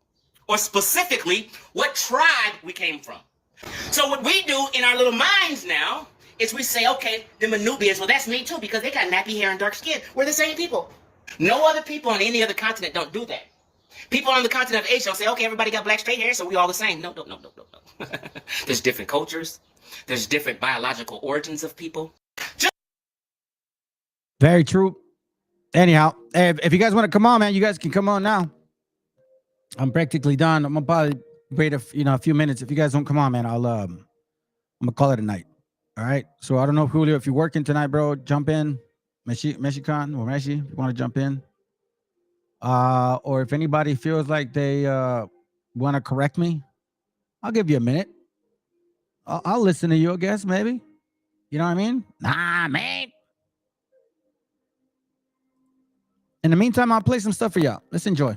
or specifically what tribe we came from. So what we do in our little minds now is we say, okay, the Nubians, well, that's me too because they got nappy hair and dark skin. We're the same people. No other people on any other continent don't do that. People on the continent of Asia will say, okay, everybody got black straight hair, so we all the same. No. There's different cultures. There's different biological origins of people. Very true. Anyhow, if you guys want to come on, man, you guys can come on now. I'm practically done. I'm gonna probably wait a few minutes. If you guys don't come on, man, I'm gonna call it a night. All right. So I don't know, Julio, if you're working tonight, bro, jump in. Mexican or Meshi, if you want to jump in. Or if anybody feels like they want to correct me, I'll give you a minute. I'll listen to you, I guess, maybe. You know what I mean? Nah, man. In the meantime, I'll play some stuff for y'all. Let's enjoy.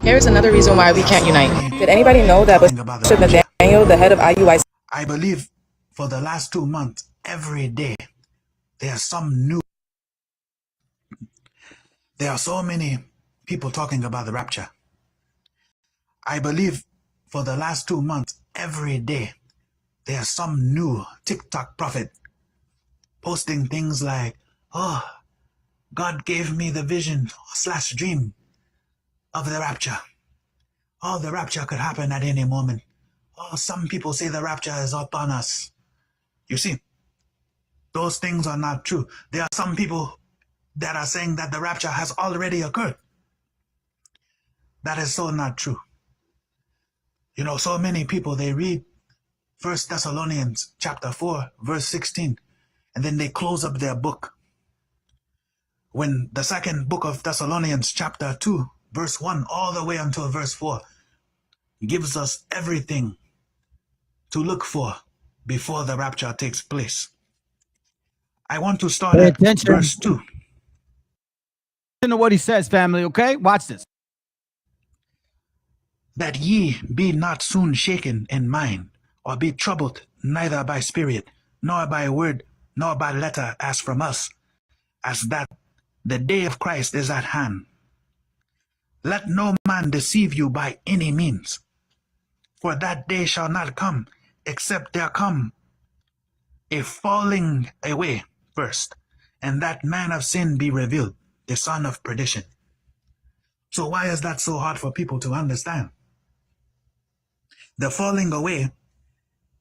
Here's another reason why we can't unite. Did anybody know that Bishop Nathaniel, the head of IUIC, I believe for the last 2 months, every day, there are so many people talking about the rapture. I believe for the last 2 months, every day, there's some new TikTok prophet posting things like, oh, God gave me the vision / dream of the rapture. Oh, the rapture could happen at any moment. Oh, some people say the rapture is upon us. You see, those things are not true. There are some people that are saying that the rapture has already occurred. That is so not true. You know, so many people, they read 1 Thessalonians chapter 4, verse 16, and then they close up their book. When the second book of Thessalonians chapter 2, verse 1, all the way until verse 4, gives us everything to look for before the rapture takes place. I want to start at verse 2. Listen to what he says, family, okay? Watch this. That ye be not soon shaken in mind, or be troubled, neither by spirit, nor by word, nor by letter as from us, as that the day of Christ is at hand. Let no man deceive you by any means. For that day shall not come, except there come a falling away first, and that man of sin be revealed, the son of perdition. So why is that so hard for people to understand? The falling away,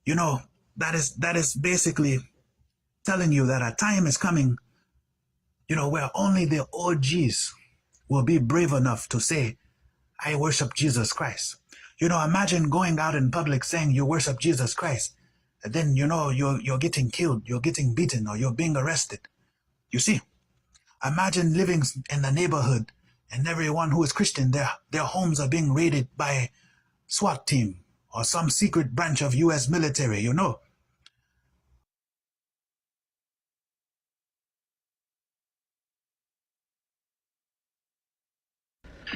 that is basically telling you that a time is coming, where only the OGs will be brave enough to say, I worship Jesus Christ. Imagine going out in public saying you worship Jesus Christ. And then, you're getting killed, you're getting beaten, or you're being arrested. You see, imagine living in the neighborhood and everyone who is Christian, their homes are being raided by SWAT team or some secret branch of U.S. military,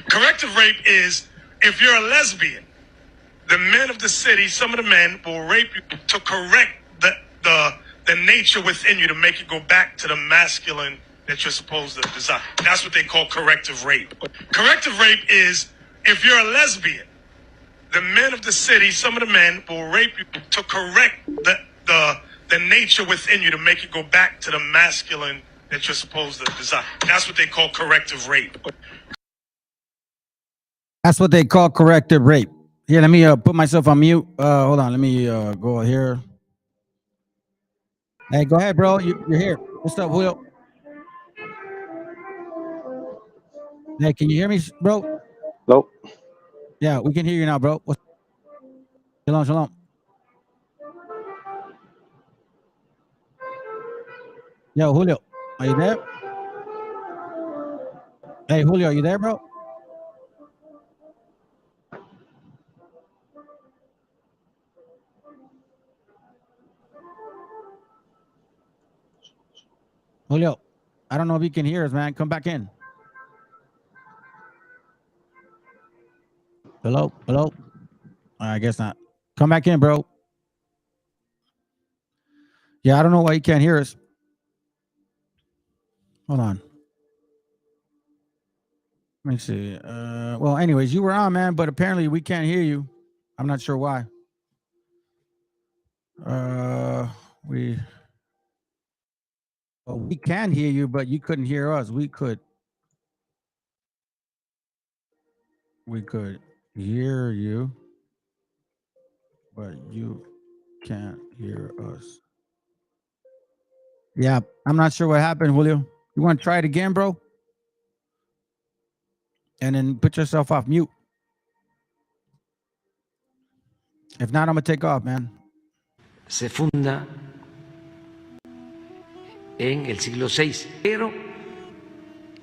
Corrective rape is if you're a lesbian, the men of the city, some of the men will rape you to correct the nature within you to make it go back to the masculine that you're supposed to desire. That's what they call corrective rape. Corrective rape is if you're a lesbian, the men of the city, some of the men will rape you to correct the nature within you to make it go back to the masculine that you're supposed to desire. That's what they call corrective rape. That's what they call corrective rape. Here, let me put myself on mute. Hold on, let me go here. Hey, go ahead, bro. You're here. What's up, Julio? Hey, can you hear me, bro? Hello. Yeah, we can hear you now, bro. Shalom, shalom. Yo, Julio, are you there? Hey, Julio, are you there, bro? Julio, I don't know if you can hear us, man. Come back in. Hello? Hello? I guess not. Come back in, bro. Yeah, I don't know why you can't hear us. Hold on. Let me see. Well, anyways, you were on, man, but apparently we can't hear you. I'm not sure why. We can hear you, but you couldn't hear us. We could hear you, but you can't hear us. Yeah, I'm not sure what happened, Julio. You want to try it again, bro? And then put yourself off mute. If not, I'm gonna take off, man. Se funda en el siglo VI, pero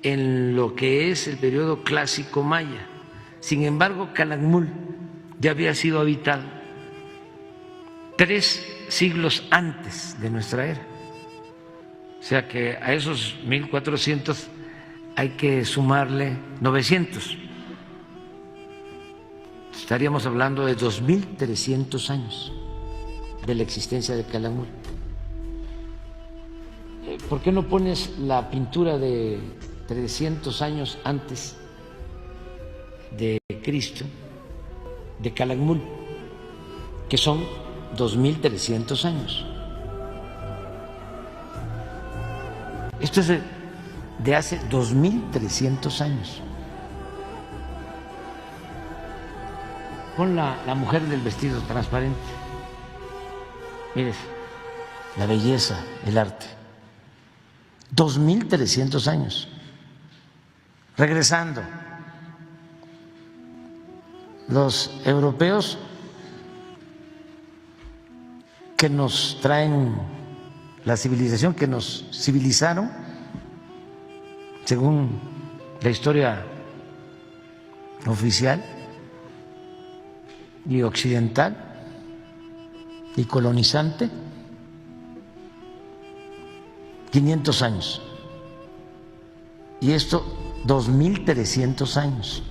en lo que es el periodo clásico maya. Sin embargo, Calakmul ya había sido habitado 3 siglos antes de nuestra era. O sea que a esos 1400 hay que sumarle 900. Estaríamos hablando de 2300 años de la existencia de Calakmul. ¿Por qué no pones la pintura de 300 años antes de Cristo, de Calakmul, que son 2300 años? Esto es de hace 2300 años. Pon la mujer del vestido transparente. Mires, la belleza, el arte. 2300 años. Regresando, los europeos que nos traen la civilización, que nos civilizaron, según la historia oficial y occidental y colonizante, 500 años. Y esto 2300 años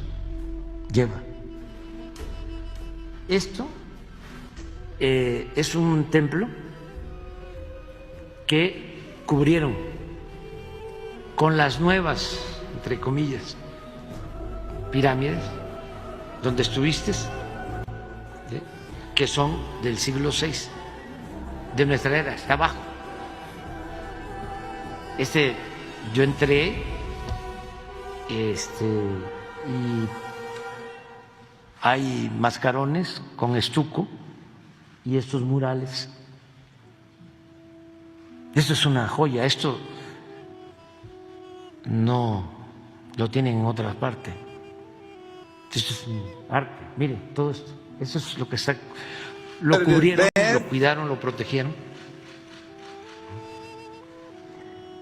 lleva. Esto es un templo que cubrieron con las nuevas, entre comillas, pirámides donde estuviste, que son del siglo VI de nuestra era, está abajo. Yo entré, y hay mascarones con estuco y estos murales. Esto es una joya, esto no lo tienen en otras partes. Esto es un arte, mire, todo esto. Eso es lo que está. Lo cubrieron, lo cuidaron, lo protegieron.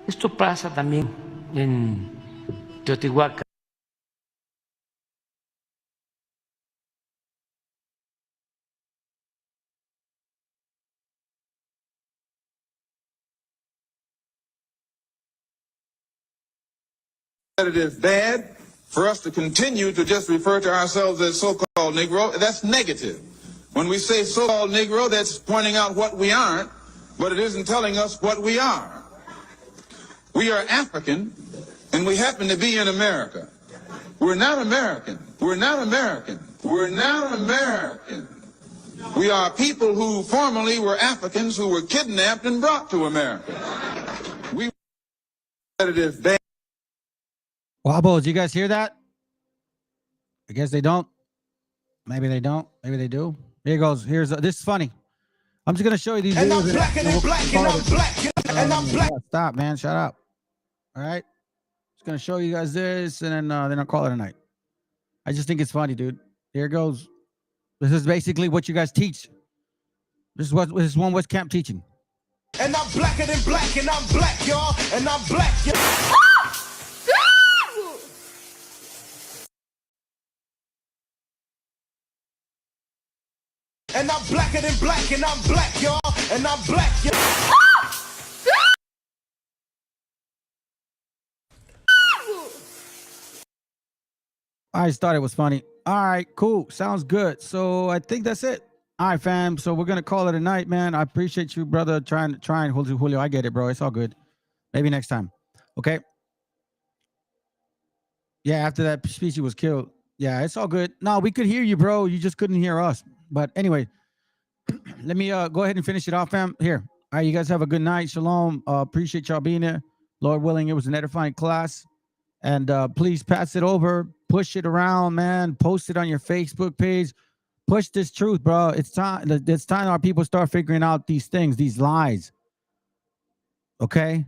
Esto pasa también en Teotihuacán. It is bad for us to continue to just refer to ourselves as so-called Negro. That's negative. When we say so-called Negro, that's pointing out what we aren't, but it isn't telling us what we are. We are African, and we happen to be in America. We're not American. We're not American. We're not American. We are people who formerly were Africans who were kidnapped and brought to America. It is bad. Wobbles, you guys hear that? I guess they don't. Maybe they don't. Maybe they do. Here goes. This is funny. I'm just gonna show you these. And I'm black and black and I'm black and I'm black. Stop, man. Shut up. All right. Just gonna show you guys this, and then I'll call it a night. I just think it's funny, dude. Here it goes. This is basically what you guys teach. This is one West Camp teaching. And I'm blacker than black and I'm black, y'all. And I'm black, y'all. And I'm blacker than black and I'm black, y'all. And I'm black, y'all. I just thought it was funny. All right, cool. Sounds good. So I think that's it. All right, fam. So we're gonna call it a night, man. I appreciate you, brother. Trying, Julio. I get it, bro. It's all good. Maybe next time. Okay. Yeah, after that species was killed. Yeah, it's all good. No, we could hear you, bro. You just couldn't hear us. But anyway, let me go ahead and finish it off, fam. Here. All right, you guys have a good night. Shalom. Appreciate y'all being there. Lord willing, it was an edifying class. And please pass it over. Push it around, man. Post it on your Facebook page. Push this truth, bro. It's time. It's time our people start figuring out these things, these lies. Okay?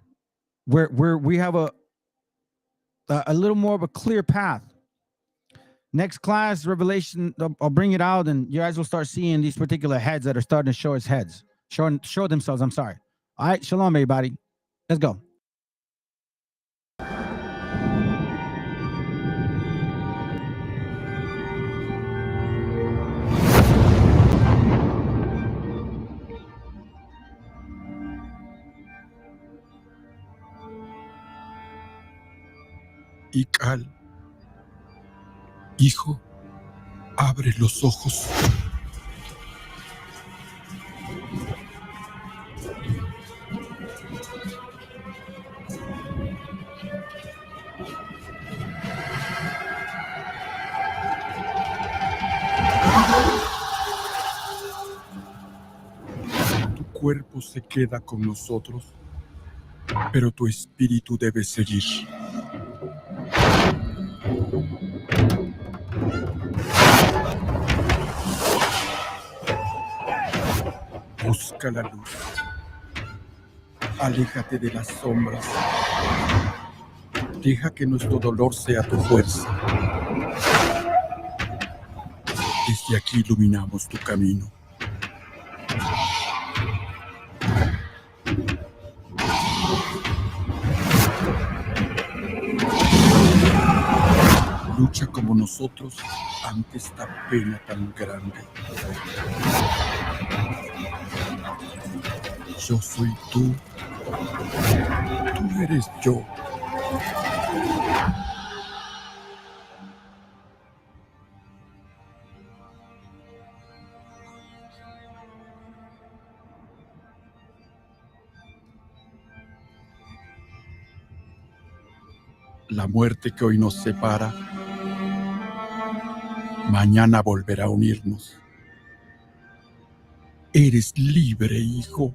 We have a little more of a clear path. Next class, Revelation, I'll bring it out, and you guys will start seeing these particular heads that are starting to show its heads. Show themselves, I'm sorry. All right, shalom, everybody. Let's go. Ical, hijo, abre los ojos. Tu cuerpo se queda con nosotros, pero tu espíritu debe seguir. Busca la luz. Aléjate de las sombras. Deja que nuestro dolor sea tu fuerza. Desde aquí iluminamos tu camino. Lucha como nosotros ante esta pena tan grande. Yo soy tú. Tú eres yo. La muerte que hoy nos separa Mañana volverá a unirnos. Eres libre, hijo.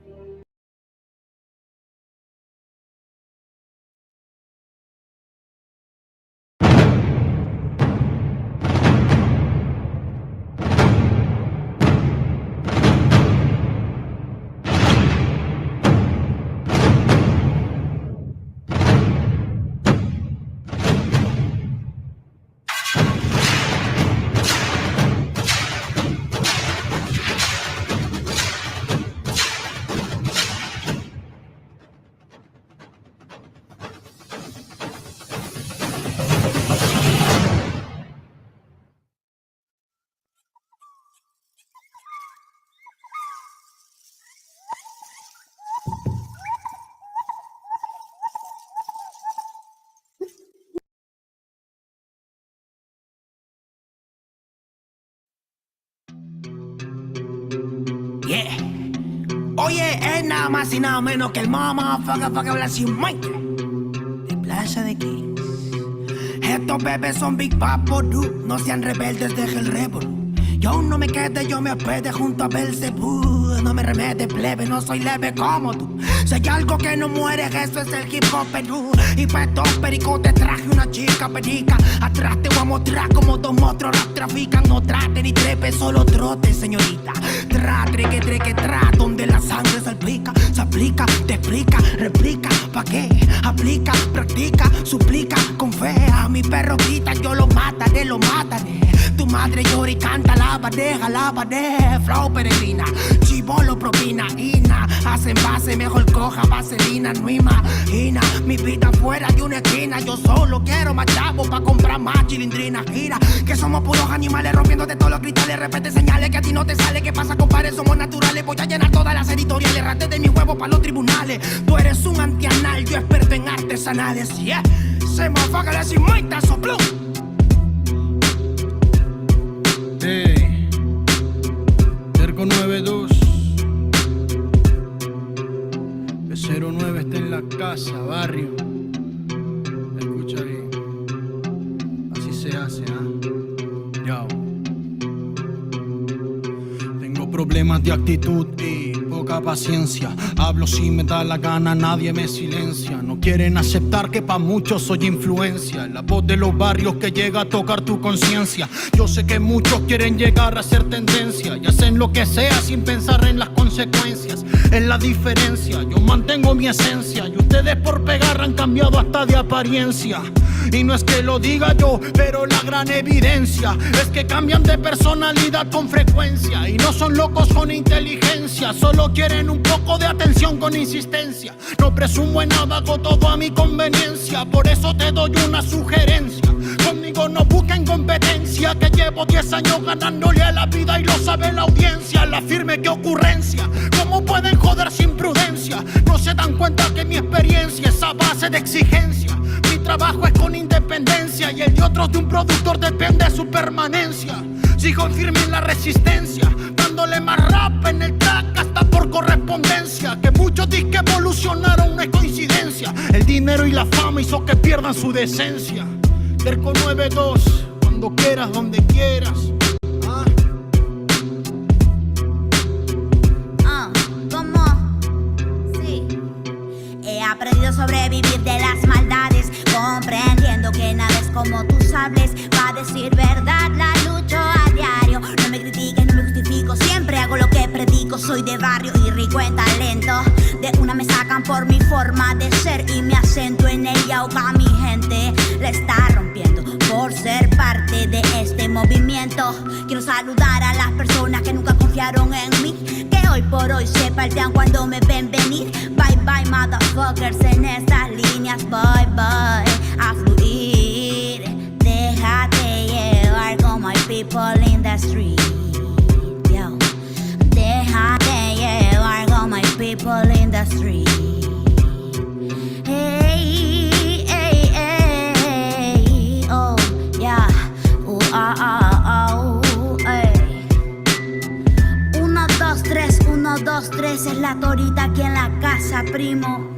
Yeah. Oye, es nada más y nada menos que el motherfucker Michael de Plaza de Kings. Estos bebés son Big Papo, no sean rebeldes, deje el rebel. Yo no me quede, yo me hospede junto a Belzebú. No me remete, plebe, no soy leve como tú. Si hay algo que no muere, eso es el hip hop Perú. Y para estos pericotes traje una chica perica. Atrás te voy a mostrar como dos monstruos rap trafican. No trate ni trepe, solo trote, señorita. Que tra, donde la sangre salpica. Se aplica, te explica, replica. ¿Pa' qué? Aplica, practica, suplica. Con fe a mi perro quita, yo lo mataré. Tu madre llora y canta la bandeja, flow peregrina, chivolo propina, ina, hacen base, mejor coja vaselina, no imagina, mi vida fuera de una esquina, yo solo quiero más chavo pa' comprar más chilindrina, gira, que somos puros animales rompiéndote todos los cristales, repete señales que a ti no te sale, ¿qué pasa compadre? Somos naturales, voy a llenar todas las editoriales, rate de mi huevo pa' los tribunales, tú eres un antianal, yo experto en artesanales, yeah, se me afaga la cimaita, sopló. Terco 92 B09 está en la casa, barrio. Escucha bien. Así se hace, Yo. Tengo problemas de actitud y poca paciencia. Hablo si me da la gana, nadie me silencia. No quieren aceptar que pa' muchos soy influencia. La voz de los barrios que llega a tocar tu conciencia. Yo sé que muchos quieren llegar a ser tendencia y hacen lo que sea sin pensar en las consecuencias. Es la diferencia, yo mantengo mi esencia y ustedes por pegar han cambiado hasta de apariencia. Y no es que lo diga yo, pero la gran evidencia es que cambian de personalidad con frecuencia. Y no son locos con inteligencia, solo quieren un poco de atención con insistencia. No presumo en nada, hago todo a mi conveniencia. Por eso te doy una sugerencia: conmigo no busquen competencia, que llevo 10 años ganándole a la vida y lo sabe la audiencia. La firme que ocurrencia, ¿cómo pueden joder sin prudencia? No se dan cuenta que mi experiencia es a base de exigencia. Mi trabajo es con independencia y el de otros de un productor depende de su permanencia. Sigo firme en la resistencia, dándole más rap en el track hasta por correspondencia. Que muchos disque evolucionaron, no es coincidencia. El dinero y la fama hizo que pierdan su decencia. Terco 92, cuando quieras, donde quieras. ¿Cómo? Sí. He aprendido a sobrevivir de las maldades, comprendiendo que nada es como tú sabes. Va a decir verdad, la lucho a diario. No me critiques, no me justifico, siempre hago lo que predico. Soy de barrio y rico en talento. De una me sacan por mi forma de ser y mi acento en el yauca. Mi gente la está rompiendo por ser parte de este movimiento. Quiero saludar a las personas que nunca confiaron en mí, que hoy por hoy se paltean cuando me ven venir. Bye bye motherfuckers, en estas líneas voy a fluir. Déjate llevar como hay people in the street, yo. Déjate llevar como hay people in the street. Hey, hey, hey, oh, yeah, hey. 1, 2, 3, 1, 2, 3 es la torita aquí en la casa, primo.